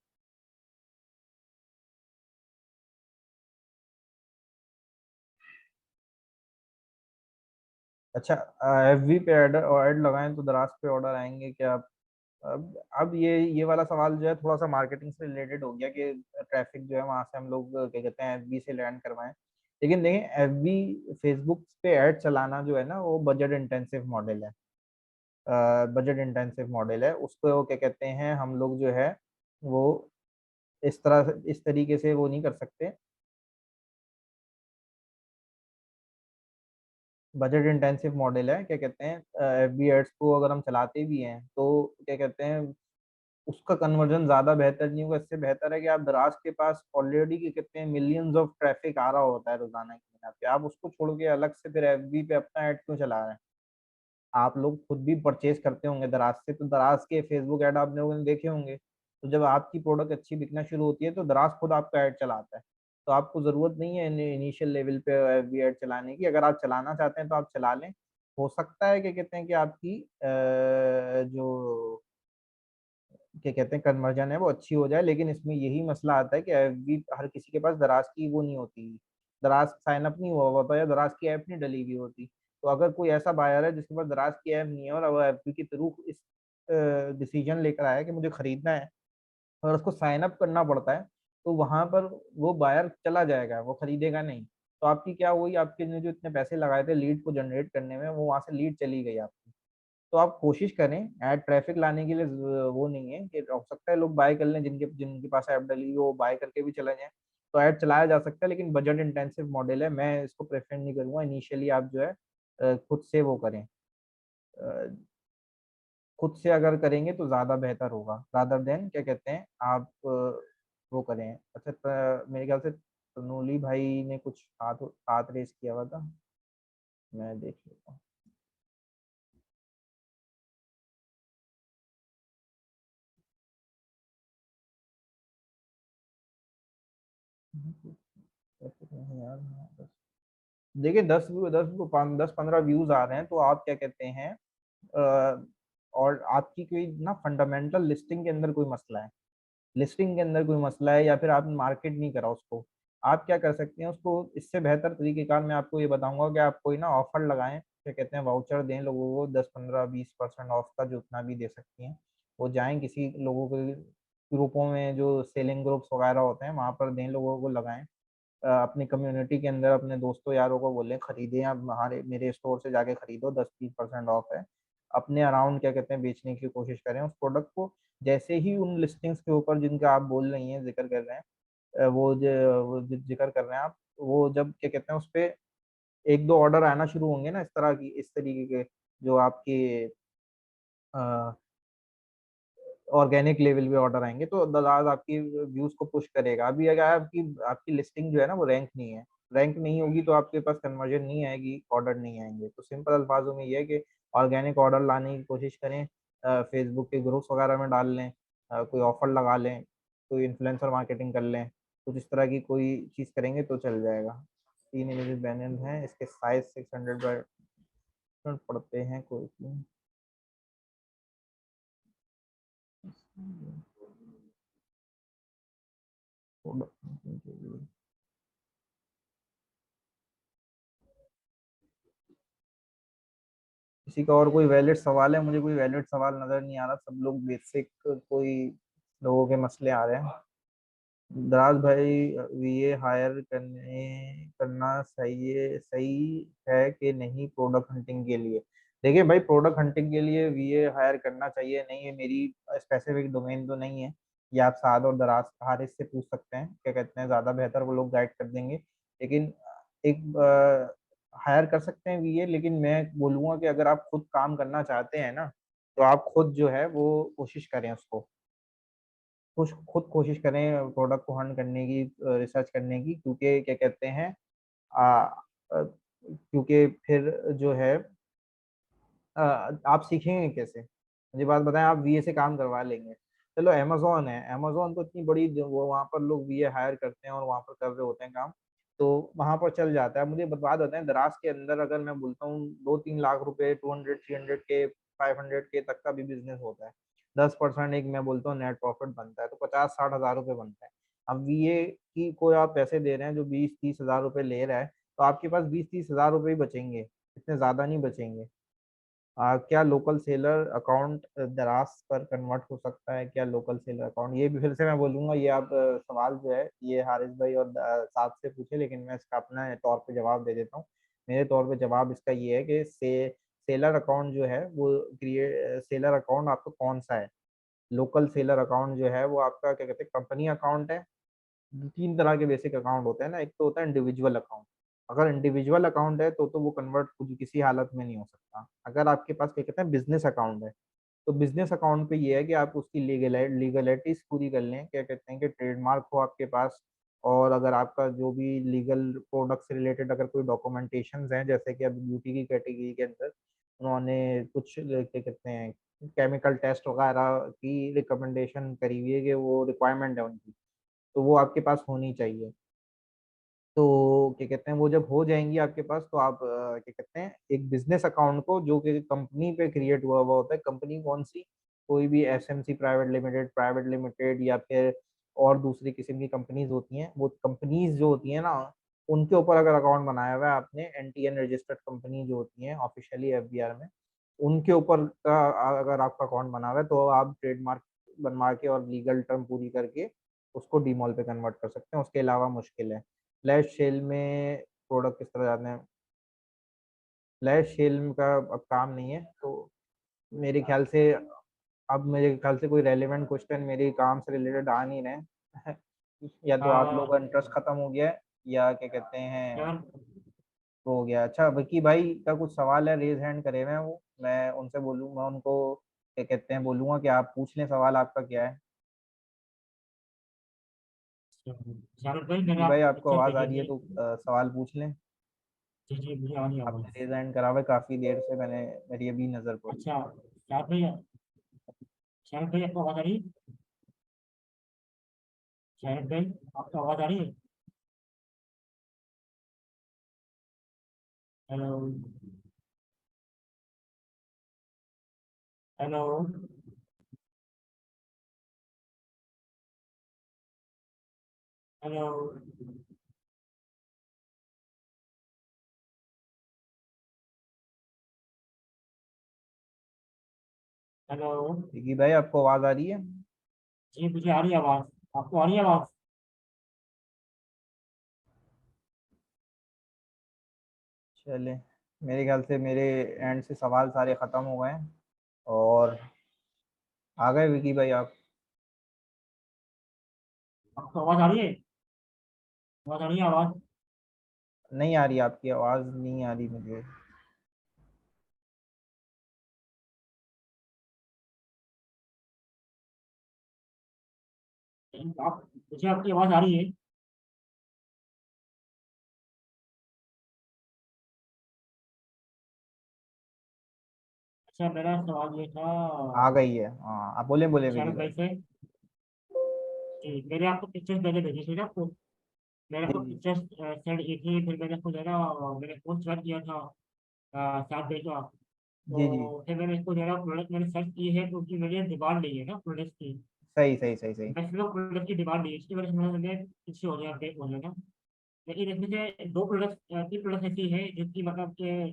अच्छा, एफबी पे ऐड लगाएं तो दराज पे ऑर्डर आएंगे क्या? अब ये वाला सवाल जो है थोड़ा सा मार्केटिंग से रिलेटेड हो गया कि ट्रैफिक जो है वहां से हम लोग क्या कहते हैं एफबी से लैंड करवाएं। लेकिन देखें एफबी फेसबुक पे ऐड चलाना जो है ना वो बजट इंटेंसिव मॉडल है। बजट इंटेंसिव मॉडल है, उसको क्या कहते हैं हम लोग जो है वो इस तरीके से वो नहीं कर सकते। बजट इंटेंसिव मॉडल है, क्या कहते हैं एफबी एड्स को अगर हम चलाते भी हैं तो क्या कहते हैं उसका कन्वर्जन ज्यादा बेहतर नहीं होगा। इससे बेहतर है कि आप दराज के पास ऑलरेडी क्या कहते हैं मिलियंस ऑफ ट्रैफिक आ रहा होता है रोजाना की बिना पे, आप उसको छोड़ के अलग से फिर एफबी पे अपना ऐड क्यों चला रहे हैं? आप लोग खुद भी परचेज करते होंगे दराज से, तो दराज के फेसबुक ऐड आप लोगों ने देखे होंगे। तो जब आपकी प्रोडक्ट अच्छी बिकना शुरू होती है तो दराज खुद आपका ऐड चलाता है। तो आपको जरूरत नहीं है इनिशियल लेवल पे एफबी ऐड चलाने की। अगर आप चलाना चाहते हैं तो आप चला लें। हो सकता है क्या कहते हैं कि आपकी जो क्या कहते हैं कन्वर्जन है वो अच्छी हो जाए, लेकिन इसमें यही मसला आता है कि एफबी हर किसी के पास दराज की वो नहीं होती, दराज साइन अप नहीं हुआ होता या दराज की ऐप नहीं डली हुई होती। तो अगर कोई ऐसा बायर है जिसके पास दराज की ऐप नहीं है और वो एफबी के थ्रू इस डिसीजन लेकर आया कि मुझे खरीदना है और उसको साइन अप करना पड़ता है, तो वहां पर वो बायर चला जाएगा, वो खरीदेगा नहीं। तो आपकी क्या हुई, आपके ने जो इतने पैसे लगाए थे लीड को जनरेट करने में वो वहां से लीड चली गई आपकी। तो आप कोशिश करें ऐड ट्रैफिक लाने के लिए वो नहीं है कि हो सकता है लोग बाय कर लें, जिनके जिनके पास ऐप डली हुई, वो बाय करके भी चले जाएं। तो ऐड चलाया जा सकता है, लेकिन बजट इंटेंसिव मॉडल है, मैं इसको प्रेफर नहीं करूंगा। इनिशियली आप जो है खुद से वो करें, खुद से अगर करेंगे तो ज्यादा बेहतर होगा, रादर देन क्या कहते हैं आप वो करें। अच्छा मेरे ख्याल से तनोली भाई ने कुछ हाथ हाथ रेस किया हुआ था, मैं देख लेता हूँ। यार देखिए 10 15 व्यूज आ रहे हैं, तो आप क्या कहते हैं और आपकी कोई ना फंडामेंटल लिस्टिंग के अंदर कोई मसला है, लिस्टिंग के अंदर कोई मसला है, या फिर आपने मार्केट नहीं करा उसको। आप क्या कर सकते हैं उसको इससे बेहतर तरीकेकार मैं आपको ये बताऊंगा कि आप कोई ना ऑफर लगाएं, क्या कहते हैं वाउचर दें लोगों को, 10 15 20% ऑफ का जो उतना भी दे सकती हैं, वो जाएं किसी लोगों के ग्रुपों में जो सेलिंग ग्रुप्स वगैरह होते हैं वहां पर दें, लोगों को लगाएं। अपनी कम्युनिटी के अंदर अपने दोस्तों यारों को बोलें खरीदें, आप हमारे मेरे स्टोर से जाके खरीदो, 10 20% ऑफ है। अपने अराउंड क्या कहते हैं बेचने की कोशिश करें उस प्रोडक्ट को। जैसे ही उन लिस्टिंग्स के ऊपर जिनका आप बोल रही हैं जिक्र कर रहे हैं वो जिक्र कर रहे हैं आप, वो जब क्या कहते हैं उस पे एक दो ऑर्डर आना शुरू होंगे ना इस तरीके के, जो आपके ऑर्गेनिक लेवल पे ऑर्डर आएंगे, तो दराज आपकी व्यूज को पुश करेगा। अभी अगर आपकी आपकी लिस्टिंग जो है ना वो रैंक नहीं है, रैंक नहीं होगी तो आपके पास कन्वर्जन नहीं आएगी, ऑर्डर नहीं आएंगे। तो सिंपल अल्फाजों में ये है कि ऑर्गेनिक ऑर्डर लाने की कोशिश करें, फेसबुक के ग्रुप्स वगैरह में डाल लें, कोई ऑफर लगा लें, कोई इन्फ्लुएंसर मार्केटिंग कर लें, कुछ इस तरह की कोई चीज़ करेंगे तो चल जाएगा। 3 इमेजेस बैनर हैं, इसके साइज 600 पड़ते हैं कोई किसी का और कोई वैलिड सवाल है? मुझे कोई वैलिड सवाल नजर नहीं आ रहा, सब लोग बेसिक कोई लोगों के मसले आ रहे हैं। दराज भाई वीए हायर करना सही है कि नहीं प्रोडक्ट हंटिंग के लिए? देखिए भाई प्रोडक्ट हंटिंग के लिए वीए हायर करना चाहिए नहीं, ये मेरी स्पेसिफिक डोमेन तो नहीं है। ये आप साद और दराज हारिस से पूछ सकते हैं, क्या कहते हैं ज़्यादा बेहतर वो लोग गाइड कर देंगे। लेकिन एक हायर कर सकते हैं वीए, लेकिन मैं बोलूँगा कि अगर आप खुद काम करना चाहते हैं ना, तो आप खुद जो है वो कोशिश करें उसको, खुद कोशिश करें प्रोडक्ट को हंट करने की, रिसर्च करने की, क्योंकि क्या कहते हैं क्योंकि फिर जो है आप सीखेंगे कैसे? मुझे बात बताएं, आप वीए से काम करवा लेंगे, चलो अमेजोन है, अमेजोन तो इतनी बड़ी वो वहाँ पर लोग वीए हायर करते हैं और वहाँ पर कर रहे होते हैं काम, तो वहाँ पर चल जाता है। मुझे बात बताएं दराज के अंदर अगर मैं बोलता हूँ 2 3 लाख रुपए 200 300 के 500 के तक का भी बिजनेस होता है, 10% एक मैं बोलता हूँ नेट प्रॉफिट बनता है, तो 50 60 हज़ार रुपये बनता है। अब वीए की कोई आप पैसे दे रहे हैं जो 20 30 हज़ार रुपये ले रहा है, तो आपके पास 20 30 हज़ार रुपये ही बचेंगे, इतने ज्यादा नहीं बचेंगे। क्या लोकल सेलर अकाउंट दराज पर कन्वर्ट हो सकता है? क्या लोकल सेलर अकाउंट, ये भी फिर से मैं बोलूंगा, ये आप सवाल जो है ये हारिस भाई और साथ से पूछे, लेकिन मैं इसका अपना तौर पे जवाब दे देता हूँ। मेरे तौर पे जवाब इसका ये है कि सेलर अकाउंट जो है वो क्रिएट, सेलर अकाउंट आपका कौन सा है? लोकल सेलर अकाउंट जो है वो आपका क्या कहते हैं कंपनी अकाउंट है। 3 तरह के बेसिक अकाउंट होते हैं ना, एक तो होता है इंडिविजुअल अकाउंट। अगर इंडिविजुअल अकाउंट है तो वो कन्वर्ट किसी हालत में नहीं हो सकता। अगर आपके पास क्या कहते हैं बिजनेस अकाउंट है, तो बिजनेस अकाउंट पे ये है कि आप उसकी लीगलिटीज पूरी कर लें, क्या कहते हैं कि ट्रेडमार्क हो आपके पास, और अगर आपका जो भी लीगल प्रोडक्ट से रिलेटेड अगर कोई डॉक्यूमेंटेशन हैं, जैसे कि अब ब्यूटी की कैटेगरी के अंदर उन्होंने कुछ क्या कहते हैं केमिकल टेस्ट वगैरह की रिकमेंडेशन करी हुई है कि वो रिक्वायरमेंट है उनकी, तो वो आपके पास होनी चाहिए। तो क्या कहते हैं वो जब हो जाएंगी आपके पास, तो आप क्या कहते हैं एक बिजनेस अकाउंट को जो कि कंपनी पे क्रिएट हुआ हुआ होता है, कंपनी कौन सी, कोई भी एसएमसी प्राइवेट लिमिटेड या फिर और दूसरी किस्म की कंपनीज होती हैं, वो कंपनीज जो होती हैं ना उनके ऊपर अगर अकाउंट बनाया हुआ है आपने, एनटीएन रजिस्टर्ड कंपनी जो होती हैं ऑफिशियली एफबीआर में, उनके ऊपर का अगर आपका अकाउंट बना हुआ है, तो आप ट्रेडमार्क बनवा के और लीगल टर्म पूरी करके उसको डीमॉल पे कन्वर्ट कर सकते हैं, उसके अलावा मुश्किल है। फ्लैश सेल में प्रोडक्ट किस तरह जाते हैं, फ्लैश सेल का अब काम नहीं है, तो मेरे ख्याल से अब मेरे ख्याल से कोई रेलेवेंट क्वेश्चन मेरे काम से रिलेटेड आ नहीं रहे या तो आप लोगों का इंटरेस्ट खत्म हो गया है, या क्या कहते हैं यार वो हो गया। अच्छा विकी भाई का कुछ सवाल है, रेज हैंड करे हुए हैं वो, मैं उनसे बोलूँ, मैं उनको क्या कहते हैं बोलूंगा कि आप पूछ लें, सवाल आपका क्या है। शाहरुख भाई मैंने जी भाई, आपको आपको पिक्चर आवाज आ भेजी रही है थी। तो सवाल पूछ लें। जी जी मुझे आ रही है आवाज। आपने डिजाइन करा हुआ है काफी देर से, मेरी अभी नजर पड़ी। अच्छा शाहरुख भाई आपको आवाज आ रही है? शाहरुख भाई आपको आवाज आ रही है? Hello hello hello hello. Vicky भाई, आपको आवाज आ रही है? जी मुझे आ रही है आवाज। आपको आ रही है आवाज? चले, मेरे ख्याल से मेरे एंड से सवाल सारे खत्म हो गए हैं। और आ गए विकी भाई आप? आपको आवाज आ रही है? आवाज आ रही है आवाज? नहीं आ रही, आपकी आवाज नहीं आ रही मुझे। आप मुझे आपकी आवाज आ रही है? अच्छा मेरा सवाल ये था आ गई है, हाँ, आप बोले बोले विकी शाहरुख भाई। भाई से कि मैंने आपको पिक्चर्स पहले भेजी थी ना आपको। मैंने जी आपको जी। पिक्चर्स सेंड की थी, फिर मैंने आपको जो है ना मैंने फोन सर्च किया था 7 बजे का। जी जी। तो फिर मैंने इसको जो है ना प्रोडक्ट मैंने सर्च की है क्योंकि मेरी डिमांड नहीं है ना प्रोडक्ट की। सही सही सही सही। मैक्सिमम प्रोडक्ट की डिमांड नहीं है, इसकी वजह से मैंने पीछे हो गया, अपडेट हो गया ना। लेकिन इसमें से 2 प्रोडक्ट 3 प्रोडक्ट ऐसी है जिनकी मतलब के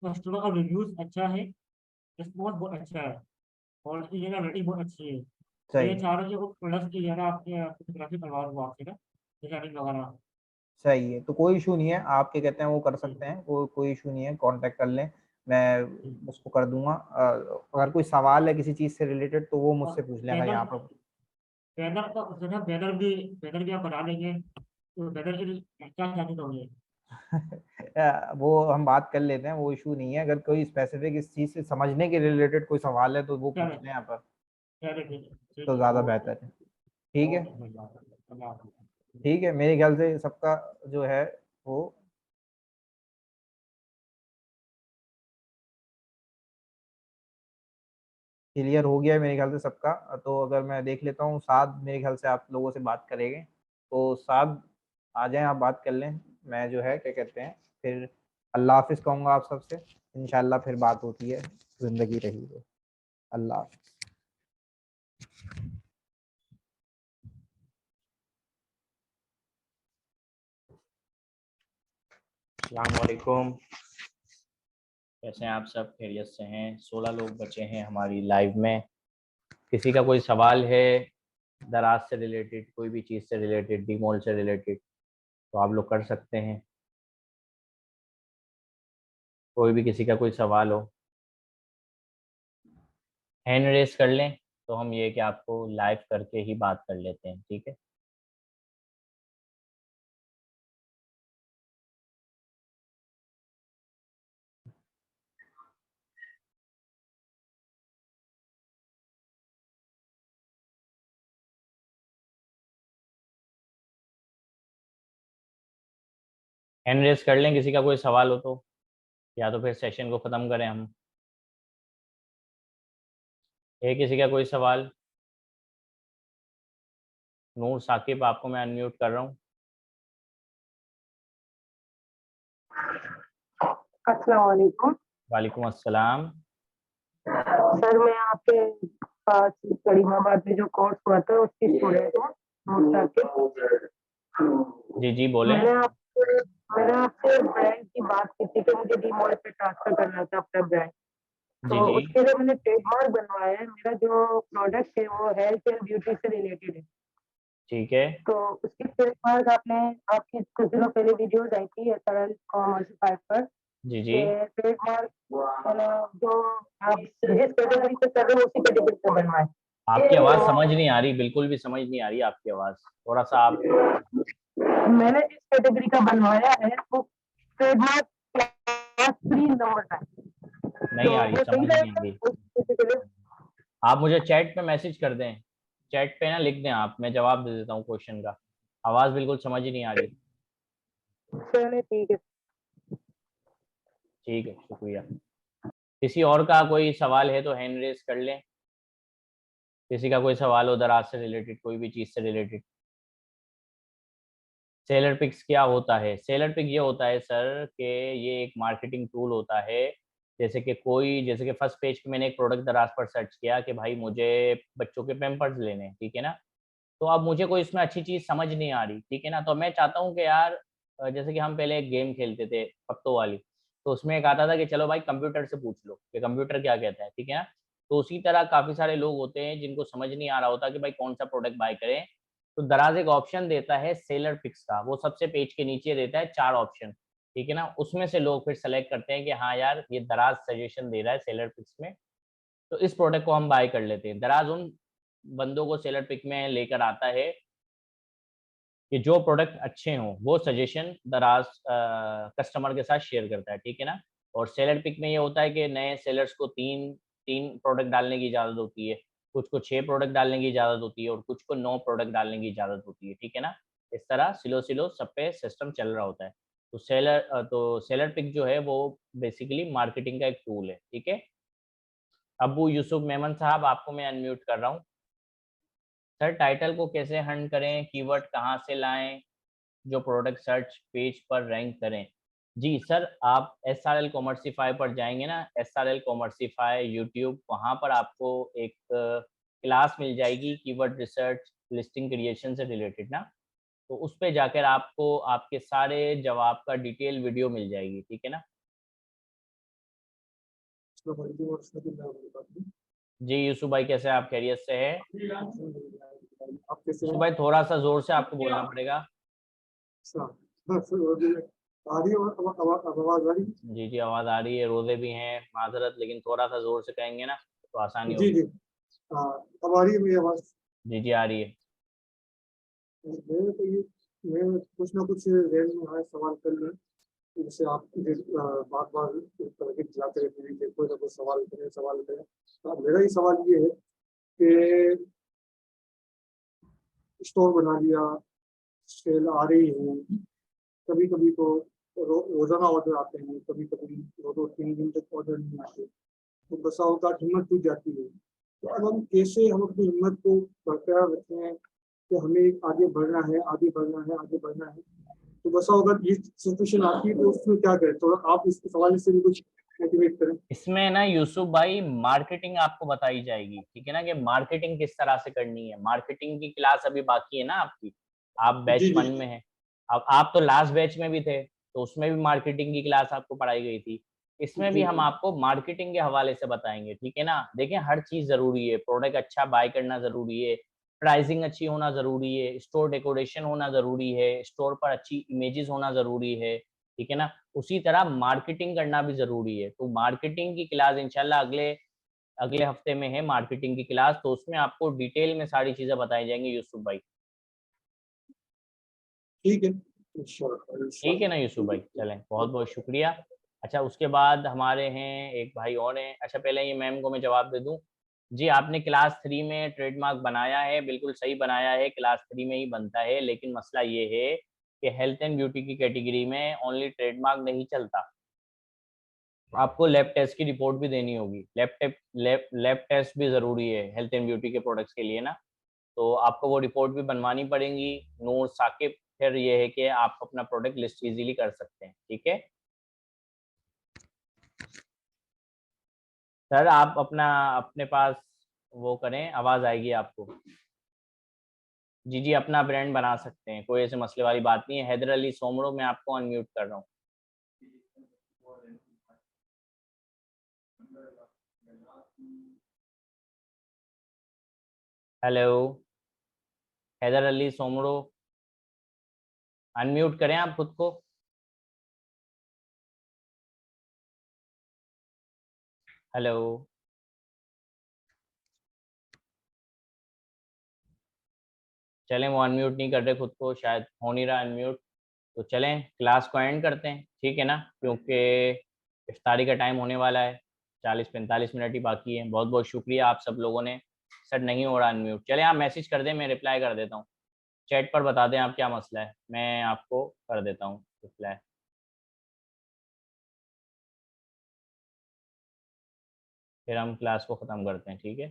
कस्टमर का रिव्यूज अच्छा है, रिस्पॉन्स बहुत अच्छा है, और उसकी जो है ना रेटिंग बहुत अच्छी है। तो ये सही चाह रहा हूँ कि वो प्रोडक्ट की जो है ना आपके फोटोग्राफी करवा दूँ आपसे ना, डिजाइनिंग वगैरह। सही है, तो कोई इशू नहीं है, आप क्या कहते हैं वो कर सकते हैं, वो कोई इशू नहीं है, कांटेक्ट कर लें, मैं उसको कर दूंगा। अगर कोई सवाल है किसी चीज़ से रिलेटेड तो वो और मुझसे पूछ लेगा बैनर यहाँ पर। बैनर का जो है बैनर भी आप बना लेंगे, तो बैनर के लिए क्या चार्जेस होंगे? वो हम बात कर लेते हैं, वो इशू नहीं है। अगर कोई स्पेसिफिक इस चीज़ से समझने के रिलेटेड कोई सवाल है तो वो पूछ चलो लें यहाँ पर, चलो ठीक तो है ज़्यादा ओके। बेहतर है। ठीक है। ओके अल्लाह हाफिज़। ठीक है, मेरे ख्याल से सबका जो है वो क्लियर हो गया है मेरे ख्याल से सबका। तो अगर मैं देख लेता हूँ, साद मेरे ख्याल से आप लोगों से बात करेंगे, तो साद आ जाएं, आप बात कर लें। मैं जो है क्या कहते हैं फिर अल्लाह हाफिज़ कहूँगा आप सबसे। इंशाल्लाह फिर बात होती है, ज़िंदगी रही है। अल्लाह हाफिज़। अस्सलाम वालेकुम। कैसे हैं आप सब? खैरियत से हैं? 16 लोग बचे हैं हमारी लाइव में। किसी का कोई सवाल है दराज से रिलेटेड, कोई भी चीज़ से रिलेटेड, डीमोल से रिलेटेड, तो आप लोग कर सकते हैं। कोई भी किसी का कोई सवाल हो हैंड रेस कर लें, तो हम ये कि आपको लाइव करके ही बात कर लेते हैं, ठीक है? हैंड रेस कर लें किसी का कोई सवाल हो तो, या तो फिर सेशन को ख़त्म करें हम। है किसी का कोई सवाल? नूर साकिब, आपको मैं अनम्यूट कर रहा हूँ। अस्सलाम वालेकुम। वालेकुम अस्सलाम। सर मैं आपके पास करीमाबाद में जो कोर्स हुआ था उसकी स्टूडेंट हूँ, मुस्ताकिब। जी जी बोलें। मैंने आपसे ब्रांड की बात की थी कि मुझे डीमॉल पे ट्रांसफर करना था अपना ब्रांड। जी तो जी उसके लिए मैंने ट्रेडमार्क बनवाया है। मेरा जो प्रोडक्ट है वो हेल्थ एंड ब्यूटी से रिलेटेड है। ठीक है। तो उसकी ट्रेडमार्क आपकी कुछ दिनों पहले वीडियोज आई थी SRL कॉमर्स फाइव पर, जी जी ट्रेडमार्क जो आप जिस कैटेगरी से कर रहे हो उसी कैटेगरी से बनवाए। आपकी आवाज़ समझ नहीं आ रही, बिल्कुल भी समझ नहीं आ रही आपकी आवाज़। थोड़ा सा आप मैंने जिस कैटेगरी का बनवाया है वो ट्रेडमार्क क्लास 3 नंबर का है। नहीं तो आ रही, वो सही समझ नहीं आ रहेगा रही। उस किसी के लिए? आप मुझे चैट पे मैसेज कर दें, चैट पे ना लिख दें आप, मैं जवाब दे देता हूँ क्वेश्चन का। आवाज़ बिल्कुल समझ ही नहीं आ रही। चलिए ठीक है। ठीक है, शुक्रिया। किसी और का कोई सवाल है तो हैंड रेस कर लें। किसी का कोई सवाल हो दराज से रिलेटेड, कोई भी चीज़ से रिलेटेड। सेलर पिक्स क्या होता है? सेलर पिक ये होता है सर कि ये एक मार्केटिंग टूल होता है। जैसे कि फर्स्ट पेज पे मैंने एक प्रोडक्ट दराज पर सर्च किया कि भाई मुझे बच्चों के पैम्पर्स लेने हैं, ठीक है ना। तो अब मुझे कोई इसमें अच्छी चीज़ समझ नहीं आ रही, ठीक है ना। तो मैं चाहता हूँ कि यार जैसे कि हम पहले एक गेम खेलते थे पत्तों वाली, तो उसमें एक आता था कि चलो भाई कंप्यूटर से पूछ लो कि कंप्यूटर क्या कहता है, ठीक है ना। तो उसी तरह काफ़ी सारे लोग होते हैं जिनको समझ नहीं आ रहा होता कि भाई कौन सा प्रोडक्ट बाय करें। तो दराज एक ऑप्शन देता है सेलर पिक्स का, वो सबसे पेज के नीचे देता है 4 ऑप्शन, ठीक है ना। उसमें से लोग फिर सेलेक्ट करते हैं कि हाँ यार ये दराज सजेशन दे रहा है सेलर पिक्स में, तो इस प्रोडक्ट को हम बाय कर लेते हैं। दराज उन बंदों को सेलर पिक में लेकर आता है कि जो प्रोडक्ट अच्छे हों, वो सजेशन दराज कस्टमर के साथ शेयर करता है, ठीक है ना। और सेलर पिक में ये होता है कि नए सेलर्स को 3 प्रोडक्ट डालने की इजाज़त होती है, कुछ को 6 प्रोडक्ट डालने की इजाज़त होती है और कुछ को 9 प्रोडक्ट डालने की इजाज़त होती है, ठीक है ना। इस तरह सिलो सब पे सिस्टम चल रहा होता है। तो सेलर पिक जो है वो बेसिकली मार्केटिंग का एक टूल है, ठीक है। अब्बू यूसुफ मेमन साहब, आपको मैं अनम्यूट कर रहा हूँ। सर टाइटल को कैसे हंट करें, कीवर्ड कहाँ से लाएं जो प्रोडक्ट सर्च पेज पर रैंक करें? जी सर, आप SRL कॉमर्सिफाई पर जाएंगे ना, SRL कॉमर्सिफाई यूट्यूब, वहाँ पर आपको एक क्लास मिल जाएगी कीवर्ड रिसर्च लिस्टिंग क्रिएशन से रिलेटेड ना। तो उस पे जाकर आपको आपके सारे जवाब का डिटेल वीडियो मिल जाएगी, ठीक है ना। जी यूसुफ भाई कैसे हैं आप, खैरियत से है? यूसुफ भाई थोड़ा सा जोर से आपको बोलना पड़ेगा। जी जी आवाज़ आ रही है, रोजे भी हैं, माजरत, लेकिन थोड़ा सा जोर से कहेंगे ना तो आसानी होगी। अब आ रही है मेरी आवाज? जी जी आ रही है। मैं तो ये मैं कुछ ना कुछ रेल में आए सवाल कर लूँ, जिससे आप बार बार तरक्की दिलाते रहते हैं कि कोई ना कोई सवाल करें। तो अब मेरा ही सवाल ये है कि स्टोर बना लिया, सेल आ रही है, कभी कभी तो रोजाना ऑर्डर आते हैं, कभी कभी 2-3 दिन तक ऑर्डर नहीं आते, तो बसा होता हिम्मत टूट जाती है। तो अब हम अपनी हिम्मत को बरकरार रखते हैं कि हमें आगे बढ़ना है, आगे बढ़ना है, आगे बढ़ना है। तो बसा होगा ये सिचुएशन आती है तो उसमें क्या करें? तो आप इस सवाल से भी कुछ मोटिवेट करें। इसमें ना यूसुफ भाई मार्केटिंग आपको बताई जाएगी, ठीक है ना, कि मार्केटिंग किस तरह से करनी है। मार्केटिंग की क्लास अभी बाकी है ना आपकी, आप बैच जी जी 1 में हैं। अब आप तो लास्ट बैच में भी थे, तो उसमें भी मार्केटिंग की क्लास आपको पढ़ाई गई थी। इसमें भी जी हम जी आपको मार्केटिंग के हवाले से बताएंगे, ठीक है ना। देखिए हर चीज जरूरी है, प्रोडक्ट अच्छा बाय करना जरूरी है, प्राइसिंग अच्छी होना जरूरी है, स्टोर डेकोरेशन होना जरूरी है, स्टोर पर अच्छी इमेजेस होना जरूरी है, ठीक है ना। उसी तरह मार्केटिंग करना भी जरूरी है। तो मार्केटिंग की क्लास इंशाल्लाह अगले अगले हफ्ते में है मार्केटिंग की क्लास, तो उसमें आपको डिटेल में सारी चीजें बताई जाएंगी यूसुफ भाई। ठीक है, ठीक है ना यूसुफ भाई, चलें बहुत बहुत शुक्रिया। अच्छा उसके बाद हमारे हैं एक भाई और हैं। अच्छा पहले ये मैम को मैं जवाब दे दूं। जी आपने क्लास 3 में ट्रेडमार्क बनाया है, बिल्कुल सही बनाया है, क्लास 3 में ही बनता है। लेकिन मसला ये है कि हेल्थ एंड ब्यूटी की कैटेगरी में ओनली ट्रेडमार्क नहीं चलता, आपको लैब टेस्ट की रिपोर्ट भी देनी होगी। लैब टेस्ट भी ज़रूरी है हेल्थ एंड ब्यूटी के प्रोडक्ट्स के लिए ना, तो आपको वो रिपोर्ट भी बनवानी पड़ेगी। नूर साकिब, फिर ये है कि आप अपना प्रोडक्ट लिस्ट इजीली कर सकते हैं, ठीक है सर। आप अपना अपने पास वो करें, आवाज़ आएगी आपको। जी जी अपना ब्रांड बना सकते हैं, कोई ऐसे मसले वाली बात नहीं है। हैदर अली सोमरो, मैं आपको अनम्यूट कर रहा हूँ। हेलो हैदर अली सोमरो, अनम्यूट करें आप खुद को। हेलो चलें, वो अनम्यूट नहीं कर रहे खुद को, शायद हो नहीं रहा अनम्यूट। तो चलें क्लास को एंड करते हैं, ठीक है ना, क्योंकि इफ्तारी का टाइम होने वाला है। 40-45 मिनट ही बाकी है। बहुत बहुत शुक्रिया आप सब लोगों ने। सर नहीं हो रहा अनम्यूट। चले आप मैसेज कर दें, मैं रिप्लाई कर देता हूँ। चैट पर बता दें आप क्या मसला है, मैं आपको कर देता हूँ रिप्लाई। फिर हम क्लास को ख़त्म करते हैं, ठीक है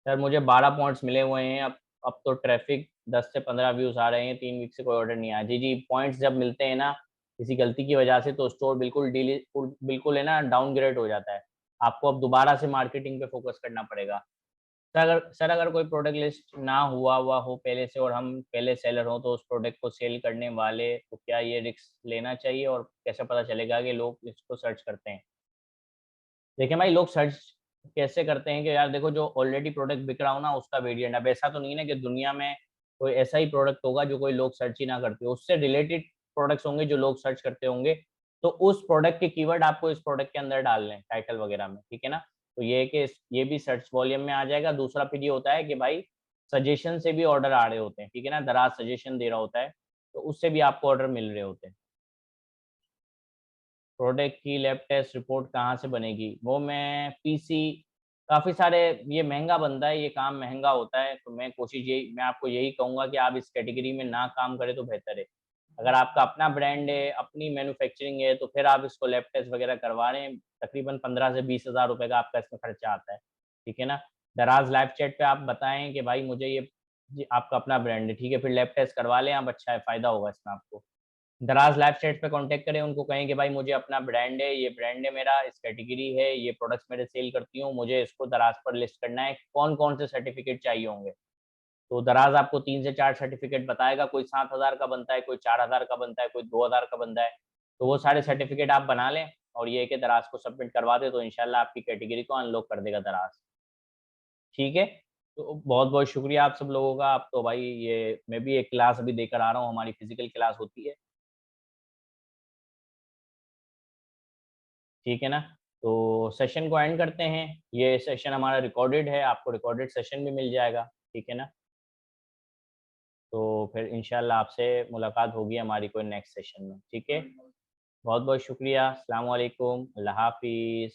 सर। मुझे 12 पॉइंट्स मिले हुए हैं। अब तो ट्रैफिक 10 से 15 व्यूज़ आ रहे हैं। 3 वीक से कोई ऑर्डर नहीं आया। जी जी, पॉइंट्स जब मिलते हैं ना किसी गलती की वजह से, तो स्टोर बिल्कुल है ना डाउनग्रेड हो जाता है। आपको अब दोबारा से मार्केटिंग पे फोकस करना पड़ेगा। सर अगर कोई प्रोडक्ट लिस्ट ना हुआ हो पहले से और हम पहले सेलर हों, तो उस प्रोडक्ट को सेल करने वाले को क्या ये रिस्क लेना चाहिए, और कैसे पता चलेगा कि लोग इसको सर्च करते हैं? देखिए भाई, लोग सर्च कैसे करते हैं कि यार देखो, जो ऑलरेडी प्रोडक्ट बिक रहा हो ना उसका वेरिएंट। अब ऐसा तो नहीं है ना कि दुनिया में कोई ऐसा ही प्रोडक्ट होगा जो कोई लोग सर्च ही ना करते हो। उससे रिलेटेड प्रोडक्ट्स होंगे जो लोग सर्च करते होंगे, तो उस प्रोडक्ट के कीवर्ड आपको इस प्रोडक्ट के अंदर डालने हैं टाइटल वगैरह में, ठीक है ना। तो ये है कि ये भी सर्च वॉल्यूम में आ जाएगा। दूसरा फिर ये होता है कि भाई सजेशन से भी ऑर्डर आ रहे होते हैं, ठीक है ना। दराज सजेशन दे रहा होता है, तो उससे भी आपको ऑर्डर मिल रहे होते हैं। प्रोडक्ट की लैब टेस्ट रिपोर्ट कहाँ से बनेगी? वो मैं पीसी काफ़ी सारे, ये महंगा बनता है, ये काम महंगा होता है। तो मैं आपको यही कहूँगा कि आप इस कैटेगरी में ना काम करें तो बेहतर है। अगर आपका अपना ब्रांड है, अपनी मैन्युफैक्चरिंग है, तो फिर आप इसको लैब टेस्ट वगैरह करवा रहे हैं, तकरीबन 15 से 20 हज़ार रुपये का आपका इसमें खर्चा आता है, ठीक है ना। दराज लाइव चैट पे आप बताएं कि भाई मुझे ये आपका अपना ब्रांड है, ठीक है, फिर लैब टेस्ट करवा लें आप, अच्छा है, फ़ायदा होगा इसमें आपको। दराज लाइव चैट पे कांटेक्ट करें, उनको कहें कि भाई मुझे अपना ब्रांड है, ये ब्रांड है मेरा, इस कैटेगरी है, ये प्रोडक्ट्स मेरे सेल करती हूँ, मुझे इसको दराज पर लिस्ट करना है, कौन कौन से सर्टिफिकेट चाहिए होंगे। तो दराज आपको 3 से 4 सर्टिफिकेट बताएगा, कोई 7,000 का बनता है, कोई 4,000 का बनता है, कोई 2,000 का बनता है। तो वो सारे सर्टिफिकेट आप बना लें और ये कि दराज को सबमिट करवा दें, तो इंशाल्लाह आपकी कैटेगरी को अनलॉक कर देगा दराज, ठीक है। तो बहुत बहुत शुक्रिया आप सब लोगों का। आप तो भाई, ये मैं भी एक क्लास अभी देकर आ रहा हूँ, हमारी फिजिकल क्लास होती है, ठीक है ना। तो सेशन को एंड करते हैं। ये सेशन हमारा रिकॉर्डेड है, आपको रिकॉर्डेड सेशन भी मिल जाएगा, ठीक है ना। तो फिर इंशाल्लाह आपसे मुलाकात होगी हमारी कोई नेक्स्ट सेशन में, ठीक है। बहुत बहुत शुक्रिया। अस्सलाम वालेकुम, अल्लाह हाफिज़।